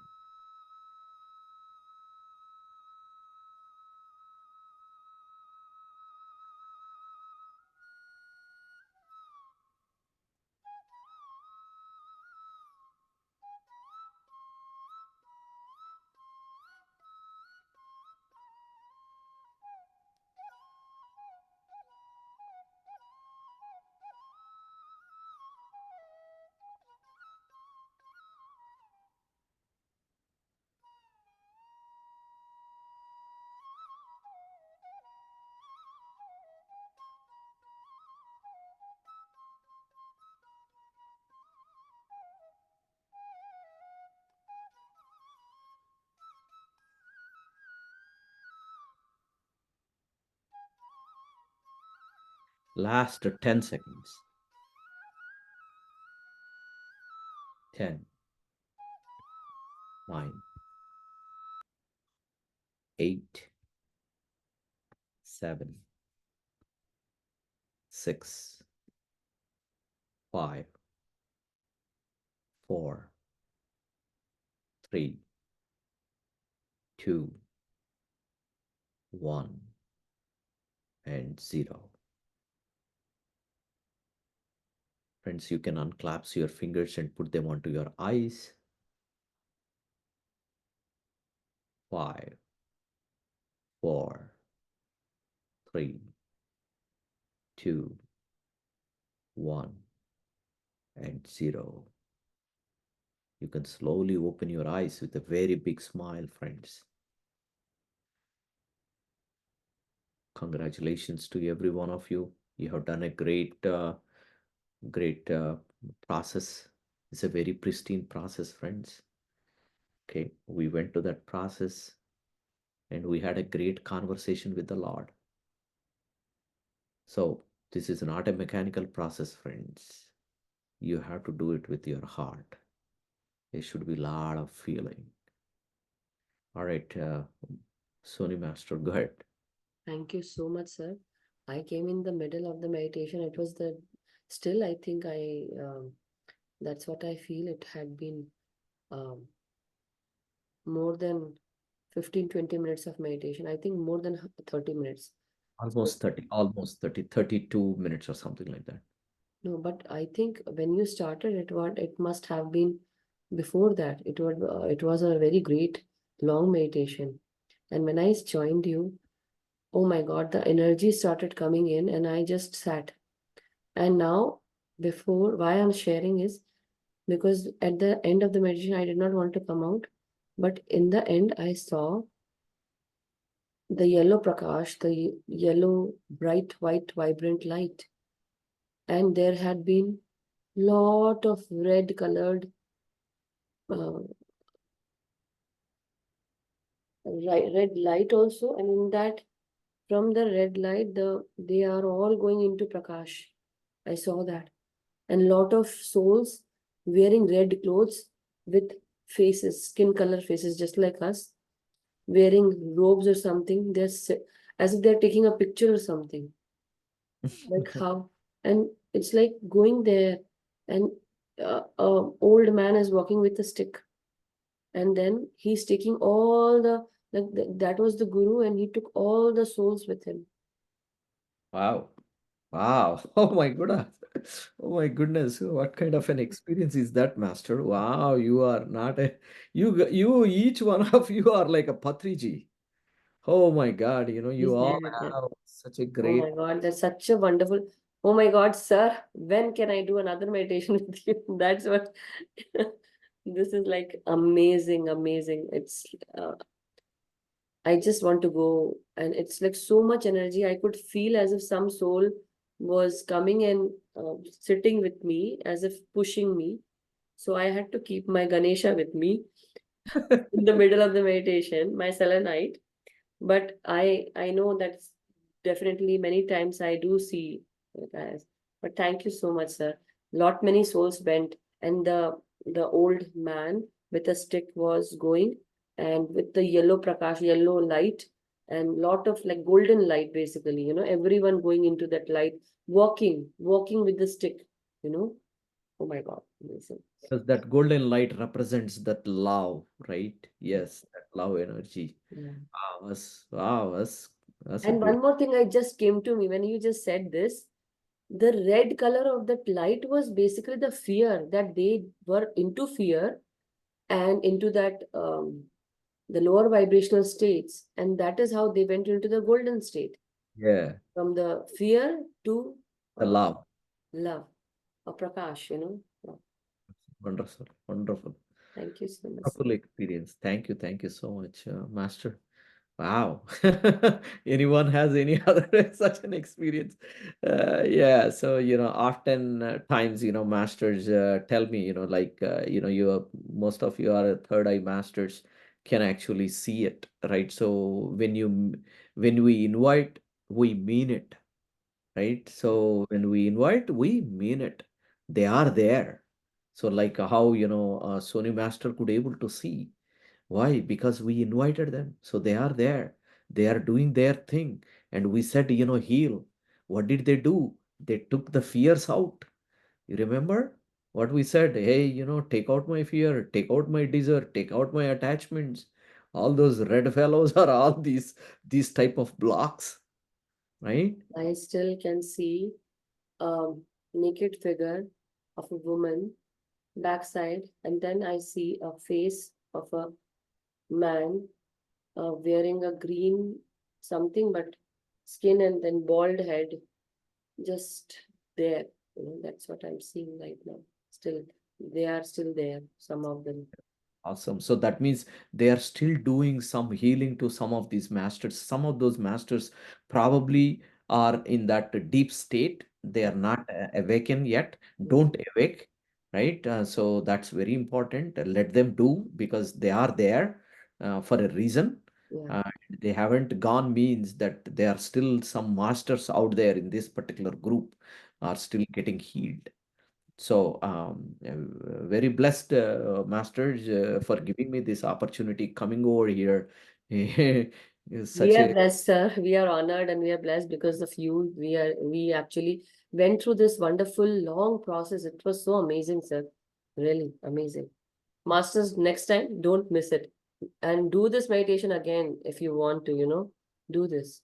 Last 10 seconds. 10, 9, 8, 7, 6, 5, 4, 3, 2, 1, and 0. Friends, you can unclasp your fingers and put them onto your eyes. 5, 4, 3, 2, 1, and 0. You can slowly open your eyes with a very big smile, friends. Congratulations to every one of you. You have done a great process. It's a very pristine process, friends. Okay, we went to that process and we had a great conversation with the Lord. So this is not a mechanical process, friends. You have to do it with your heart. There should be a lot of feeling. All right, Sony Master, go ahead. Thank you so much, sir. I came in the middle of the meditation. It was still, I think that's what I feel. It had been more than 15-20 minutes of meditation. I think more than 30 minutes. Almost 32 minutes or something like that. No, but I think when you started it must have been before that. It was a very great long meditation. And when I joined you, oh my God, the energy started coming in and I just sat. And now, why I'm sharing is because at the end of the meditation, I did not want to come out. But in the end, I saw the yellow prakash, the yellow, bright, white, vibrant light. And there had been lot of red colored red light also. And in that, from the red light, they are all going into prakash. I saw that. And lot of souls wearing red clothes with faces, skin color faces, just like us, wearing robes or something. As if they're taking a picture or something. Like how? And it's like going there, and old man is walking with a stick, and then he's taking all that was the guru, and he took all the souls with him. Wow. Wow. Oh my goodness. Oh my goodness. What kind of an experience is that, Master? Wow, you are not a you each one of you are like a Patriji. Oh my God, you Is all there? Yeah. have such a Oh great my God, that's such a wonderful. Oh my God, sir, when can I do another meditation with you? That's what this is like amazing, amazing. It's I just want to go, and it's like so much energy. I could feel as if some soul was coming and sitting with me, as if pushing me. So I had to keep my Ganesha with me in the middle of the meditation, my selenite. But I know that definitely many times I do see it as. But thank you so much, sir. Lot many souls went, and the old man with a stick was going, and with the yellow prakash, yellow light, and lot of like golden light, basically. Everyone going into that light, walking with the stick. You know. Oh my God, amazing. because that golden light represents that love, right? Yes, that love energy. Yeah. Wow, that's a And one beautiful. more thing I just came to me when you just said this. The red color of that light was basically the fear that they were into fear and into that the lower vibrational states, and that is how they went into the golden state Yeah, from the fear to the love. love or prakash. Wow. Wonderful, wonderful. Thank you so much. Wonderful experience. Thank you so much, Master. Wow. Anyone has any other such an experience? Yeah. So, often times, masters tell me, like, most of you are third eye masters can actually see it, right? So when we invite, we mean it, right? So when we invite, we mean it. They are there. So like how, Sony Master could able to see. Why? Because we invited them. So they are there. They are doing their thing. And we said, heal. What did they do? They took the fears out. You remember what we said? Hey, take out my fear, take out my desire, take out my attachments. All those red fellows are all these type of blocks, right? I still can see a naked figure of a woman backside, and then I see a face of a man wearing a green something, but skin and then bald head, just there. That's what I'm seeing right now. Still, they are still there, some of them. Awesome. So that means they are still doing some healing to some of these masters. Some of those masters probably are in that deep state. They are not awakened yet. Don't awake, right? So that's very important. Let them do because they are there for a reason. Yeah. Uh, they haven't gone means that there are still some masters out there in this particular group are still getting healed. So, very blessed, masters, for giving me this opportunity coming over here. Is We such are a blessed, sir. We are honored and we are blessed because of you. We actually went through this wonderful long process. It was so amazing, sir. Really amazing. Masters, next time, don't miss it. And do this meditation again if you want to, do this.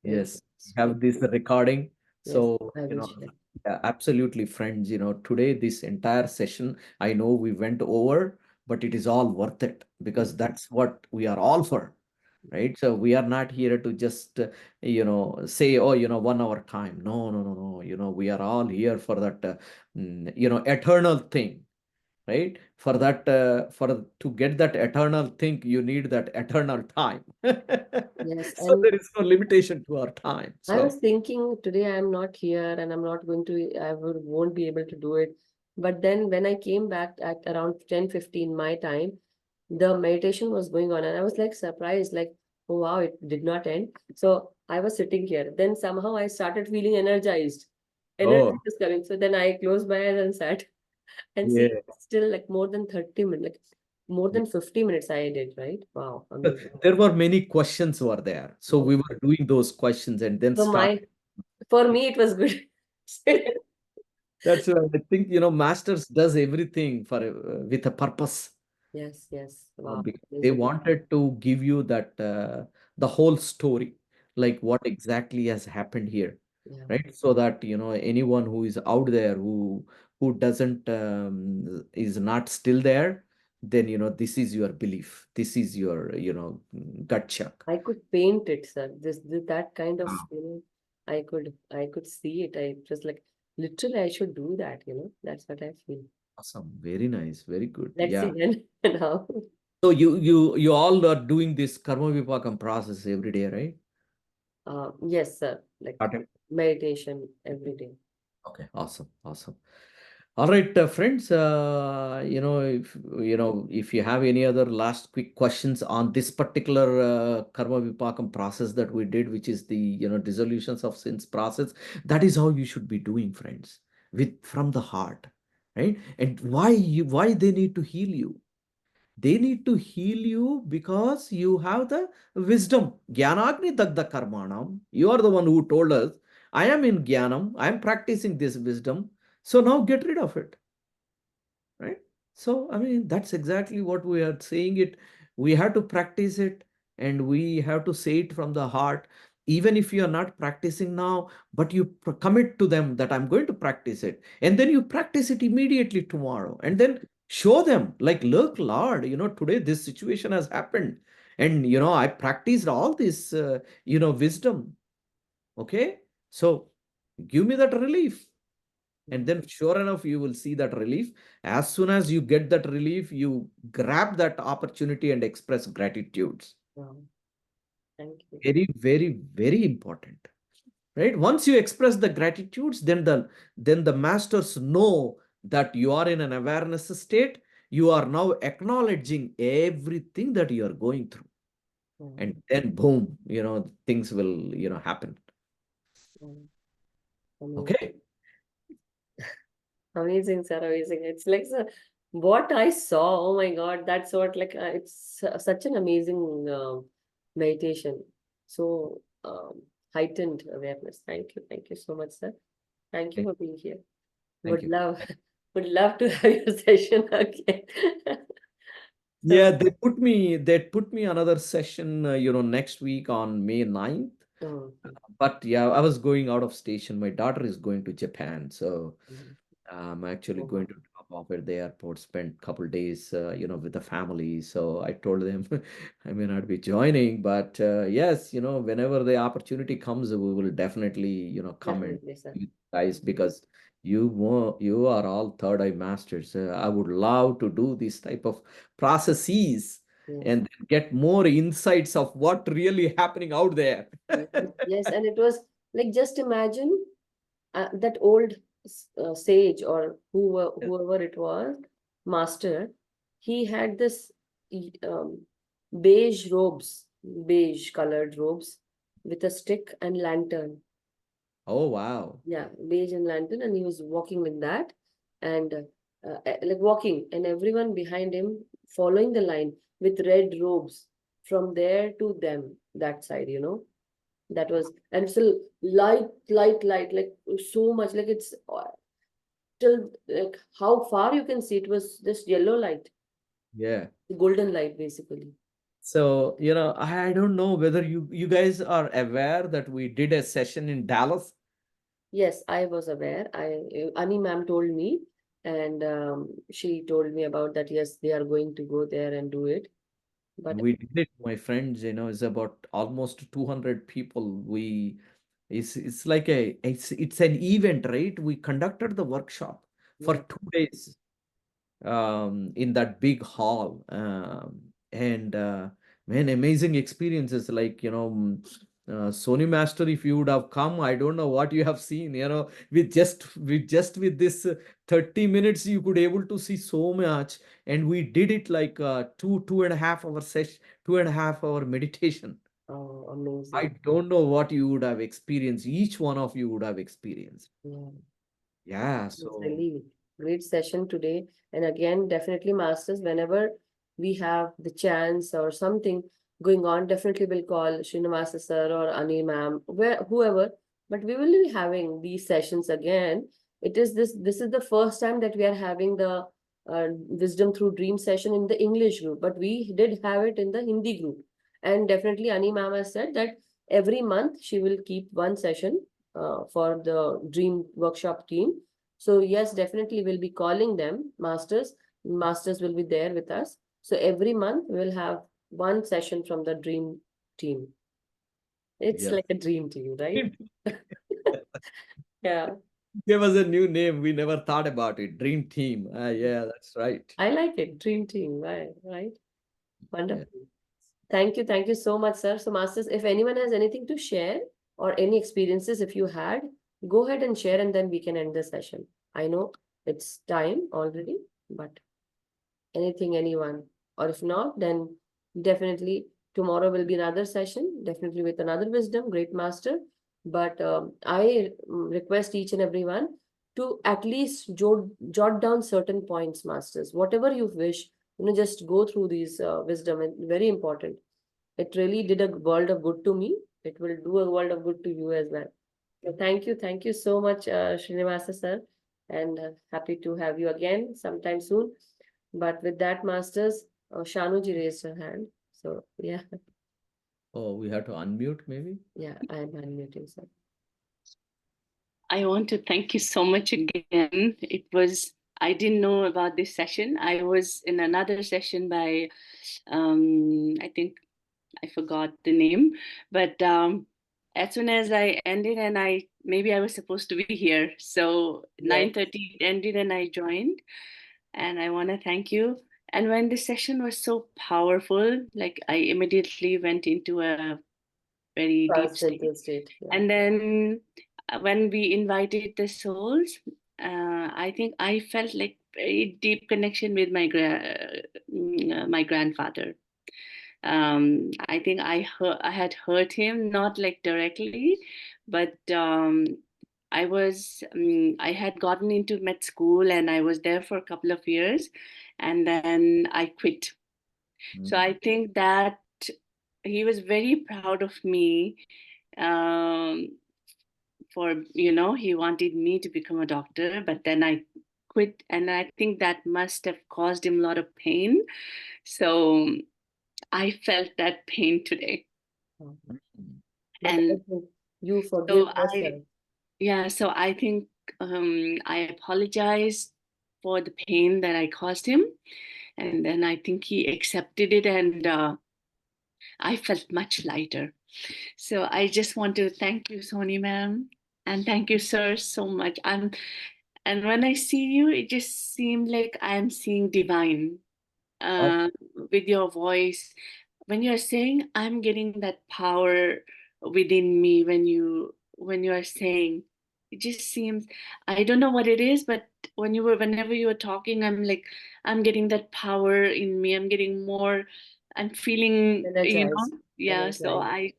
yes, It's have this recording. Yes, So, I will share. absolutely, friends. Today this entire session, I know we went over, but it is all worth it because that's what we are all for. Right, so we are not here to just say, oh, 1 hour time. No, no, no, no, we are all here for that eternal thing, right? For that for to get that eternal thing, you need that eternal time. Yes, So and there is no limitation to our time. I was So thinking today I'm not here and I'm not going to, won't be able to do it. But then when I came back at around 10:15 my time, the meditation was going on and I was like surprised, like, oh wow, it did not end. So I was sitting here. Then somehow I started feeling energized. Energy oh was coming. So then I closed my eyes and sat and see yeah. still like more than 30 minutes, like more than 50 minutes I did, right? Wow, amazing. There were many questions were there, so Yes. we were doing those questions and then So start. for me, it was good. That's why I think masters does everything for with a purpose. Yes, yes. Wow, Because they amazing. wanted to give you that the whole story, like what exactly has happened here. Yeah. right? So that, anyone who is out there who doesn't, is not still there, then, this is your belief. This is your, gut check. I could paint it, sir. That kind of, Wow. I could see it. I just like, literally, I should do that, That's what I feel. Awesome. Very nice. Very good. Let's Yeah. see when and how. So you all are doing this Karmavipakam process every day, right? Yes, sir. Like Okay. meditation every day. Okay. Awesome. Awesome. All right, friends. If you have any other last quick questions on this particular Karmavipakam process that we did, which is the dissolutions of sins process, that is how you should be doing, friends, from the heart, right? And why they need to heal you? They need to heal you because you have the wisdom. Jnanagni dagda karmanam. You are the one who told us, I am in Jnanam, I am practicing this wisdom. So now get rid of it. Right? So, I mean, that's exactly what we are saying it. We have to practice it and we have to say it from the heart. Even if you are not practicing now, but you commit to them that I'm going to practice it. And then you practice it immediately tomorrow. And then show them, like, look, Lord, today this situation has happened. And, I practiced all this, wisdom. Okay. So give me that relief. And then sure enough, you will see that relief. As soon as you get that relief, you grab that opportunity and express gratitudes. Wow. Thank you. Very, very, very important. Right? Once you express the gratitudes, then the masters know that you are in an awareness state. You are now acknowledging everything that you are going through. And then boom, things will, happen. Okay. Amazing, sir. Amazing. It's like, sir, what I saw. Oh my God, that's what, like, it's such an amazing meditation. So heightened awareness. Thank you. Thank you so much, sir. Thank you for being here. Thank you. Would love to have your session again. Yeah, they put me another session, next week on May 9th. Oh, But yeah, I was going out of station. My daughter is going to Japan, so okay. I'm actually Oh, going to drop off at the airport, spend a couple days, with the family. So I told them I may not be joining, but yes, whenever the opportunity comes, we will definitely, come and definitely, sir. see you guys, because you are all third eye masters. I would love to do this type of processes Yes. and get more insights of what really happening out there. Yes, and it was like, just imagine that old sage or whoever it was, master, he had this um, beige robes, beige colored robes with a stick and lantern. Oh, wow. Yeah, beige and lantern, and he was walking with that, and like walking, and everyone behind him following the line with red robes from there to them, that side, that was, and it's a light, like so much, like it's till, like, how far you can see, it was just yellow light, Yeah. golden light, basically. So, I don't know whether you guys are aware that we did a session in Dallas. Yes, I was aware. Ani ma'am told me, and she told me about that. Yes, they are going to go there and do it. But We did it, my friends, it's about almost 200 people. It's like it's an event, right? We conducted the workshop for yeah, 2 days in that big hall. And man, amazing experiences, like, Sony Master, if you would have come, I don't know what you have seen, with this 30 minutes, you could able to see so much. And we did it like 2.5 hour session, 2.5 hour meditation. oh, I amazing. don't know what you would have experienced. Each one of you would have experienced. Yeah. Yeah, It's so really great session today. And again, definitely, masters, whenever we have the chance or something going on, definitely we'll call Srinivasa sir or Ani ma'am, whoever. But we will be having these sessions again. This is the first time that we are having the wisdom through dream session in the English group, but we did have it in the Hindi group. And definitely Ani ma'am has said that every month she will keep one session for the dream workshop team. So yes, definitely we'll be calling them masters. Masters will be there with us. So every month we'll have one session from the dream team. It's Yes. like a dream team, right? Yeah, Give us a new name. We never thought about it. Dream Team. Yeah, that's right. I like it. Dream team, right? Right. Yeah. Wonderful. Thank you so much, sir. So, masters, if anyone has anything to share or any experiences, if you had, go ahead and share, and then we can end the session. I know it's time already, but anything, anyone, or if not, then definitely tomorrow will be another session, definitely with another wisdom, great master. But I request each and everyone to at least jot down certain points, masters, whatever you wish, just go through these wisdom, and very important. It really did a world of good to me. It will do a world of good to you as well. So thank you so much, Srinivasa sir, and happy to have you again sometime soon. But with that, masters, Shanuji raised her hand. So yeah, Oh, we have to unmute maybe? yeah, I am unmuting, sir. I want to thank you so much again. I didn't know about this session. I was in another session by, I think I forgot the name, but as soon as I ended, and maybe I was supposed to be here. So Yes. 9:30 ended and I joined, and I want to thank you. And when the session was so powerful, like I immediately went into a very deep state. Transcendental state. Yeah. And then when we invited the souls, I think I felt like very deep connection with my grandfather. I think I had heard him, not like directly, but I had gotten into med school and I was there for a couple of years, and then I quit. So I think that he was very proud of me, for he wanted me to become a doctor, but then I quit, and I think that must have caused him a lot of pain. So I felt that pain today. But And I think you forgive so yourself. so I think I apologized for the pain that I caused him, and then I think he accepted it, and I felt much lighter. So I just want to thank you, Soni ma'am, and thank you, sir, so much. And when I see you, it just seemed like I'm seeing divine with your voice. When you're saying, I'm getting that power within me. When you are saying, it just seems, I don't know what it is, but whenever you were talking, I'm getting that power in me. I'm getting more. I'm feeling, Energized. yeah. So Energized.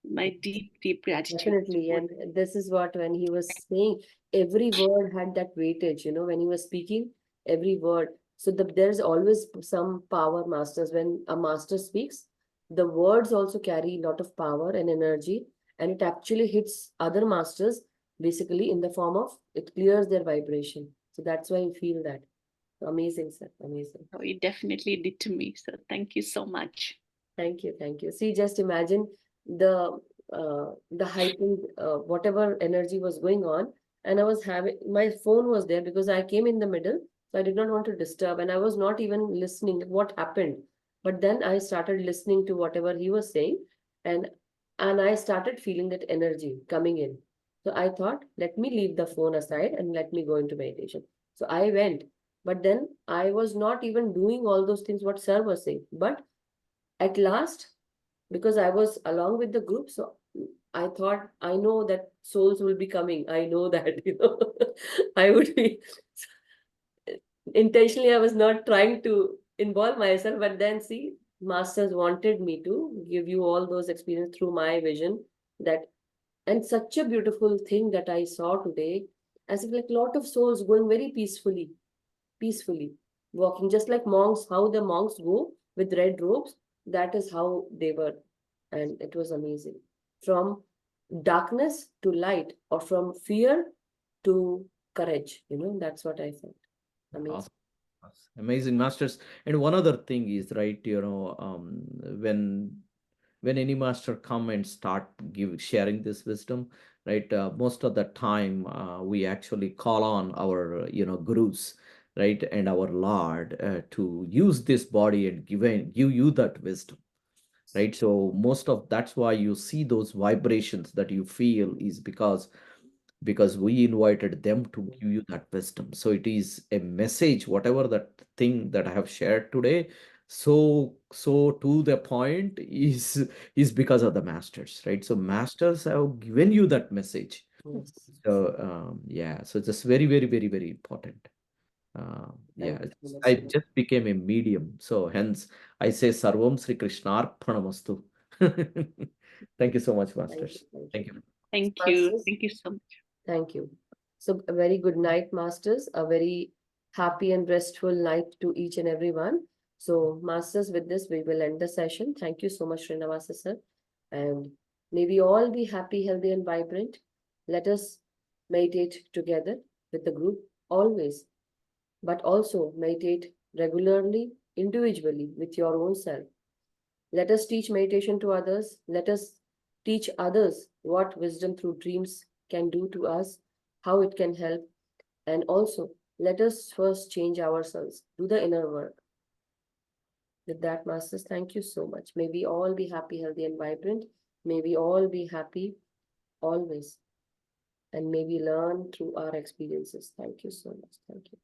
my deep gratitude. Definitely. And this is what, when he was saying, every word had that weightage, when he was speaking, every word. So there's always some power, masters. When a master speaks, the words also carry a lot of power and energy, and it actually hits other masters basically in the form of, it clears their vibration. So that's why you feel that. Amazing, sir. Amazing. So it definitely did to me. So thank you so much. Thank you, thank you. See, just imagine the heightened whatever energy was going on, and I was having, my phone was there because I came in the middle, so I did not want to disturb, and I was not even listening what happened. But then I started listening to whatever he was saying, and I started feeling that energy coming in. So I thought, let me leave the phone aside and let me go into meditation. So I went, but then I was not even doing all those things what sir was saying. But at last, because I was along with the group, so I thought, I know that souls will be coming. I know that, I would be intentionally, I was not trying to involve myself, but then see, masters wanted me to give you all those experiences through my vision. That, and such a beautiful thing that I saw today, as if like lot of souls going very peacefully, walking just like monks, how the monks go with red robes, that is how they were. And it was amazing. From darkness to light, or from fear to courage, that's what I felt. Amazing. Awesome. Amazing, masters. And one other thing is, right, when when any master come and start sharing this wisdom, right? Most of the time, we actually call on our, gurus, right, and our Lord to use this body and give you that wisdom, right? So most of that's why you see those vibrations that you feel is because we invited them to give you that wisdom. So it is a message, whatever that thing that I have shared today. So to the point is because of the masters, right? So masters have given you that message. Yes. So yeah, so it's just very, very, very, very important. Yeah, Thank you so much, I sir. just became a medium. So hence I say Sarvam Sri Krishnarpanamastu. Thank you so much, Thank you. masters. Thank you. Thank you. Masters, Thank you so much. thank you. So a very good night, masters. A very happy and restful night to each and every one. So masters, with this, we will end the session. Thank you so much, Srinivasa sir. And may we all be happy, healthy, and vibrant. Let us meditate together with the group always, but also meditate regularly, individually, with your own self. Let us teach meditation to others. Let us teach others what wisdom through dreams can do to us, how it can help. And also, let us first change ourselves, do the inner work. With that, masters, thank you so much. May we all be happy, healthy, and vibrant. May we all be happy always. And may we learn through our experiences. Thank you so much. Thank you.